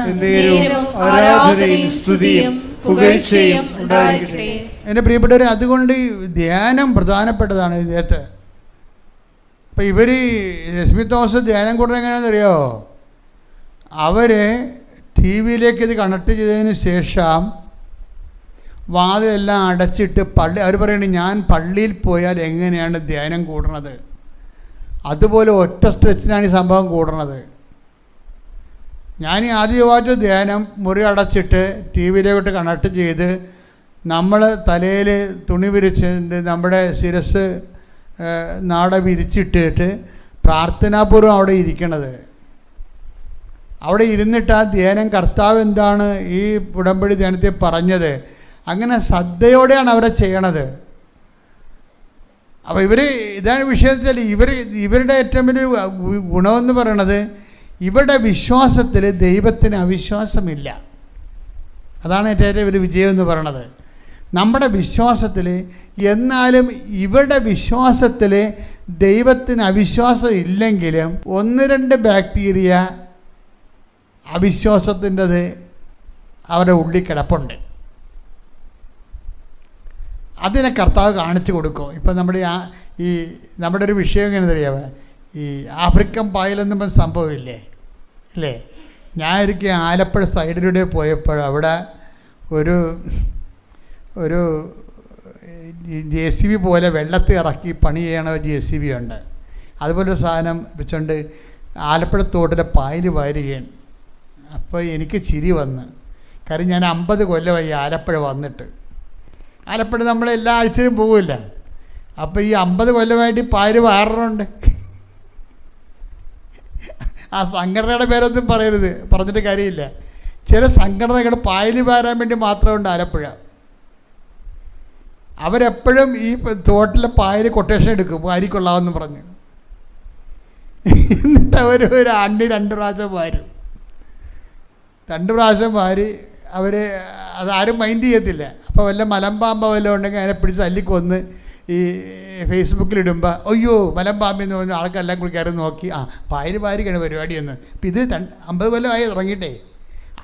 S1: എൻ്റെ പ്രിയപ്പെട്ടവരെ, അതുകൊണ്ട് ധ്യാനം പ്രധാനപ്പെട്ടതാണ് ഇതിനകത്ത്. അപ്പം ഇവർ രശ്മി തോമസ് ധ്യാനം കൂടുന്നത് എങ്ങനെയാണെന്നറിയോ? അവർ ടി വിയിലേക്ക് ഇത് കണക്ട് ചെയ്തതിന് ശേഷം വാതിലെല്ലാം അടച്ചിട്ട് അവർ പറയുന്നത് ഞാൻ പള്ളിയിൽ പോയാൽ എങ്ങനെയാണ് ധ്യാനം കൂടണത്, അതുപോലെ ഒറ്റ സ്ട്രെച്ചിനാണ് ഈ സംഭവം കൂടണത്. ഞാൻ ഈ ആദ്യ ചൊവ്വാഴ്ച ധ്യാനം മുറി അടച്ചിട്ട് ടി വിയിലോട്ട് കണക്ട് ചെയ്ത് നമ്മൾ തലയിൽ തുണി വിരിച്ച് നമ്മുടെ ശിരസ് നാട വിരിച്ചിട്ടിട്ട് പ്രാർത്ഥനാപൂർവ്വം അവിടെ ഇരിക്കണത്. അവിടെ ഇരുന്നിട്ട് ആ ധ്യാനം, കർത്താവ് എന്താണ് ഈ ഉടമ്പടി ധ്യാനത്തിൽ പറഞ്ഞത്, അങ്ങനെ ശ്രദ്ധയോടെയാണ് അവരെ ചെയ്യണത്. അപ്പോൾ ഇതാണ് വിഷയത്തിൽ ഇവരുടെ ഏറ്റവും വലിയ ഗുണമെന്ന് പറയണത്, ഇവരുടെ വിശ്വാസത്തിൽ ദൈവത്തിന് അവിശ്വാസമില്ല. അതാണ് ഏറ്റവും വലിയ വിജയം എന്ന് പറയണത്. നമ്മുടെ വിശ്വാസത്തിൽ, എന്നാലും ഇവരുടെ വിശ്വാസത്തിൽ ദൈവത്തിന് അവിശ്വാസം ഇല്ലെങ്കിലും 1-2 ബാക്ടീരിയ അവിശ്വാസത്തിൻ്റെത് അവരുടെ ഉള്ളിൽ കിടപ്പുണ്ട്. അതിനെ കർത്താവ് കാണിച്ചു കൊടുക്കും. ഇപ്പം നമ്മുടെ ഒരു വിഷയം എങ്ങനെ അറിയാമോ, ഈ ആഫ്രിക്കൻ പായലെന്നും പറഞ്ഞ സംഭവമില്ലേ അല്ലേ? ഞാൻ ഒരിക്കൽ ആലപ്പുഴ സൈഡിലൂടെ പോയപ്പോൾ അവിടെ ഒരു JCB പോലെ വെള്ളത്തിൽ ഇറക്കി പണി ചെയ്യണ JCB ഉണ്ട്. അതുപോലൊരു സാധനം വെച്ചുകൊണ്ട് ആലപ്പുഴ തോട്ടിലെ പായൽ വാരുകയാണ്. അപ്പോൾ എനിക്ക് ചിരി വന്ന്, കാര്യം ഞാൻ 50 കൊല്ലമായി ആലപ്പുഴ വന്നിട്ട്. ആലപ്പുഴ നമ്മൾ എല്ലാ ആഴ്ചയിലും പോകില്ല. അപ്പോൾ ഈ 50 കൊല്ലമായിട്ട് പായൽ വാറുണ്ട്. ആ സംഘടനയുടെ പേരൊന്നും പറയരുത്, പറഞ്ഞിട്ട് കാര്യമില്ല. ചില സംഘടനകൾ പായൽ വാരാൻ വേണ്ടി മാത്രമുണ്ട് ആലപ്പുഴ. അവരെപ്പോഴും ഈ തോട്ടിലെ പായൽ കൊട്ടേഷൻ എടുക്കും, വാരിക്കൊള്ളാമെന്ന് പറഞ്ഞ്. എന്നിട്ട് ഒരു ആണ്ടി 2 പ്രാവശ്യം വാരും. 2 പ്രാവശ്യം വാരി അതാരും മൈൻഡ് ചെയ്യത്തില്ല. അപ്പോൾ വല്ല മലമ്പാമ്പ വല്ലതും ഉണ്ടെങ്കിൽ അതിനെ പിടിച്ച് അല്ലിക്കൊന്ന് ഈ ഫേസ്ബുക്കിലിടുമ്പോൾ അയ്യോ മലമ്പാമ്പെന്ന് പറഞ്ഞാൽ ആൾക്കെല്ലാം കൂടി കയറി നോക്കി പായൽ വാരിക്കാണ് പരിപാടിയെന്ന്. അപ്പം ഇത് 50 കൊല്ലമായി തുടങ്ങിയിട്ടേ.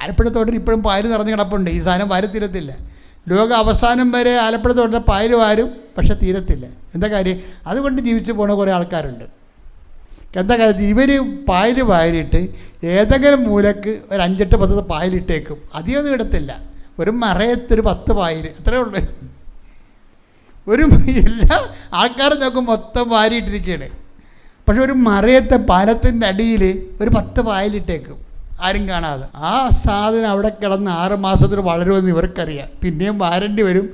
S1: ആലപ്പുഴ തോട്ടിൽ ഇപ്പോഴും പായൽ നിറഞ്ഞ് കിടപ്പുണ്ട്. ഈ സാധനം വാരി തീരത്തില്ല. ലോക അവസാനം വരെ ആലപ്പുഴ തോട്ടിൽ പായൽ വാരും, പക്ഷെ തീരത്തില്ല. എന്താ കാര്യം? അതുകൊണ്ട് ജീവിച്ചു പോണ കുറേ ആൾക്കാരുണ്ട്. എന്താ കാര്യം? ഇവർ പായൽ വാരിയിട്ട് ഏതെങ്കിലും മൂലക്ക് ഒരു 5-8-10 പായലിട്ടേക്കും. അധികമൊന്നും ഇടത്തില്ല. ഒരു മറയത്തൊരു 10 പായൽ, അത്രേ ഉള്ളൂ. എല്ലാ ആൾക്കാരും നോക്കും മൊത്തം വാരിയിട്ടിരിക്കുകയാണ്. പക്ഷെ ഒരു മറയത്തെ പാലത്തിൻ്റെ അടിയിൽ ഒരു 10 പായലിട്ടേക്കും, ആരും കാണാതെ. ആ സാധനം അവിടെ കിടന്ന് 6 മാസത്തിൽ വളരുമെന്ന് ഇവർക്കറിയാം. പിന്നെയും വാരേണ്ടി വരും.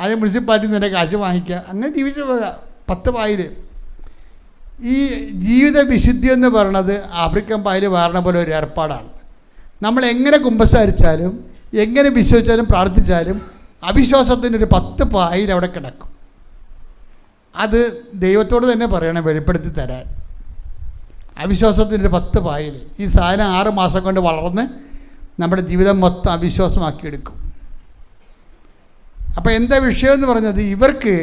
S1: അത് മുനിസിപ്പാലിറ്റിയിൽ നിന്ന് തന്നെ കാശ് വാങ്ങിക്കുക. അങ്ങനെ ജീവിച്ചു പോകാം. 10 പായൽ. ഈ ജീവിത വിശുദ്ധി എന്ന് പറയണത് ആഫ്രിക്കൻ പായൽ വാരണ പോലെ ഒരു ഏർപ്പാടാണ്. നമ്മൾ എങ്ങനെ കുമ്പസാരിച്ചാലും എങ്ങനെ വിശ്വസിച്ചാലും പ്രാർത്ഥിച്ചാലും അവിശ്വാസത്തിനൊരു 10 പായൽ അവിടെ കിടക്കും. അത് ദൈവത്തോട് തന്നെ പറയണം വെളിപ്പെടുത്തി തരാൻ. അവിശ്വാസത്തിൻ്റെ 10 പായൽ. ഈ സാധനം 6 മാസം കൊണ്ട് വളർന്ന് നമ്മുടെ ജീവിതം മൊത്തം അവിശ്വാസമാക്കിയെടുക്കും. അപ്പോൾ എന്താ വിഷയം എന്ന് പറഞ്ഞത്, ഇവർക്ക്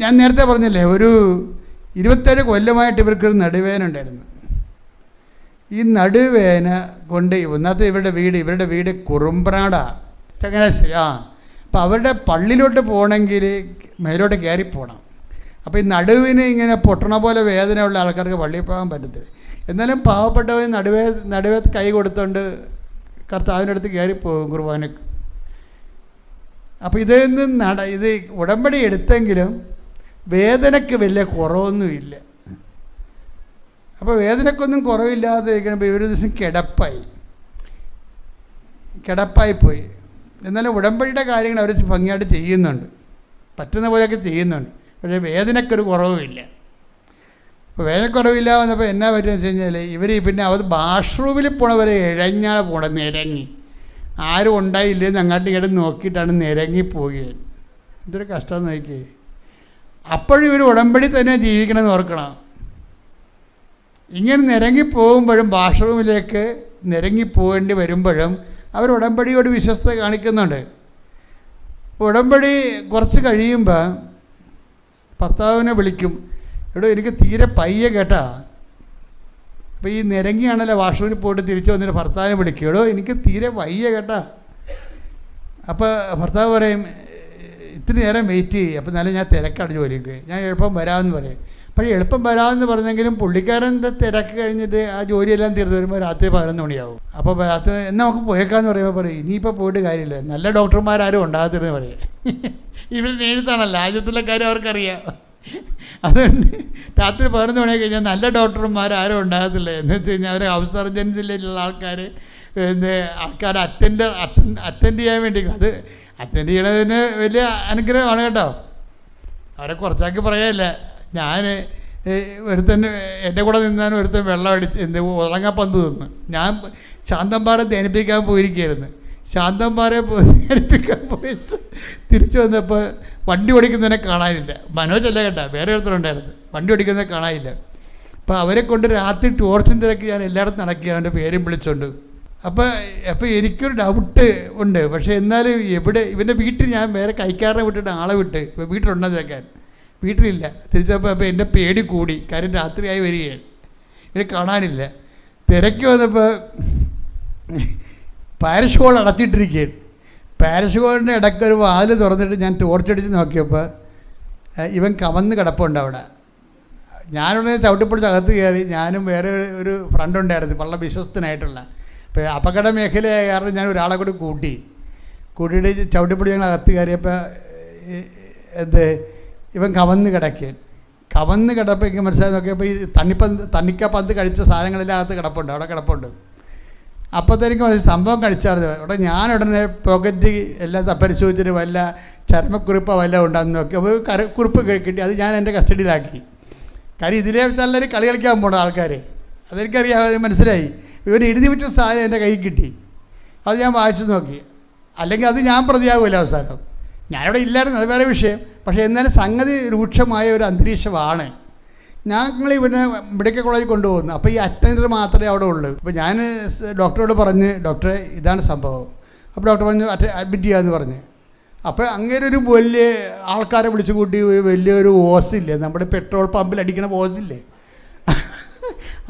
S1: ഞാൻ നേരത്തെ പറഞ്ഞില്ലേ, ഒരു 27 കൊല്ലമായിട്ട് ഇവർക്കൊരു നടുവേദന ഉണ്ടായിരുന്നു. ഈ നടുവേദന കൊണ്ട് ഇന്നത്തെ ഇവരുടെ വീട് കുറുമ്പ്രാടാണ്, ചങ്ങനാശ്ശേരി. അപ്പോൾ അവരുടെ പള്ളിയിലോട്ട് പോകണമെങ്കിൽ മേലോട്ട് കയറിപ്പോകണം. അപ്പോൾ ഈ നടുവിന് ഇങ്ങനെ പൊട്ടണ പോലെ വേദനയുള്ള ആൾക്കാർക്ക് പള്ളിയിൽ പോകാൻ പറ്റത്തില്ല. എന്നാലും പാവപ്പെട്ടവർ നടുവേ കൈ കൊടുത്തുകൊണ്ട് കർത്താവിൻ്റെ അടുത്ത് കയറിപ്പോകും കുർബാനക്ക്. അപ്പോൾ ഇത് ഉടമ്പടി എടുത്തെങ്കിലും വേദനയ്ക്ക് വലിയ കുറവൊന്നുമില്ല. അപ്പോൾ വേദനയ്ക്കൊന്നും കുറവില്ലാതെ ഇരിക്കുമ്പോൾ ഇവരൊരു ദിവസം കിടപ്പായിപ്പോയി. എന്നാലും ഉടമ്പടിയുടെ കാര്യങ്ങൾ അവർ ഭംഗിയായിട്ട് ചെയ്യുന്നുണ്ട്, പറ്റുന്ന പോലെയൊക്കെ ചെയ്യുന്നുണ്ട്. പക്ഷേ വേദനയ്ക്കൊരു കുറവുമില്ല. അപ്പോൾ വേദനക്കുറവില്ല വന്നപ്പോൾ എന്നാ പറ്റുമെന്ന് വെച്ച് കഴിഞ്ഞാൽ ഇവർ പിന്നെ അവർ വാഷ്റൂമിൽ പോണവരെ ഇഴഞ്ഞാണ് പോണത്, നിരങ്ങി. ആരും ഉണ്ടായില്ലെന്ന് അങ്ങോട്ട് ഇങ്ങോട്ട് നോക്കിയിട്ടാണ് നിരങ്ങി പോവുകയാണ്. എന്തൊരു കഷ്ടം നോക്കി. അപ്പോഴും ഇവർ ഉടമ്പടി തന്നെ ജീവിക്കണമെന്ന് ഓർക്കണം. ഇങ്ങനെ നിരങ്ങി പോകുമ്പോഴും വാഷ്റൂമിലേക്ക് നിരങ്ങി പോകേണ്ടി വരുമ്പോഴും അവർ ഉടമ്പടിയോട് വിശ്വസ്തത കാണിക്കുന്നുണ്ട്. ഉടമ്പടി കുറച്ച് കഴിയുമ്പോൾ ഭർത്താവിനെ വിളിക്കും, എടോ എനിക്ക് തീരെ പയ്യെ കേട്ടാ. അപ്പോൾ ഈ നിരങ്ങിയാണല്ലോ വാഷ്റൂമിൽ പോയിട്ട് തിരിച്ചു വന്നിട്ട് ഭർത്താവിനെ വിളിക്കും, എടോ എനിക്ക് തീരെ വയ്യ കേട്ടാ. അപ്പോൾ ഭർത്താവ് പറയും ഇത്തിരി നേരം വെയിറ്റ് ചെയ്യും. അപ്പോൾ എന്നാലും ഞാൻ തിരക്കാണ് ജോലിക്ക്, ഞാൻ എളുപ്പം വരാമെന്ന് പറയും. പക്ഷേ എളുപ്പം വരാമെന്ന് പറഞ്ഞെങ്കിലും പുള്ളിക്കാരൻ്റെ തിരക്ക് കഴിഞ്ഞിട്ട് ആ ജോലിയെല്ലാം തീർത്ത് വരുമ്പോൾ രാത്രി 11 മണിയാവും. അപ്പോൾ രാത്രി എന്നാൽ നമുക്ക് പോയേക്കാന്ന് പറയുമ്പോൾ പറയും ഇനിയിപ്പോൾ പോയിട്ട് കാര്യമില്ല, നല്ല ഡോക്ടർമാരും ഉണ്ടാകത്തില്ലെന്ന് പറയും. ഇവർ നേഴ്സാണല്ലോ, ആശുപത്രിയിലെ കാര്യം അവർക്കറിയാം. അതുകൊണ്ട് രാത്രി 11 മണി കഴിഞ്ഞാൽ നല്ല ഡോക്ടർമാരും ഉണ്ടാകത്തില്ല. എന്ന് വെച്ച് കഴിഞ്ഞാൽ അവർ ഹൗസ് സർജൻസിലുള്ള ആൾക്കാർ അറ്റൻഡ് ചെയ്യാൻ വേണ്ടി, അത് അറ്റൻഡ് ചെയ്യണതിന് വലിയ അനുഗ്രഹമാണ് കേട്ടോ. അവരെ കുറച്ചാക്കി പറയാനില്ല. ഞാൻ ഒരുത്തൻ എൻ്റെ കൂടെ നിന്നാണ് ഒരുത്തൻ വെള്ളം അടിച്ച് ഉറങ്ങാപ്പന്ത് തിന്ന്. ഞാൻ ശാന്തമ്പാറ ധ്യാനിപ്പിക്കാൻ പോയിരിക്കുകയായിരുന്നു. ശാന്തമ്പാറയെ ധ്യാനിപ്പിക്കാൻ പോയി തിരിച്ചു വന്നപ്പോൾ വണ്ടി ഓടിക്കുന്നതിനെ കാണാനില്ല. മനോജല്ല കേട്ടോ, വേറെ ഒരുത്തരുണ്ടായിരുന്നു. വണ്ടി ഓടിക്കുന്നതിനെ കാണാനില്ല. അപ്പോൾ അവരെ കൊണ്ട് രാത്രി ടോർച്ചും തിരക്കി ഞാൻ എല്ലായിടത്തും നടക്കുകയാണ് അവൻ്റെ പേരും വിളിച്ചുകൊണ്ട്. അപ്പോൾ എനിക്കൊരു ഡൗട്ട് ഉണ്ട്. പക്ഷേ എന്നാലും ഇവൻ്റെ വീട്ടിൽ ഞാൻ വേറെ കൈക്കാരനെ വിട്ടിട്ട് ആളെ വിട്ട് വീട്ടിലുണ്ടെന്ന് ചേക്കാൻ വീട്ടിലില്ല. തിരിച്ചപ്പോൾ എൻ്റെ പേടി കൂടി. കാര്യം രാത്രിയായി വരികയാണ്, ഇവരെ കാണാനില്ല. തിരക്കി വന്നപ്പോൾ പാരിഷ് ഹോൾ അടച്ചിട്ടിരിക്കുകയാണ്. പാരിഷ് ഹോളിൻ്റെ ഇടയ്ക്കൊരു വാല് തുറന്നിട്ട് ഞാൻ ടോർച്ചടിച്ച് നോക്കിയപ്പോൾ ഇവൻ കവന്ന് കിടപ്പുണ്ട് അവിടെ. ഞാനുടനെ ചവിട്ടിപ്പൊടിച്ച് അകത്ത് കയറി. ഞാനും വേറെ ഒരു ഫ്രണ്ട് ഉണ്ടായിരുന്നു, വളരെ വിശ്വസ്തനായിട്ടുള്ള. അപ്പോൾ അപകട മേഖലയായ കാരണം ഞാൻ ഒരാളെ കൂടി കൂട്ടിയിട്ട് ചവിട്ടിപ്പൊടി ഞങ്ങൾ അകത്ത് കയറിയപ്പോൾ ഇവൻ കവന്ന് കിടപ്പോൾ എനിക്ക് മനസ്സിലായി നോക്കിയപ്പോൾ ഈ തണ്ണിക്കപ്പന്ത് കഴിച്ച സാധനങ്ങളെല്ലാം അകത്ത് കിടപ്പുണ്ട്, അവിടെ കിടപ്പുണ്ട്. അപ്പോഴത്തേക്ക് സംഭവം കഴിച്ചാണ് അവിടെ. ഞാൻ ഉടനെ പോക്കറ്റ് എല്ലാം പരിശോധിച്ചിട്ട് വല്ല ചരമക്കുറിപ്പോ വല്ല ഉണ്ടെന്ന് നോക്കി. അപ്പോൾ കുറിപ്പ് കിട്ടി. അത് ഞാൻ എൻ്റെ കസ്റ്റഡിയിലാക്കി. കാര്യം ഇതിലേ വെച്ചാലും കളി കളിക്കാൻ പോകണം ആൾക്കാർ. അതെനിക്കറിയാം, മനസ്സിലായി. ഇവർ എഴുതി വെച്ച സാധനം എൻ്റെ കയ്യിൽ കിട്ടി. അത് ഞാൻ വായിച്ചു നോക്കി. അല്ലെങ്കിൽ അത് ഞാൻ പ്രതിയാകുമല്ലോ അവസാനം. ഞാനിവിടെ ഇല്ലായിരുന്നു, അത് വേറെ വിഷയം. പക്ഷേ എന്നാലും സംഗതി രൂക്ഷമായ ഒരു അന്തരീക്ഷമാണ്. ഞങ്ങൾ ഇവനെ മെഡിക്കൽ കോളേജിൽ കൊണ്ടുപോകുന്നു. അപ്പോൾ ഈ അറ്റൻഡർ മാത്രമേ അവിടെ ഉള്ളൂ. അപ്പോൾ ഞാൻ ഡോക്ടറോട് പറഞ്ഞ്, ഡോക്ടറെ ഇതാണ് സംഭവം. അപ്പോൾ ഡോക്ടർ പറഞ്ഞു അഡ്മിറ്റ് ചെയ്യാമെന്ന് പറഞ്ഞ്. അപ്പോൾ അങ്ങനെ ഒരു വലിയ ആൾക്കാരെ വിളിച്ചു കൂട്ടി ഒരു വലിയൊരു ഓസില്ലേ, നമ്മുടെ പെട്രോൾ പമ്പിൽ അടിക്കണ ഓസില്ലേ,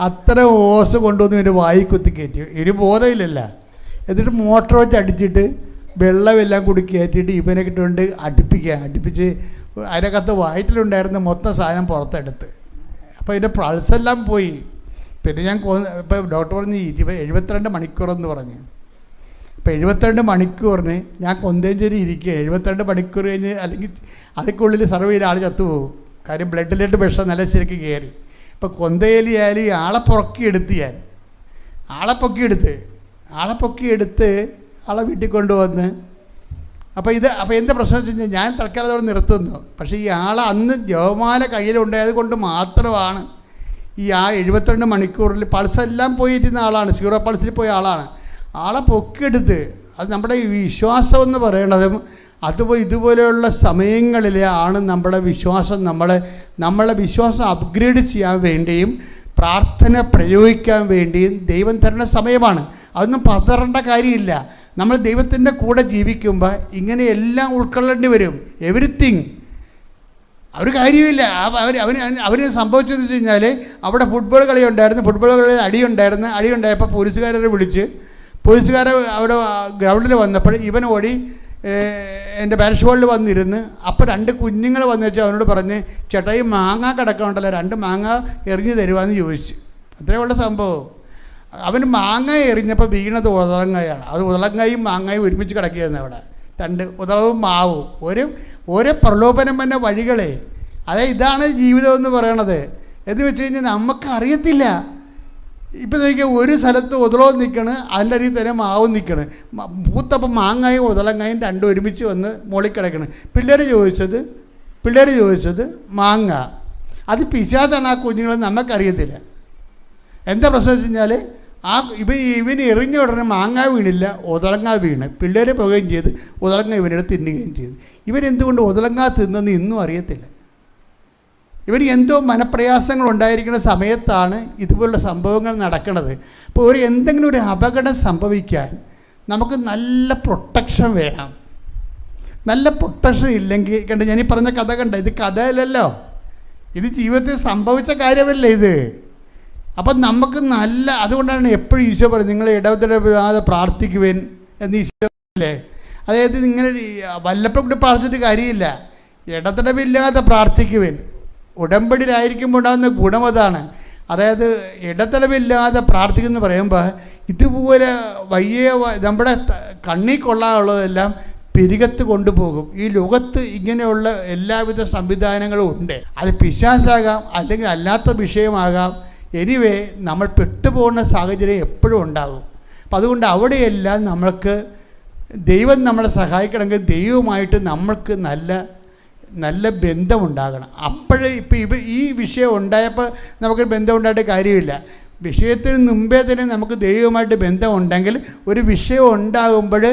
S1: അത്ര ഓസ് കൊണ്ടുവന്ന് ഇവൻ്റെ വായി കുത്തി കയറ്റി. ഒരു ബോധമില്ലല്ല. എന്നിട്ട് മോട്ടർ വെച്ച് അടിച്ചിട്ട് വെള്ളമെല്ലാം കൂടി കയറ്റിയിട്ട് ഇവനെ കിട്ടുകൊണ്ട് അടുപ്പിച്ച് അതിനകത്ത് വയറ്റിലുണ്ടായിരുന്ന മൊത്തം സാധനം പുറത്തെടുത്ത്. അപ്പോൾ ഇതിൻ്റെ പൾസെല്ലാം പോയി. പിന്നെ ഞാൻ ഇപ്പോൾ ഡോക്ടർ പറഞ്ഞ് 72 മണിക്കൂറെന്ന് പറഞ്ഞു. ഇപ്പോൾ 72 മണിക്കൂറിന് ഞാൻ കൊന്തേഞ്ചേരി ഇരിക്കുക. 72 മണിക്കൂർ കഴിഞ്ഞ് അല്ലെങ്കിൽ അതിക്കുള്ളിൽ സർവ്വ ചെയ്ത ആൾ ചത്തുപോകും. കാര്യം ബ്ലഡിലേക്ക് വിഷം നല്ല ശരിക്ക് കയറി. ഇപ്പോൾ കൊന്തേലി ആയാലും ആളെ പൊക്കിയെടുത്ത് ആളെ വീട്ടിൽ കൊണ്ടുവന്ന്. അപ്പോൾ എന്താ പ്രശ്നം വെച്ച് കഴിഞ്ഞാൽ ഞാൻ തൽക്കാലം അവിടെ നിർത്തുന്നു. പക്ഷേ ഈ ആളെ അന്ന് ജവമാല കയ്യിലുണ്ടായത് കൊണ്ട് മാത്രമാണ് ഈ 72 മണിക്കൂറിൽ പൾസെല്ലാം പോയിരുന്ന ആളാണ്, സീറോ പൾസിൽ പോയ ആളാണ്. ആളെ പൊക്കിയെടുത്ത്. അത് നമ്മുടെ ഈ വിശ്വാസം എന്ന് പറയണതും അതുപോലെ ഇതുപോലെയുള്ള സമയങ്ങളിലാണ് നമ്മുടെ വിശ്വാസം നമ്മളെ വിശ്വാസം അപ്ഗ്രേഡ് ചെയ്യാൻ വേണ്ടിയും പ്രാർത്ഥന പ്രയോഗിക്കാൻ വേണ്ടിയും ദൈവം തരുന്ന സമയമാണ്. അതൊന്നും പതറേണ്ട കാര്യമില്ല. നമ്മൾ ദൈവത്തിൻ്റെ കൂടെ ജീവിക്കുമ്പോൾ ഇങ്ങനെയെല്ലാം ഉൾക്കൊള്ളേണ്ടി വരും. എവരിത്തിങ്. ഒരു കാര്യമില്ല. അവന് സംഭവിച്ചതെന്ന് വെച്ച് കഴിഞ്ഞാൽ അവിടെ ഫുട്ബോൾ കളി ഉണ്ടായിരുന്നു. ഫുട്ബോൾ കളിയിൽ അടിയുണ്ടായപ്പോൾ പോലീസുകാരെ വിളിച്ച് പോലീസുകാരെ അവിടെ ഗ്രൗണ്ടിൽ വന്നപ്പോൾ ഇവൻ ഓടി എൻ്റെ പാരിഷ് ഹോളിൽ വന്നിരുന്ന്. അപ്പോൾ 2 കുഞ്ഞുങ്ങൾ വന്നു വെച്ചാൽ അവനോട് പറഞ്ഞ്, ചേട്ടാ ഈ മാങ്ങ കിടക്കണ്ടല്ലോ, 2 മാങ്ങ എറിഞ്ഞ് തരുവാന്ന് ചോദിച്ചു. അത്രേ ഉള്ള സംഭവം. അവന് മാങ്ങ എറിഞ്ഞപ്പോൾ വീണത് ഉതളങ്ങയാണ്. അത് ഉതളങ്ങയും മാങ്ങയും ഒരുമിച്ച് കിടക്കുകയായിരുന്നു അവിടെ. 2 ഉതളവും മാവും ഓരോ പ്രലോഭനം തന്നെ വഴികളെ. അതായത് ഇതാണ് ജീവിതം എന്ന് പറയണത്. എന്ന് വെച്ച് കഴിഞ്ഞാൽ നമുക്കറിയത്തില്ല. ഇപ്പം നോക്കിയാൽ ഒരു സ്ഥലത്ത് ഉതളവും നിൽക്കണ്, അതിൻ്റെ അരിയിൽ തന്നെ മാവും നിൽക്കണ്. പൂത്തപ്പം മാങ്ങയും ഉതളങ്ങയും 2 ഒരുമിച്ച് വന്ന് മുകളിൽ കിടക്കണ്. പിള്ളേർ ചോദിച്ചത് മാങ്ങ. അത് പിശാചാണ്. ആ കുഞ്ഞുങ്ങൾ നമുക്കറിയത്തില്ല. എന്താ പ്രശ്നം വെച്ച് കഴിഞ്ഞാൽ ഇവന് എറിഞ്ഞ ഉടനെ മാങ്ങ വീണില്ല, ഉതളങ്ങ വീണ്. പിള്ളേരെ പോകുകയും ചെയ്ത് ഉതളങ്ങ ഇവനെടുത്ത് തിന്നുകയും ചെയ്തു. ഇവരെന്തുകൊണ്ട് ഉതളങ്ങ തിന്നെന്ന് ഇന്നും അറിയത്തില്ല. ഇവർ എന്തോ മനപ്രയാസങ്ങൾ ഉണ്ടായിരിക്കുന്ന സമയത്താണ് ഇതുപോലുള്ള സംഭവങ്ങൾ നടക്കുന്നത്. അപ്പോൾ എന്തെങ്കിലും ഒരു അപകടം സംഭവിക്കാൻ നമുക്ക് നല്ല പ്രൊട്ടക്ഷൻ വേണം. നല്ല പ്രൊട്ടക്ഷൻ ഇല്ലെങ്കിൽ കണ്ട് ഞാൻ ഈ പറഞ്ഞ കഥ ഇത് കഥയല്ലല്ലോ, ഇത് ജീവിതത്തിൽ സംഭവിച്ച കാര്യമല്ലേ ഇത്. അപ്പം നമുക്ക് അതുകൊണ്ടാണ് എപ്പോഴും ഈശോ പറയും, നിങ്ങൾ ഇടവിടാതെ പ്രാർത്ഥിക്കുവേൻ എന്ന് ഈശോ അല്ലേ. അതായത് ഇങ്ങനെ വല്ലപ്പം കൂടി പ്രാർത്ഥിച്ചിട്ട് കാര്യമില്ല, ഇടതടവില്ലാതെ പ്രാർത്ഥിക്കുവേൻ. ഉടമ്പടിയിലായിരിക്കുമ്പോൾ ഉണ്ടാകുന്ന ഗുണം അതാണ്. അതായത് ഇടതടവില്ലാതെ പ്രാർത്ഥിക്കുമെന്ന് പറയുമ്പോൾ ഇതുപോലെ നമ്മുടെ കണ്ണിൽ കൊള്ളാനുള്ളതെല്ലാം പിരികത്ത് കൊണ്ടുപോകും. ഈ ലോകത്ത് ഇങ്ങനെയുള്ള എല്ലാവിധ സംവിധാനങ്ങളും ഉണ്ട്. അത് പിശാചാകാം, അല്ലെങ്കിൽ അല്ലാത്ത വിഷയമാകാം. എനിവേ നമ്മൾ പെട്ടുപോകുന്ന സാഹചര്യം എപ്പോഴും ഉണ്ടാകും. അപ്പം അതുകൊണ്ട് അവിടെയെല്ലാം ദൈവം നമ്മളെ സഹായിക്കണമെങ്കിൽ ദൈവവുമായിട്ട് നമ്മൾക്ക് നല്ല നല്ല ബന്ധമുണ്ടാകണം. അപ്പോഴേ ഇപ്പോൾ ഈ വിഷയം ഉണ്ടായപ്പോൾ നമുക്കൊരു ബന്ധം ഉണ്ടായിട്ട് കാര്യമില്ല. വിഷയത്തിന് മുമ്പേ തന്നെ നമുക്ക് ദൈവവുമായിട്ട് ബന്ധമുണ്ടെങ്കിൽ ഒരു വിഷയം ഉണ്ടാകുമ്പോൾ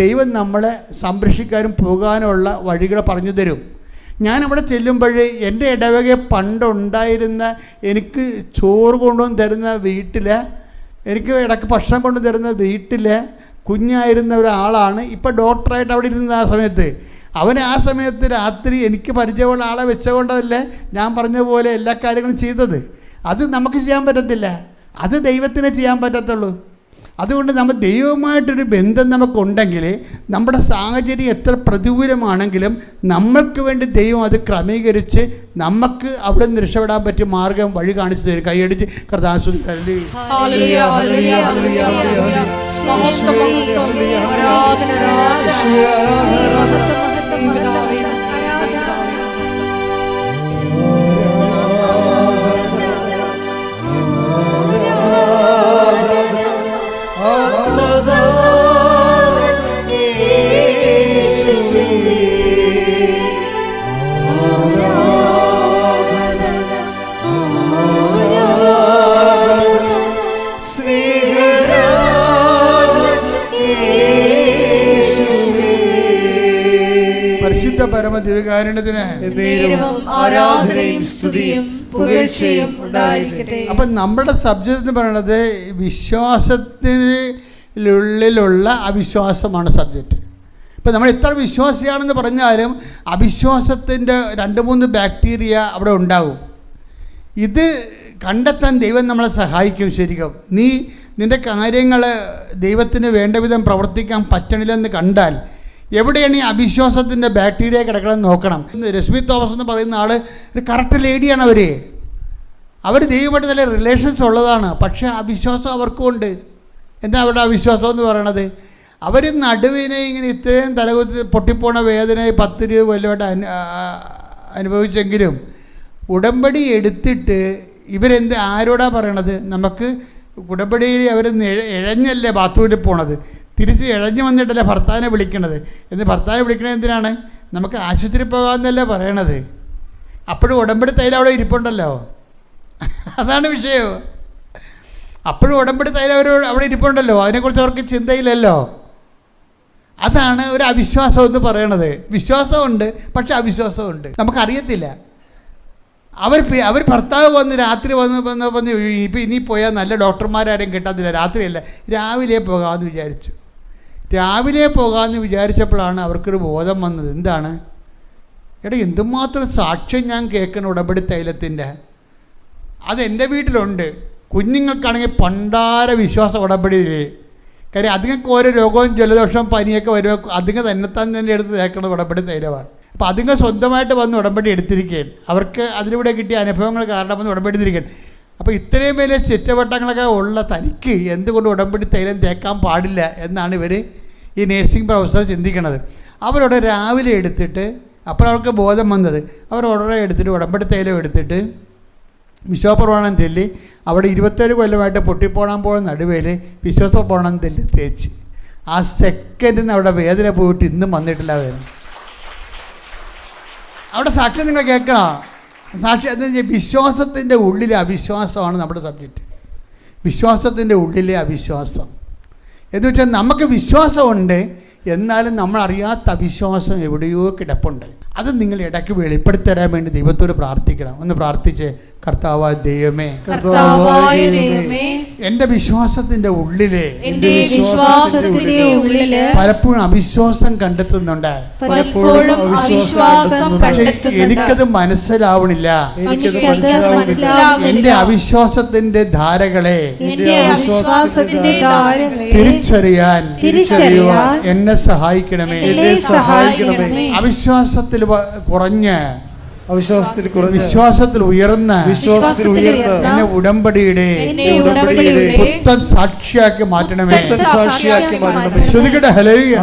S1: ദൈവം നമ്മളെ സംരക്ഷിക്കാനും പോകാനുള്ള വഴികൾ പറഞ്ഞു തരും. ഞാനവിടെ ചെല്ലുമ്പോൾ എൻ്റെ ഇടവകയെ പണ്ടുണ്ടായിരുന്ന എനിക്ക് ചോറ് കൊണ്ടുവന്ന് തരുന്ന വീട്ടിൽ, എനിക്ക് ഇടയ്ക്ക് ഭക്ഷണം കൊണ്ടു തരുന്ന വീട്ടിൽ കുഞ്ഞായിരുന്ന ഒരാളാണ് ഇപ്പോൾ ഡോക്ടറായിട്ട് അവിടെ ഇരുന്നത്. ആ സമയത്ത് ആ സമയത്ത് രാത്രി എനിക്ക് പരിചയമുള്ള ആളെ വെച്ചുകൊണ്ടതല്ലേ ഞാൻ പറഞ്ഞ പോലെ എല്ലാ കാര്യങ്ങളും ചെയ്തത്. അത് നമുക്ക് ചെയ്യാൻ പറ്റത്തില്ല, അത് ദൈവത്തിന് ചെയ്യാൻ പറ്റത്തുള്ളൂ. അതുകൊണ്ട് നമ്മൾ ദൈവവുമായിട്ടൊരു ബന്ധം നമുക്കുണ്ടെങ്കിൽ നമ്മുടെ സാഹചര്യം എത്ര പ്രതികൂലമാണെങ്കിലും നമ്മൾക്ക് വേണ്ടി ദൈവം അത് ക്രമീകരിച്ച് നമുക്ക് അവിടെ നിന്ന് രക്ഷപ്പെടാൻ പറ്റിയ മാർഗം വഴി കാണിച്ചു തരും. കൈയടിച്ച് കർത്താവിനെ പരിശുദ്ധ പരമദിവ്യകാരുണ്യത്തിന്
S2: ആരാധനയും സ്തുതിയും പുകഴ്ചയും ഉണ്ടായിരിക്കട്ടെ.
S1: അപ്പം നമ്മുടെ സബ്ജക്റ്റ് എന്ന് പറയുന്നത് വിശ്വാസത്തിനുള്ളിലുള്ള അവിശ്വാസമാണ് സബ്ജക്റ്റ്. ഇപ്പം നമ്മൾ എത്ര വിശ്വാസിയാണെന്ന് പറഞ്ഞാലും അവിശ്വാസത്തിൻ്റെ 2-3 ബാക്ടീരിയ അവിടെ ഉണ്ടാവും. ഇത് കണ്ടെത്താൻ ദൈവം നമ്മളെ സഹായിക്കും. ശരിക്കും നിൻ്റെ കാര്യങ്ങൾ ദൈവത്തിന് വേണ്ട വിധം പ്രവർത്തിക്കാൻ പറ്റണില്ലെന്ന് കണ്ടാൽ എവിടെയാണ് ഈ അവിശ്വാസത്തിൻ്റെ ബാക്ടീരിയ കിടക്കണമെന്ന് നോക്കണം. രശ്മി തോമസ് എന്ന് പറയുന്ന ആൾ ഒരു കറക്റ്റ് ലേഡിയാണ്. അവർ ദൈവമായിട്ട് നല്ല റിലേഷൻസ് ഉള്ളതാണ്. പക്ഷേ അവിശ്വാസം അവർക്കും ഉണ്ട്. എന്താ അവരുടെ അവിശ്വാസം എന്ന് പറയണത്? അവർ നടുവിനെ ഇങ്ങനെ ഇത്രയും തലകുത്തി പൊട്ടിപ്പോണ വേദന 10 രൂപ കൊല്ലമായിട്ട് അനുഭവിച്ചെങ്കിലും ഉടമ്പടി എടുത്തിട്ട് ആരോടാണ് പറയണത്? നമുക്ക് ഉടമ്പടിയിൽ അവർ ഇഴഞ്ഞല്ലേ ബാത്റൂമിൽ പോണത്, തിരിച്ച് ഇഴഞ്ഞു വന്നിട്ടല്ലേ ഭർത്താവിനെ വിളിക്കണത്. ഭർത്താവിനെ വിളിക്കണത് എന്തിനാണ്? നമുക്ക് ആശുപത്രി പോകാമെന്നല്ലേ പറയണത്. അപ്പോഴും ഉടമ്പടി തൈലം അവിടെ ഇരിപ്പുണ്ടല്ലോ, അതാണ് വിഷയം. അപ്പോഴും ഉടമ്പടി തൈലം അവിടെ ഇരിപ്പുണ്ടല്ലോ, അതിനെക്കുറിച്ച് അവർക്ക് ചിന്തയില്ലല്ലോ. അതാണ് ഒരു അവിശ്വാസം എന്ന് പറയണത്. വിശ്വാസമുണ്ട്, പക്ഷെ അവിശ്വാസമുണ്ട്. നമുക്കറിയത്തില്ല. അവർ ഭർത്താവ് വന്ന് രാത്രി വന്ന് ഇപ്പം ഇനി പോയാൽ നല്ല ഡോക്ടർമാരാരും കിട്ടാത്തില്ല, രാത്രിയല്ല രാവിലെ പോകാമെന്ന് വിചാരിച്ചു. രാവിലെ പോകാമെന്ന് വിചാരിച്ചപ്പോഴാണ് അവർക്കൊരു ബോധം വന്നത്. എന്താണ്? എന്തുമാത്രം സാക്ഷ്യം ഞാൻ കേൾക്കണം ഉടമ്പടി തൈലത്തിൻ്റെ. അതെൻ്റെ വീട്ടിലുണ്ട്. കുഞ്ഞുങ്ങൾക്കാണെങ്കിൽ പണ്ടാര വിശ്വാസം ഉടമ്പടിയിൽ. കാര്യം അതുങ്ങൾക്ക് ഓരോ രോഗവും ജലദോഷവും പനിയൊക്കെ വരുമ്പോൾ അതുങ്ങൾ തന്നെ എടുത്ത് തേക്കുന്നത് ഉടമ്പടി തൈലമാണ്. അപ്പോൾ അതുങ്ങൾ സ്വന്തമായിട്ട് വന്ന് ഉടമ്പടി എടുത്തിരിക്കുകയാണ്. അവർക്ക് അതിലൂടെ കിട്ടിയ അനുഭവങ്ങൾ കാരണം വന്ന് ഉടമ്പടി എടുത്തിരിക്കുകയാണ്. അപ്പോൾ ഇത്രയും വലിയ ചുറ്റവട്ടങ്ങളൊക്കെ ഉള്ള തനിക്ക് എന്തുകൊണ്ട് ഉടമ്പടി തൈലം തേക്കാൻ പാടില്ല എന്നാണ് ഈ നേഴ്സിംഗ് പ്രൊഫസർ ചിന്തിക്കുന്നത്. അവരോട് രാവിലെ എടുത്തിട്ട്, അപ്പോൾ അവർക്ക് ബോധം വന്നത്, അവർ ഉടനെ എടുത്തിട്ട് ഉടമ്പടി തൈലം എടുത്തിട്ട് വിശ്വാസപ്രമാണം തെല്ലി അവിടെ 27 കൊല്ലമായിട്ട് പൊട്ടിപ്പോണാൻ പോകുന്ന നടുവേൽ വിശ്വാസപ്രമാണം തെല്ലി തേച്ച് ആ സെക്കൻഡിന് അവിടെ വേദന പോയിട്ട് ഇന്നും വന്നിട്ടില്ല വേദന. അവിടെ സാക്ഷ്യം നിങ്ങൾ കേൾക്കണം. സാക്ഷ്യം എന്താ വെച്ചാൽ വിശ്വാസത്തിൻ്റെ ഉള്ളിലെ അവിശ്വാസമാണ് നമ്മുടെ സബ്ജക്റ്റ്. വിശ്വാസത്തിൻ്റെ ഉള്ളിലെ അവിശ്വാസം എന്ന് വെച്ചാൽ നമുക്ക് വിശ്വാസമുണ്ട്, എന്നാലും നമ്മളറിയാത്ത അവിശ്വാസം എവിടെയോ കിടപ്പുണ്ട്. അത് നിങ്ങൾ ഇടയ്ക്ക് വെളിപ്പെടുത്തി തരാൻ വേണ്ടി ദൈവത്തോട് പ്രാർത്ഥിക്കണം. ഒന്ന് പ്രാർത്ഥിച്ച്, കർത്താവായ ദൈവമേ, എൻ്റെ വിശ്വാസത്തിൻ്റെ ഉള്ളിലെ പലപ്പോഴും അവിശ്വാസം കണ്ടെത്തുന്നുണ്ട്. പക്ഷെ എനിക്കത് മനസ്സിലാവണില്ല. എൻ്റെ അവിശ്വാസത്തിൻ്റെ ധാരകളെ തിരിച്ചറിയാൻ എന്നെ സഹായിക്കണമേ. അവിശ്വാസത്തിൽ കുറഞ്ഞ് വിശ്വാസത്തിൽ ഉയർന്ന് എന്നെ ഉടമ്പടിയുടെ പുത്തൻ സാക്ഷിയാക്കി മാറ്റണമേ. ശ്രുതികട്ടെ ഹല്ലേലൂയ.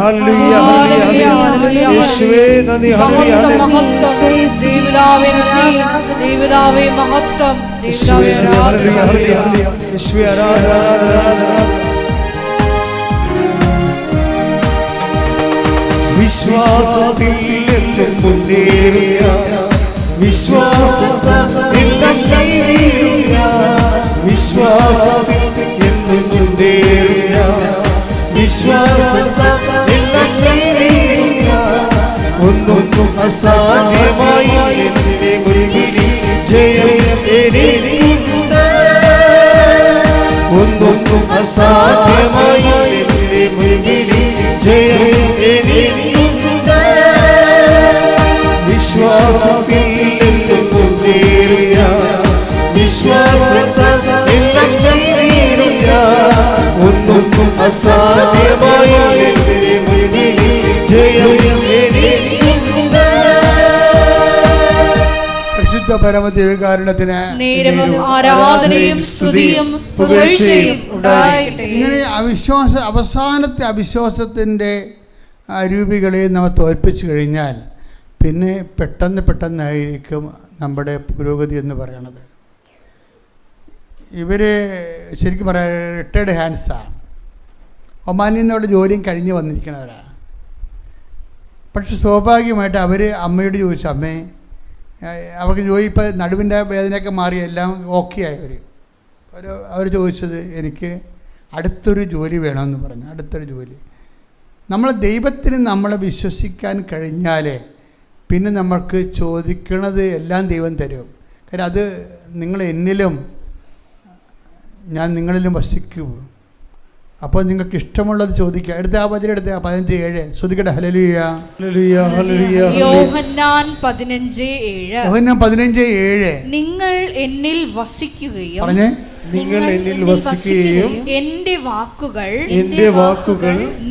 S3: വിശ്വാസത്തിൽ എന്നും മുന്നേറിയ വിശ്വാസത്താൽ എല്ലാം ചെയ്തിടുക. വിശ്വാസത്തിൽ എന്നും മുന്നേറിയ വിശ്വാസത്താൽ എല്ലാം ചെയ്തിടുക. ഒന്നൊന്നും അസാധ്യമായി എന്റെ മുൻപിൽ ജയം എനിക്കുണ്ട്. ഒന്നൊന്നും അസാധ്യമായി എന്റെ മുൻപിൽ ജയം എനിക്കുണ്ട്. വിശ്വാസത്തിൽ എന്നും മുന്നേറിയ വിശ്വാസത്താൽ എല്ലാം ചെയ്തിടുക. ഒന്നൊന്നും അസാധ്യമായി എന്റെ മുൻപിൽ ജയം എനിക്കുണ്ട്.
S1: പരിശുദ്ധ പരമദിവ്യകാരുണ്യത്തിന്
S4: നേരവും ആരാധനയും സ്തുതിയും പുകഴ്ചയും ഉണ്ടാകട്ടെ.
S1: ഇങ്ങനെ അവസാനത്തെ അവിശ്വാസത്തിൻ്റെ രൂപികളെ നമ്മൾ തോൽപ്പിച്ചു കഴിഞ്ഞാൽ പിന്നെ പെട്ടെന്നായിരിക്കും നമ്മുടെ പുരോഗതി എന്ന് പറയണത്. ഇവർ ശരിക്കും പറയാൻ റിട്ടയർഡ് ഹാൻഡ്സാണ്. ഒമാനിൽ നിന്നുള്ള ജോലിയും കഴിഞ്ഞ് വന്നിരിക്കുന്നവരാണ്. പക്ഷെ സ്വാഭാവികമായിട്ട് അവർ അമ്മയോട് ചോദിച്ചു, അമ്മേ അവർക്ക് ജോലി ഇപ്പോൾ നടുവിൻ്റെ വേദനയൊക്കെ മാറി എല്ലാം ഓക്കെ ആയി. അവർ ചോദിച്ചത് എനിക്ക് അടുത്തൊരു ജോലി വേണമെന്ന് പറഞ്ഞു. അടുത്തൊരു ജോലി. നമ്മൾ ദൈവത്തിന് നമ്മളെ വിശ്വസിക്കാൻ കഴിഞ്ഞാൽ പിന്നെ നമ്മൾക്ക് ചോദിക്കണത് എല്ലാം ദൈവം തരും. കാര്യം അത് നിങ്ങൾ എന്നിലും ഞാൻ നിങ്ങളിലും വസിക്കൂ. അപ്പോൾ നിങ്ങൾക്ക് ഇഷ്ടമുള്ളത് ചോദിക്കുക. എടുത്ത ആ വചനം എടുത്ത 15:7 ശ്രദ്ധിക്കട്ടെ. ഹല്ലേലൂയ.
S4: യോഹന്നാൻ 15:7
S2: നിങ്ങൾ എന്നിൽ വസിക്കുകയും
S1: പറഞ്ഞേ,
S3: നിങ്ങൾ എന്നിൽ വസിക്കുകയും
S4: എന്റെ വാക്കുകൾ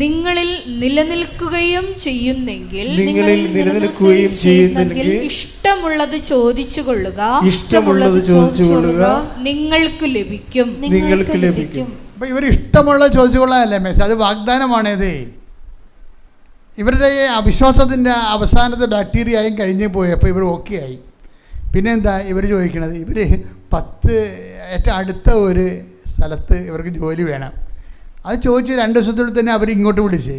S2: നിങ്ങളിൽ നിലനിൽക്കുകയും ചെയ്യുന്നെങ്കിൽ
S4: ഇഷ്ടമുള്ളത് ചോദിച്ചു കൊള്ളുക നിങ്ങൾക്ക് ലഭിക്കും.
S1: അപ്പോൾ ഇവർ ഇഷ്ടമുള്ളത് ചോദിച്ചു കൊള്ളാനല്ലേ മേശ, അത് വാഗ്ദാനമാണേത്. ഇവരുടെ അവിശ്വാസത്തിൻ്റെ അവസാനത്തെ ബാക്ടീരിയയും കഴിഞ്ഞ് പോയപ്പോൾ ഇവർ ഓക്കെ ആയി. പിന്നെ എന്താ ഇവർ ചോദിക്കണത്? ഇവർ 10 ഏറ്റവും അടുത്ത ഒരു സ്ഥലത്ത് ഇവർക്ക് ജോലി വേണം. അത് ചോദിച്ച് 2 ദിവസത്തിനുള്ളിൽ തന്നെ അവർ ഇങ്ങോട്ട് വിളിച്ച്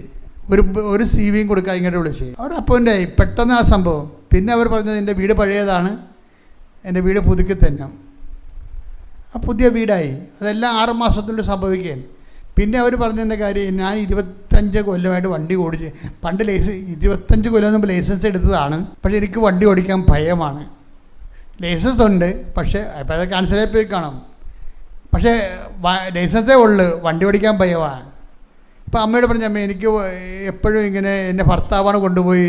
S1: ഒരു CV കൊടുക്കാൻ ഇങ്ങോട്ട് വിളിച്ച് അവർ അപ്പോയിൻ്റ് ആയി. പെട്ടെന്ന് ആ സംഭവം. പിന്നെ അവർ പറഞ്ഞത് എൻ്റെ വീട് പഴയതാണ്, എൻ്റെ വീട് പുതുക്കി തന്നെ. ആ പുതിയ വീടായി. അതെല്ലാം 6 മാസത്തിനുള്ളിൽ സംഭവിക്കുകയാണ്. പിന്നെ അവർ പറഞ്ഞതിൻ്റെ കാര്യം, ഞാൻ 25 കൊല്ലമായിട്ട് വണ്ടി ഓടിച്ച്, പണ്ട് 25 കൊല്ലം മുമ്പ് ലൈസൻസ് എടുത്തതാണ്. പക്ഷേ എനിക്ക് വണ്ടി ഓടിക്കാൻ ഭയമാണ്. ലൈസൻസ് ഉണ്ട്, പക്ഷേ ഇപ്പോൾ അത് ക്യാൻസലായി പോയി കാണും. പക്ഷേ ലൈസൻസേ ഉള്ളു, വണ്ടി ഓടിക്കാൻ ഭയമാണ്. ഇപ്പോൾ അമ്മയോട് പറഞ്ഞ, അമ്മ എനിക്ക് എപ്പോഴും ഇങ്ങനെ എൻ്റെ ഭർത്താവാണ് കൊണ്ടുപോയി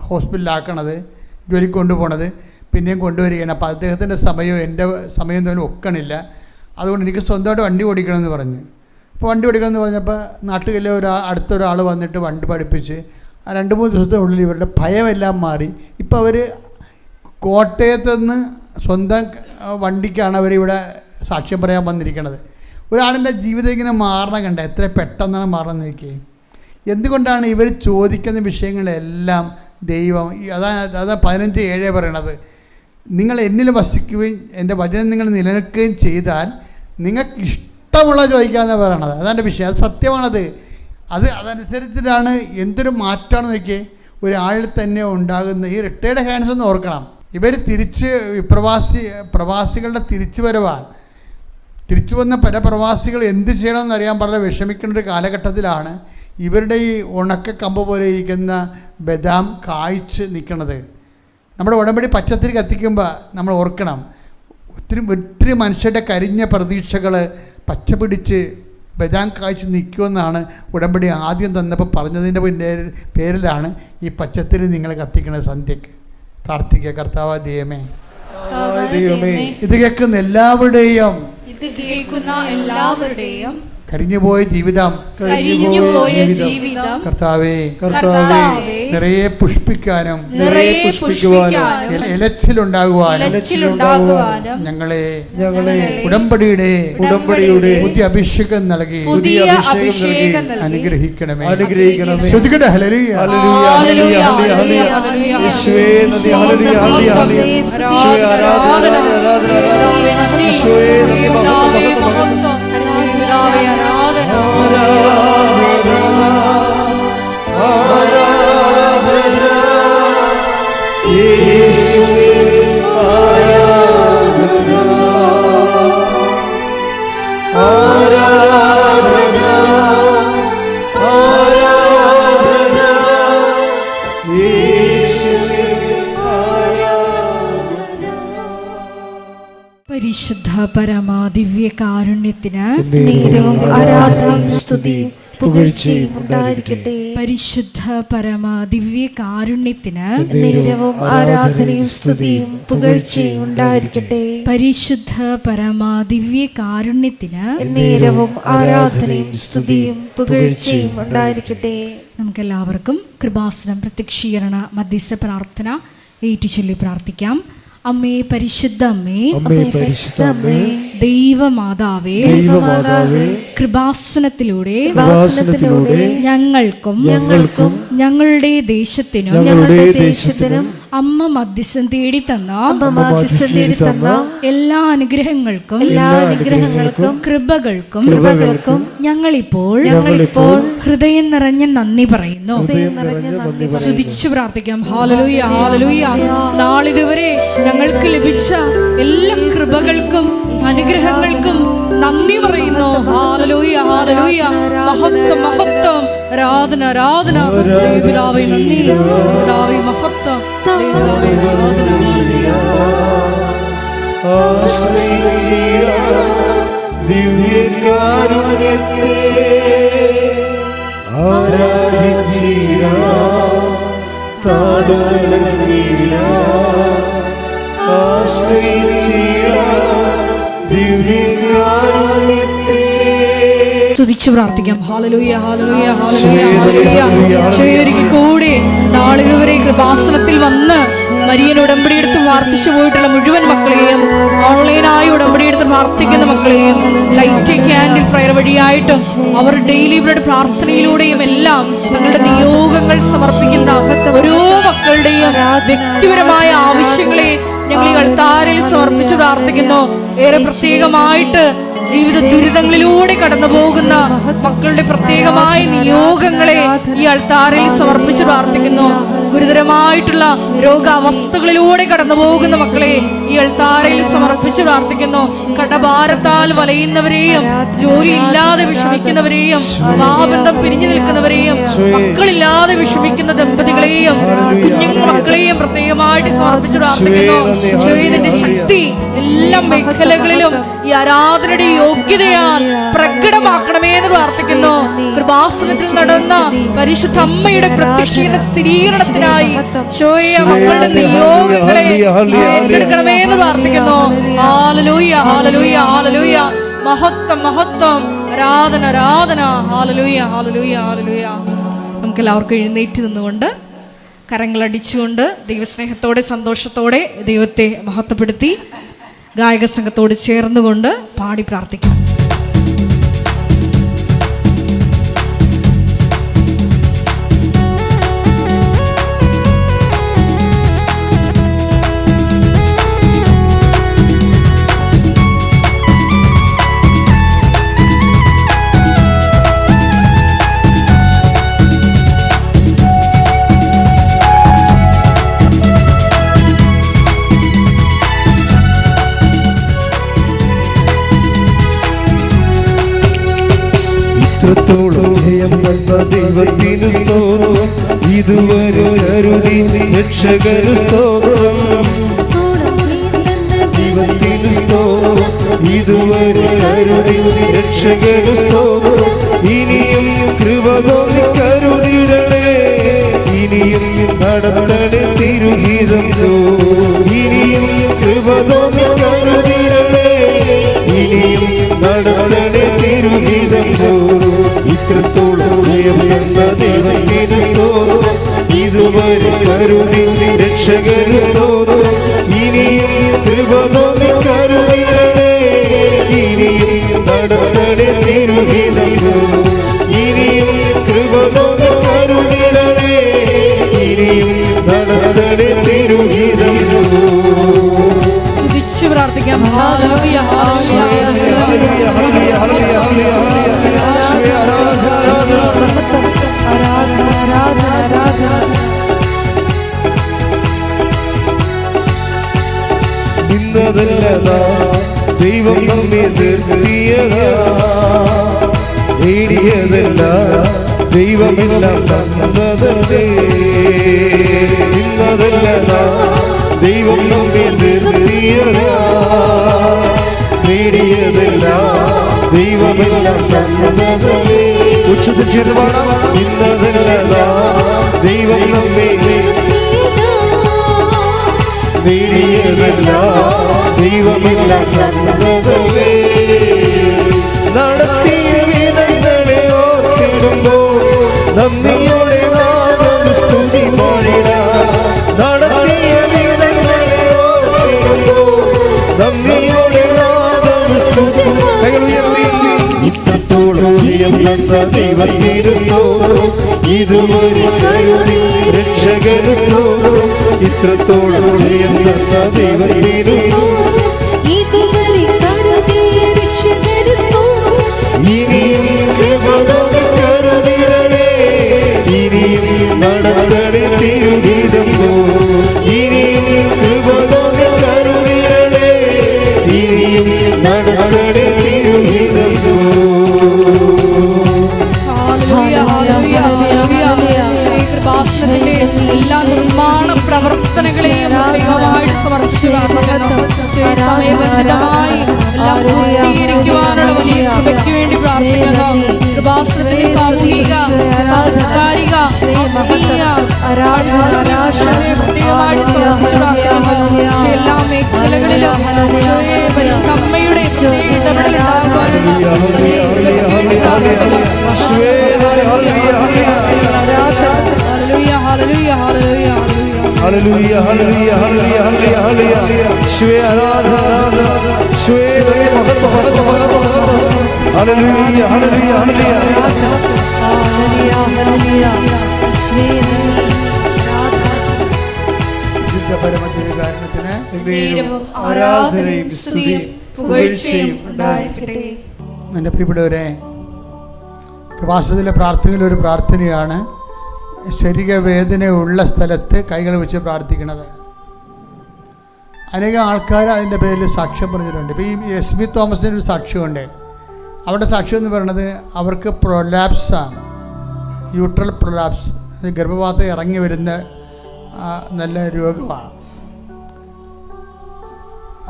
S1: ഹോസ്പിറ്റലിലാക്കണത്, ജോലിക്ക് കൊണ്ടുപോകണത്, പിന്നെയും കൊണ്ടുവരികയാണ്. അപ്പോൾ അദ്ദേഹത്തിൻ്റെ സമയവും എൻ്റെ സമയം തോന്നും ഒക്കണില്ല. അതുകൊണ്ട് എനിക്ക് സ്വന്തമായിട്ട് വണ്ടി ഓടിക്കണമെന്ന് പറഞ്ഞു. അപ്പോൾ വണ്ടി ഓടിക്കണമെന്ന് പറഞ്ഞപ്പോൾ നാട്ടിലെ അടുത്തൊരാൾ വന്നിട്ട് വണ്ടി പഠിപ്പിച്ച് 2-3 ദിവസത്തിനുള്ളിൽ ഇവരുടെ ഭയമെല്ലാം മാറി. ഇപ്പോൾ അവർ കോട്ടയത്ത് നിന്ന് സ്വന്തം വണ്ടിക്കാണ് അവരിവിടെ സാക്ഷ്യം പറയാൻ വന്നിരിക്കുന്നത്. ഒരാളിൻ്റെ ജീവിതം ഇങ്ങനെ മാറണം കണ്ട, എത്ര പെട്ടെന്നാണ് മാറണം നോക്കി. എന്തുകൊണ്ടാണ് ഇവർ ചോദിക്കുന്ന വിഷയങ്ങളെല്ലാം ദൈവം അതാ 15:7 പറയണത്. നിങ്ങൾ എന്നിൽ വസിക്കുകയും എൻ്റെ വചനം നിങ്ങൾ നിലനിൽക്കുകയും ചെയ്താൽ നിങ്ങൾക്ക് ഇഷ്ടമുള്ള ചോദിക്കാമെന്നാണ് പറയണത്. അതാണ് വിഷയം. അത് സത്യമാണത്. അതനുസരിച്ചിട്ടാണ് എന്തൊരു മാറ്റമാണെന്ന് നോക്കിയേ ഒരാളിൽ തന്നെ ഉണ്ടാകുന്ന. ഈ റിട്ടയർഡ് ഹാൻഡ്സ് ഒന്ന് ഓർക്കണം. ഇവർ പ്രവാസികളുടെ തിരിച്ചു വരവാണ്. തിരിച്ചു വന്ന പല പ്രവാസികൾ എന്ത് ചെയ്യണമെന്ന് അറിയാൻ വളരെ വിഷമിക്കേണ്ട ഒരു കാലഘട്ടത്തിലാണ് ഇവരുടെ ഈ ഉണക്ക കമ്പ് പോലെ ഇരിക്കുന്ന ബദാം കായ്ച്ച് നിൽക്കുന്നത്. നമ്മുടെ ഉടമ്പടി പച്ചത്തിരി കത്തിക്കുമ്പോൾ നമ്മൾ ഓർക്കണം, ഒത്തിരി മനുഷ്യരുടെ കരിഞ്ഞ പ്രതീക്ഷകൾ പച്ച പിടിച്ച് ബദാം കായ്ച്ച് നിൽക്കുമെന്നാണ് ഉടമ്പടി ആദ്യം തന്നപ്പോൾ പറഞ്ഞതിൻ്റെ പേരിലാണ് ഈ പച്ചത്തിരി നിങ്ങൾ കത്തിക്കുന്നത്. സന്ധ്യക്ക് പ്രാർത്ഥിക്കുക, കർത്താവ് ദൈവമേ, ഇത് കേൾക്കുന്ന എല്ലാവരുടെയും കരിഞ്ഞുപോയ ജീവിതം കർത്താവേ നിറയെ പുഷ്പിക്കാനും ഇലച്ചിലുണ്ടാകുവാനും ഞങ്ങളെ ഉടമ്പടിയുടെ പുതിയ അഭിഷേകം നൽകി അനുഗ്രഹിക്കണമേ. ശ്രദ്ധിക്കട്ടെ. ഹല്ലേലൂയ.
S4: കാരുണ്യത്തിന്
S2: നേരവും ആരാധനയും സ്തുതിയും പുകഴ്ചയും ഉണ്ടായിരിക്കട്ടെ.
S4: പരിശുദ്ധ പരമ ദിവ്യ കാരുണ്യത്തിന്
S2: നേരവും ആരാധനയും സ്തുതിയും പുകഴ്ചയും ഉണ്ടായിരിക്കട്ടെ.
S4: പരിശുദ്ധ പരമ ദിവ്യ കാരുണ്യത്തിന്
S2: നേരവും ആരാധനയും സ്തുതിയും പുകഴ്ചയും ഉണ്ടായിരിക്കട്ടെ.
S4: നമുക്കെല്ലാവർക്കും കൃപാസനം പ്രത്യക്ഷീകരണ മധ്യസ്ഥ പ്രാർത്ഥന ഏറ്റുചൊല്ലി പ്രാർത്ഥിക്കാം. അമ്മേ പരിശുദ്ധ അമ്മേ,
S2: പരിശുദ്ധ അമ്മേ,
S4: ദൈവമാതാവേ, കൃപാസനത്തിലൂടെ ഞങ്ങൾക്കും ഞങ്ങളുടെ ദേശത്തിനും അമ്മ മധ്യസ്ഥം തേടി തന്ന എല്ലാ അനുഗ്രഹങ്ങൾക്കും കൃപകൾക്കും ഞങ്ങളിപ്പോൾ ഹൃദയം നിറഞ്ഞ നന്ദി പറയുന്നു. സ്തുതിച്ചു പ്രാർത്ഥിക്കാം. ഹല്ലേലൂയ, ഹല്ലേലൂയ. നാളിതുവരെ ഞങ്ങൾക്ക് ലഭിച്ച എല്ലാ കൃപകൾക്കും അനുഗ്രഹങ്ങൾക്കും നന്ദി പറയുന്നു. ഹല്ലേലൂയ, ഹല്ലേലൂയ. മഹത്വം, മഹത്വം, ആരാധന, ആരാധന. ദൈവപിതാവേ നന്ദി, പിതാവേ മഹത്വം, ദൈവപിതാവേ ആരാധന.
S3: ദിവ്യകാരുണ്യത്തെ ആരാധിച്ചിടാം, താഴ്വണങ്ങിടാം, ആശ്രയിച്ചിടാം ദിവ്യകാരുണ്യത്തെ.
S4: സ്തുതിച്ചു പ്രാർത്ഥിക്കാം. ഹല്ലേലൂയ, ഹല്ലേലൂയ, ഹല്ലേലൂയ, ഹല്ലേലൂയ. ഒരിക്കൽ കൂടി നാളിതുവരെ കൃപാസനത്തിൽ വന്ന് മരിയൻ ഉടമ്പടി എടുത്ത് പ്രാർത്ഥിച്ചു പോയിട്ടുള്ള മുഴുവൻ മക്കളെയും, ഓൺലൈനായി ഉടമ്പടി എടുത്ത് പ്രാർത്ഥിക്കുന്ന മക്കളെയും, ലൈറ്റ് ക്യാൻഡിൽ പ്രയർ വഴിയായിട്ടും അവർ ഡെയിലി ബ്രെഡ് പ്രാർത്ഥനയിലൂടെയും എല്ലാം തങ്ങളുടെ നിയോഗങ്ങൾ സമർപ്പിക്കുന്ന ഓരോ മക്കളുടെയും വ്യക്തിപരമായ ആവശ്യങ്ങളെ ഞങ്ങൾ ഈ അൾത്താരയിൽ സമർപ്പിച്ച് പ്രാർത്ഥിക്കുന്നു. ഏറെ പ്രത്യേകമായിട്ട് ജീവിത ദുരിതങ്ങളിലൂടെ കടന്നു പോകുന്ന മക്കളുടെ പ്രത്യേകമായ നിയോഗങ്ങളെ ഈ അൾത്താരയിൽ സമർപ്പിച്ച് പ്രാർത്ഥിക്കുന്നു. ഗുരുതരമായിട്ടുള്ള രോഗാവസ്ഥകളിലൂടെ കടന്നു പോകുന്ന മക്കളെ ഈ അൾത്താരയിൽ സമർപ്പിച്ച് പ്രാർത്ഥിക്കുന്നു. കടഭാരത്താൽ വലയുന്നവരെയും, ജോലി ഇല്ലാതെ വിഷമിക്കുന്നവരെയും, വിവാഹബന്ധം പിരിഞ്ഞു നിൽക്കുന്നവരെയും, മക്കളില്ലാതെ വിഷമിക്കുന്ന ദമ്പതികളെയും കുഞ്ഞുങ്ങൾ മക്കളെയും പ്രത്യേകമായിട്ട് സമർപ്പിച്ച് പ്രാർത്ഥിക്കുന്നു. ഇതിന്റെ ശക്തി എല്ലാ മേഖലകളിലും ഈ ആരാധനയുടെ യോഗ്യതയാൽ പ്രകടമാക്കണമേ എന്ന് പ്രാർത്ഥിക്കുന്നു. കൃപാസനത്തിൽ നടന്ന പരിശുദ്ധ അമ്മയുടെ പ്രത്യക്ഷീകരണ സ്ഥിരീകരണത്തിനായി മക്കളുടെ നിയോഗങ്ങളെ ഏറ്റെടുക്കണമേ എന്ന് പ്രാർത്ഥിക്കുന്നു. ഹല്ലേലൂയ, ഹല്ലേലൂയ, ഹല്ലേലൂയ. മഹത്വം, മഹത്വം, ആരാധന, ആരാധന. Hallelujah, hallelujah, hallelujah. നമുക്ക് എല്ലാവർക്കും എഴുന്നേറ്റ് നിന്നുകൊണ്ട് കരങ്ങളടിച്ചുകൊണ്ട് ദൈവസ്നേഹത്തോടെ സന്തോഷത്തോടെ ദൈവത്തെ മഹത്വപ്പെടുത്തി ഗായക സംഘത്തോട് ചേർന്നുകൊണ്ട് പാടി പ്രാർത്ഥിക്കാം.
S3: ഇത്രത്തോളം ജയം തന്ന ദൈവത്തിനു സ്തോത്രം, ഇതുവരെ കരുതി രക്ഷകനു സ്തോത്രം. ദൈവത്തിനു സ്തോത്രം, ഇതുവരെ കരുതി രക്ഷകനു സ്തോത്രം. ഇനിയും കൃപ തോന്നി കരുതിടണേ, ഇനിയും നടത്തണേ തിരുഹിതം. ഇനിയും കൃപ തോന്നി കരുതിടണേ, ഇനിയും നടത്തണേ തിരുഹിതം. ഇത്രത്തോളം ജയം എന്ന ദൈവത്തിനു സ്തോത്രം, ഇതുവരെ കരുതി രക്ഷകനു സ്തോത്രം. ഇനിയും കൃപ തോന്നി കരുതിടണേ, ഇനിയും നടത്തണേ തിരുഹിതം. ഇനിയും കൃപ തോന്നി കരുതിടണേ, ഇനിയും നടത്തണേ തിരുഹിതം.
S4: സ്തുതിച്ചു പ്രാർത്ഥിക്കാം. ഹല്ലേലൂയ, ഹല്ലേലൂയ, ഹല്ലേലൂയ, ഹല്ലേലൂയ.
S3: നിന്നതല്ല ദൈവം നമ്മെ നിർത്തിയതാ, നേടിയതല്ല ദൈവമെല്ലാം തന്നതല്ലേ. നിന്നതല്ല ദൈവം നമ്മെ നിർത്തിയതാ, നേടിയതെല്ലാം ദൈവമെല്ലാം തന്നതല്ലേ. ഉച്ചത്തിൽ ചേർന്ന് പാടാം. ഇന്നതെല്ലാം ദൈവം നമ്മെ നേടിയതെല്ലാം ദൈവമെല്ലാം തന്നതല്ലേ. നടത്തിയ വിധങ്ങളെ ഓർത്തിടുമ്പോൾ നന്ദിയോടെ നാം സ്തുതി പാടിടാം. നടത്തിയ വിധങ്ങളെ ഓർത്തിടുമ്പോൾ നന്ദിയോടെ നാം സ്തുതി. കൈകൾ ഉയർത്തി. ഇത്രത്തോളം ജയം തന്ന ദൈവത്തിന് സ്തോത്രം. ഇതുവരെ കരുതി രക്ഷകന് സ്തോത്രം. ഇത്രത്തോളം ജയം തന്ന ദൈവത്തിന് സ്തോത്രം.
S2: ഇതുവരെ കരുതിയ രക്ഷകന് സ്തോത്രം.
S3: ഇനിയും കൃപതോടെ കരുതിടണേ. ഇനിയും നടത്തണേ തിരുഗീതം പോ. ഇനിയും കൃപതോടെ കരുതിടണേ. ഇനിയും നടത്തണേ തിരുഗീതം പോ.
S4: കൃപാസനത്തിന്റെ എല്ലാ നിർമ്മാണ പ്രവർത്തനങ്ങളെയും ദൈവമായിട്ട് സമർപ്പിച്ചു പ്രാർത്ഥിക്കുന്നു. സമയബന്ധിതമായി എല്ലാം പൂർത്തീകരിക്കുവാനുള്ള വലിയ കൃപയ്ക്ക് വേണ്ടി പ്രാർത്ഥിക്കുന്നു. കൃപാസനത്തിന്റെ സാമൂഹിക, സാംസ്കാരിക, ആത്മീയ പ്രത്യേകമായിട്ട് സമർപ്പിച്ചു പ്രാർത്ഥിക്കുന്നു. എല്ലാ മേഖലകളിലും പരിശുദ്ധ അമ്മയുടെ ഇടപെടൽ ഉണ്ടാകുവാനുള്ള
S3: Hallelujah, hallelujah, hallelujah, hallelujah, hallelujah. Shwe Aradha, Shwe Bhagat, Bhagat, Bhagat, Bhagat. Hallelujah, hallelujah, hallelujah.
S2: Hallelujah, hallelujah. Shwe Aradha.
S1: വിശുദ്ധ പരമദിവ്യകാരുണ്യത്തിന്
S3: ആരാധനയും സ്തുതിയും പുകഴ്ചയും ഉണ്ടായിരിക്കട്ടെ.
S1: എൻ്റെ പ്രിയപ്പെട്ടവരെ, കൃപാസനത്തിലെ പ്രാർത്ഥനയിൽ ഒരു പ്രാർത്ഥനയാണ് ശരീരവേദനയുള്ള സ്ഥലത്ത് കൈകൾ വെച്ച് പ്രാർത്ഥിക്കുന്നത്. അനേകം ആൾക്കാർ അതിൻ്റെ പേരിൽ സാക്ഷ്യം പറഞ്ഞിട്ടുണ്ട്. ഇപ്പോൾ ഈ എസ്മി തോമസിൻ്റെ ഒരു സാക്ഷ്യമുണ്ട്. അവരുടെ സാക്ഷ്യം എന്ന് പറയുന്നത് അവർക്ക് പ്രൊലാപ്സാണ്, യൂട്രൽ പ്രൊലാപ്സ്, ഗർഭപാത്രം ഇറങ്ങി വരുന്ന നല്ല രോഗമാണ്.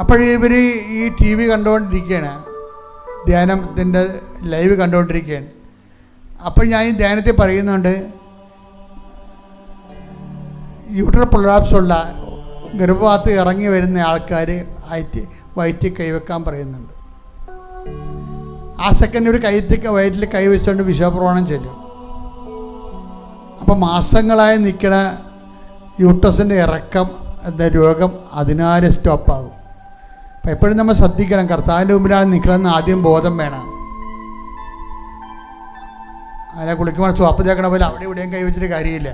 S1: അപ്പോഴിവർ ഈ ടി വി കണ്ടുകൊണ്ടിരിക്കുകയാണ്, ധ്യാനത്തിൻ്റെ ലൈവ് കണ്ടുകൊണ്ടിരിക്കുകയാണ്. അപ്പോൾ ഞാൻ ഈ ധ്യാനത്തിൽ പറയുന്നുണ്ട്, യൂട്രൽ പ്രൊലാപ്സ് ഉള്ള ഗർഭപാത്രം ഇറങ്ങി വരുന്ന ആൾക്കാർ വയറ്റിൽ കൈവെക്കാൻ പറയുന്നുണ്ട്. ആ സെക്കൻഡ് ഒരു വയറ്റിൽ കൈവച്ചുകൊണ്ട് വിശ്വപ്രമാണം ചെല്ലും. അപ്പോൾ മാസങ്ങളായി നിൽക്കുന്ന യൂട്രസിൻ്റെ ഇറക്കം എന്ന രോഗം അതിനാല് സ്റ്റോപ്പാകും. അപ്പം എപ്പോഴും നമ്മൾ ശ്രദ്ധിക്കണം, കർത്താവിൻ്റെ മുമ്പിലാണ് നിൽക്കണമെന്ന് ആദ്യം ബോധം വേണം. അതിനെ കുളിക്കുമ്പോൾ ചുവപ്പ് തേക്കണ പോലെ അവിടെ ഇവിടെയും കൈവച്ചിട്ട് കാര്യമില്ല.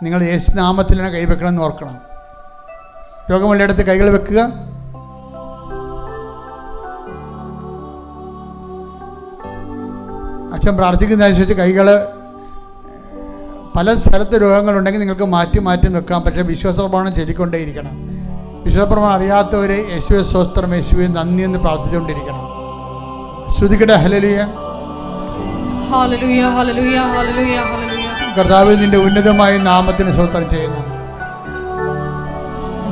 S1: നിങ്ങൾ യേശു നാമത്തിലാണ് കൈവെക്കണം എന്ന് ഓർക്കണം. രോഗമുള്ളിടത്ത് കൈകൾ വെക്കുക. അച്ഛൻ പ്രാർത്ഥിക്കുന്നതനുസരിച്ച് കൈകൾ, പല സ്ഥലത്ത് രോഗങ്ങളുണ്ടെങ്കിൽ നിങ്ങൾക്ക് മാറ്റി വെക്കാം. പക്ഷേ വിശ്വാസപ്രമാണം ചൊല്ലിക്കൊണ്ടേയിരിക്കണം. വിശ്വാസപ്രമാണം അറിയാത്തവർ യേശുവെ സ്തോത്രം, യേശുവെ നന്ദി എന്ന് പ്രാർത്ഥിച്ചുകൊണ്ടിരിക്കണം. ശ്രുതിക്കട്ടെ ഹല്ലേലൂയ,
S4: ഹല്ലേലൂയ, ഹല്ലേലൂയ, ഹല്ലേലൂയ, ഹല്ലേലൂയ.
S1: കർത്താവേ, നിന്റെ ഉന്നതമായ നാമത്തിന് സ്തോത്രം ചെയ്യുന്നു.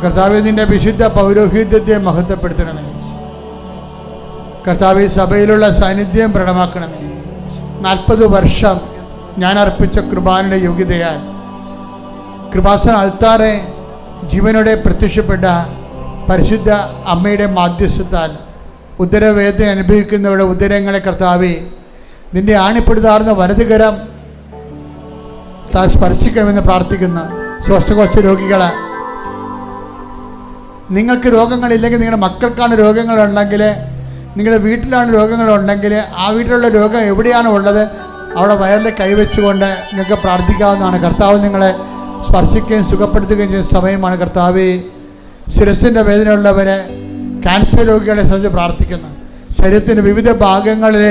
S1: കർത്താവേ, നിന്റെ വിശുദ്ധ പൗരോഹിത്യത്തെ മഹത്വപ്പെടുത്തണമേ. കർത്താവേ, സഭയിലുള്ള സാന്നിധ്യം പ്രകടമാക്കണമേ. 40 വർഷം ഞാൻ അർപ്പിച്ച കൃപാനയുടെ യോഗ്യതയാൽ കൃപാസന അൾത്താറെ ജീവനോടെ പ്രത്യക്ഷപ്പെട്ട പരിശുദ്ധ അമ്മയുടെ മാധ്യസ്ഥത്താൽ ഉദരവേദന അനുഭവിക്കുന്നവരുടെ ഉദരങ്ങളെ കർത്താവേ, നിന്റെ ആണിപ്പെടുത്താറുന്ന വലതുകരം സ്പർശിക്കണമെന്ന് പ്രാർത്ഥിക്കുന്ന ശ്വാസകോശ രോഗികളെ, നിങ്ങൾക്ക് രോഗങ്ങളില്ലെങ്കിൽ നിങ്ങളുടെ മക്കൾക്കാണ് രോഗങ്ങളുണ്ടെങ്കിൽ, നിങ്ങളുടെ വീട്ടിലാണ് രോഗങ്ങളുണ്ടെങ്കിൽ, ആ വീട്ടിലുള്ള രോഗം എവിടെയാണ് ഉള്ളത് അവിടെ വയറിൽ കൈവച്ചുകൊണ്ട് നിങ്ങൾക്ക് പ്രാർത്ഥിക്കാവുന്നതാണ്. കർത്താവ് നിങ്ങളെ സ്പർശിക്കുകയും സുഖപ്പെടുത്തുകയും ചെയ്യുന്ന സമയമാണ്. കർത്താവ്, ശിരസിൻ്റെ വേദനയുള്ളവരെ, ക്യാൻസർ രോഗികളെ സംബന്ധിച്ച് പ്രാർത്ഥിക്കുന്നു. ശരീരത്തിൻ്റെ വിവിധ ഭാഗങ്ങളിൽ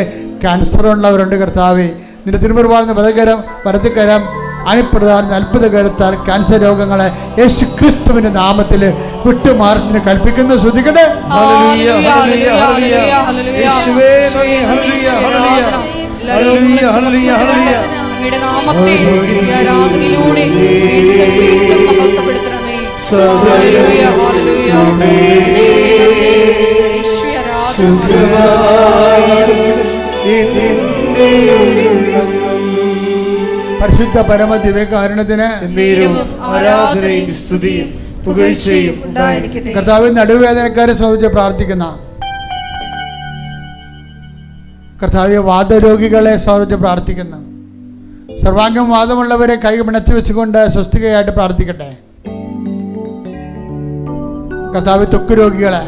S1: ക്യാൻസർ ഉള്ളവരുണ്ട്. കർത്താവ്, നിന്റെ തിരുമുറിവാർന്ന വലതുകരം അണിപ്രധാന അത്ഭുത കരുത്താൽ ക്യാൻസർ രോഗങ്ങളെ യേശു ക്രിസ്തുവിന്റെ നാമത്തിൽ വിട്ടുമാറിന് കൽപ്പിക്കുന്നു. ശ്രദ്ധിക്കട്ടെ.
S3: സുഖമായിടും എന്റെ ഉള്ളം.
S1: പരിശുദ്ധ പരമ ദിവ്യകാരുണ്യത്തിന്
S3: എന്നേരവും ആരാധനയും സ്തുതിയും പുകഴ്ചയും ഉണ്ടായിരിക്കട്ടെ.
S1: കർത്താവിൻ നടുവേദനക്കാരെ സംബന്ധിച്ച് പ്രാർത്ഥിക്കുന്ന, കർത്താവ് വാദരോഗികളെ സംബന്ധിച്ച് പ്രാർത്ഥിക്കുന്ന, സർവാംഗം വാദമുള്ളവരെ കൈ പിണച്ചു വെച്ചുകൊണ്ട് സ്വസ്തികയായിട്ട് പ്രാർത്ഥിക്കട്ടെ. കർത്താവ് ത്വക്ക് രോഗികളെ,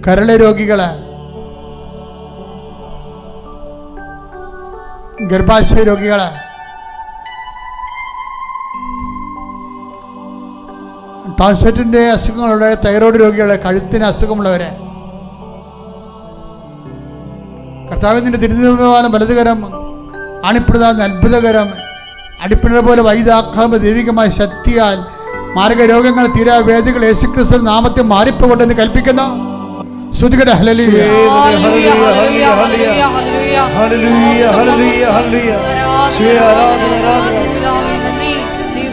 S1: കരള് രോഗികളെ, ഗർഭാശയ രോഗികളെ, ടോൺസെറ്റിൻ്റെ അസുഖങ്ങളുള്ളവരെ, തൈറോയ്ഡ് രോഗികളെ, കഴുത്തിന് അസുഖമുള്ളവരെ, കർത്താവിൻ്റെ തിരുനിവാനം വലതുകരം ആണിപ്രദാന അത്ഭുതകരം അടിപ്പിണർ പോലെ വൈദാക്കാമ ദൈവികമായ ശക്തിയാൽ മാർഗരോഗങ്ങൾ തീരാ വേദികൾ യേശുക്രിസ്തു നാമത്തെ മാറിപ്പോകൊണ്ടെന്ന് കൽപ്പിക്കുന്നു. ശ്രുതികട ഹല്ലേലൂയ
S3: hallelujah hallelujah hallelujah hallelujah hallelujah ഹല്ലേലൂയ. യേശുവേ ആരാധന ആരാധന.
S4: പിതാവേ നന്ദി,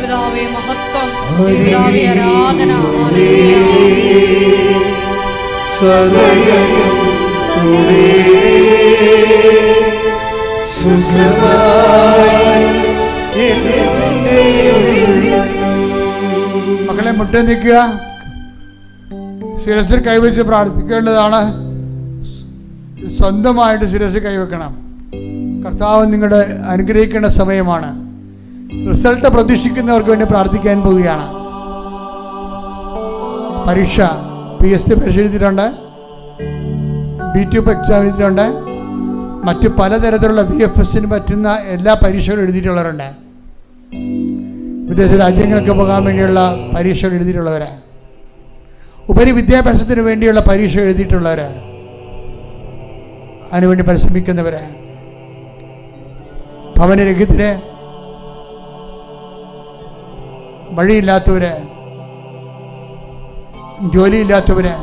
S4: പിതാവേ മഹത്വം, പിതാവേ ആരാധന. ഹല്ലേലൂയ.
S3: സദയം തുണേ സുഖമായി എന്റെ ഉള്ളം.
S1: മക്കളെ മുട്ട നിൽക്കുക, ശിരസിൽ കൈവച്ച് പ്രാർത്ഥിക്കേണ്ടതാണ്. സ്വന്തമായിട്ട് ശിരസിൽ കൈവെക്കണം. കർത്താവ് നിങ്ങളുടെ അനുഗ്രഹിക്കേണ്ട സമയമാണ്. റിസൾട്ട് പ്രതീക്ഷിക്കുന്നവർക്ക് വേണ്ടി പ്രാർത്ഥിക്കാൻ പോവുകയാണ്. പരീക്ഷ PST പരീക്ഷ എഴുതിയിട്ടുണ്ട്, BTUP എക്സാം എഴുതിയിട്ടുണ്ട്, മറ്റ് പലതരത്തിലുള്ള VFSന് പറ്റുന്ന എല്ലാ പരീക്ഷകളും എഴുതിയിട്ടുള്ളവരുണ്ട്. വിദേശ രാജ്യങ്ങളൊക്കെ പോകാൻ വേണ്ടിയുള്ള പരീക്ഷകൾ എഴുതിയിട്ടുള്ളവർ, ഉപരി വിദ്യാഭ്യാസത്തിന് വേണ്ടിയുള്ള പരീക്ഷ എഴുതിയിട്ടുള്ളവർ, അതിനുവേണ്ടി പരിശ്രമിക്കുന്നവർ, ഭവനരഹിതര്, വഴിയില്ലാത്തവര്, ജോലിയില്ലാത്തവര്,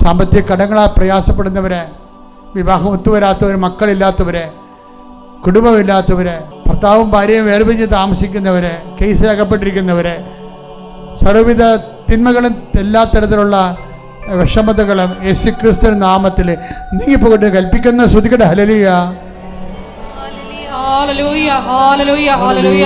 S1: സാമ്പത്തിക കടങ്ങളാൽ പ്രയാസപ്പെടുന്നവര്, വിവാഹം ഒത്തുവരാത്തവർ, മക്കളില്ലാത്തവര്, കുടുംബമില്ലാത്തവര്, ഭർത്താവും ഭാര്യയും വേർപിരിഞ്ഞ് താമസിക്കുന്നവര്, കേസിലകപ്പെട്ടിരിക്കുന്നവര്, സർവ്വവിധ തിന്മകളും എല്ലാ തരത്തിലുള്ള വിഷമതകളും യേശുക്രിസ്തു നാമത്തിൽ നീങ്ങിപ്പോകട്ടെ കൽപ്പിക്കുന്ന. ശ്രുതികട ഹല്ലേലൂയ
S4: ഹല്ലേലൂയ ഹല്ലേലൂയ ഹല്ലേലൂയ.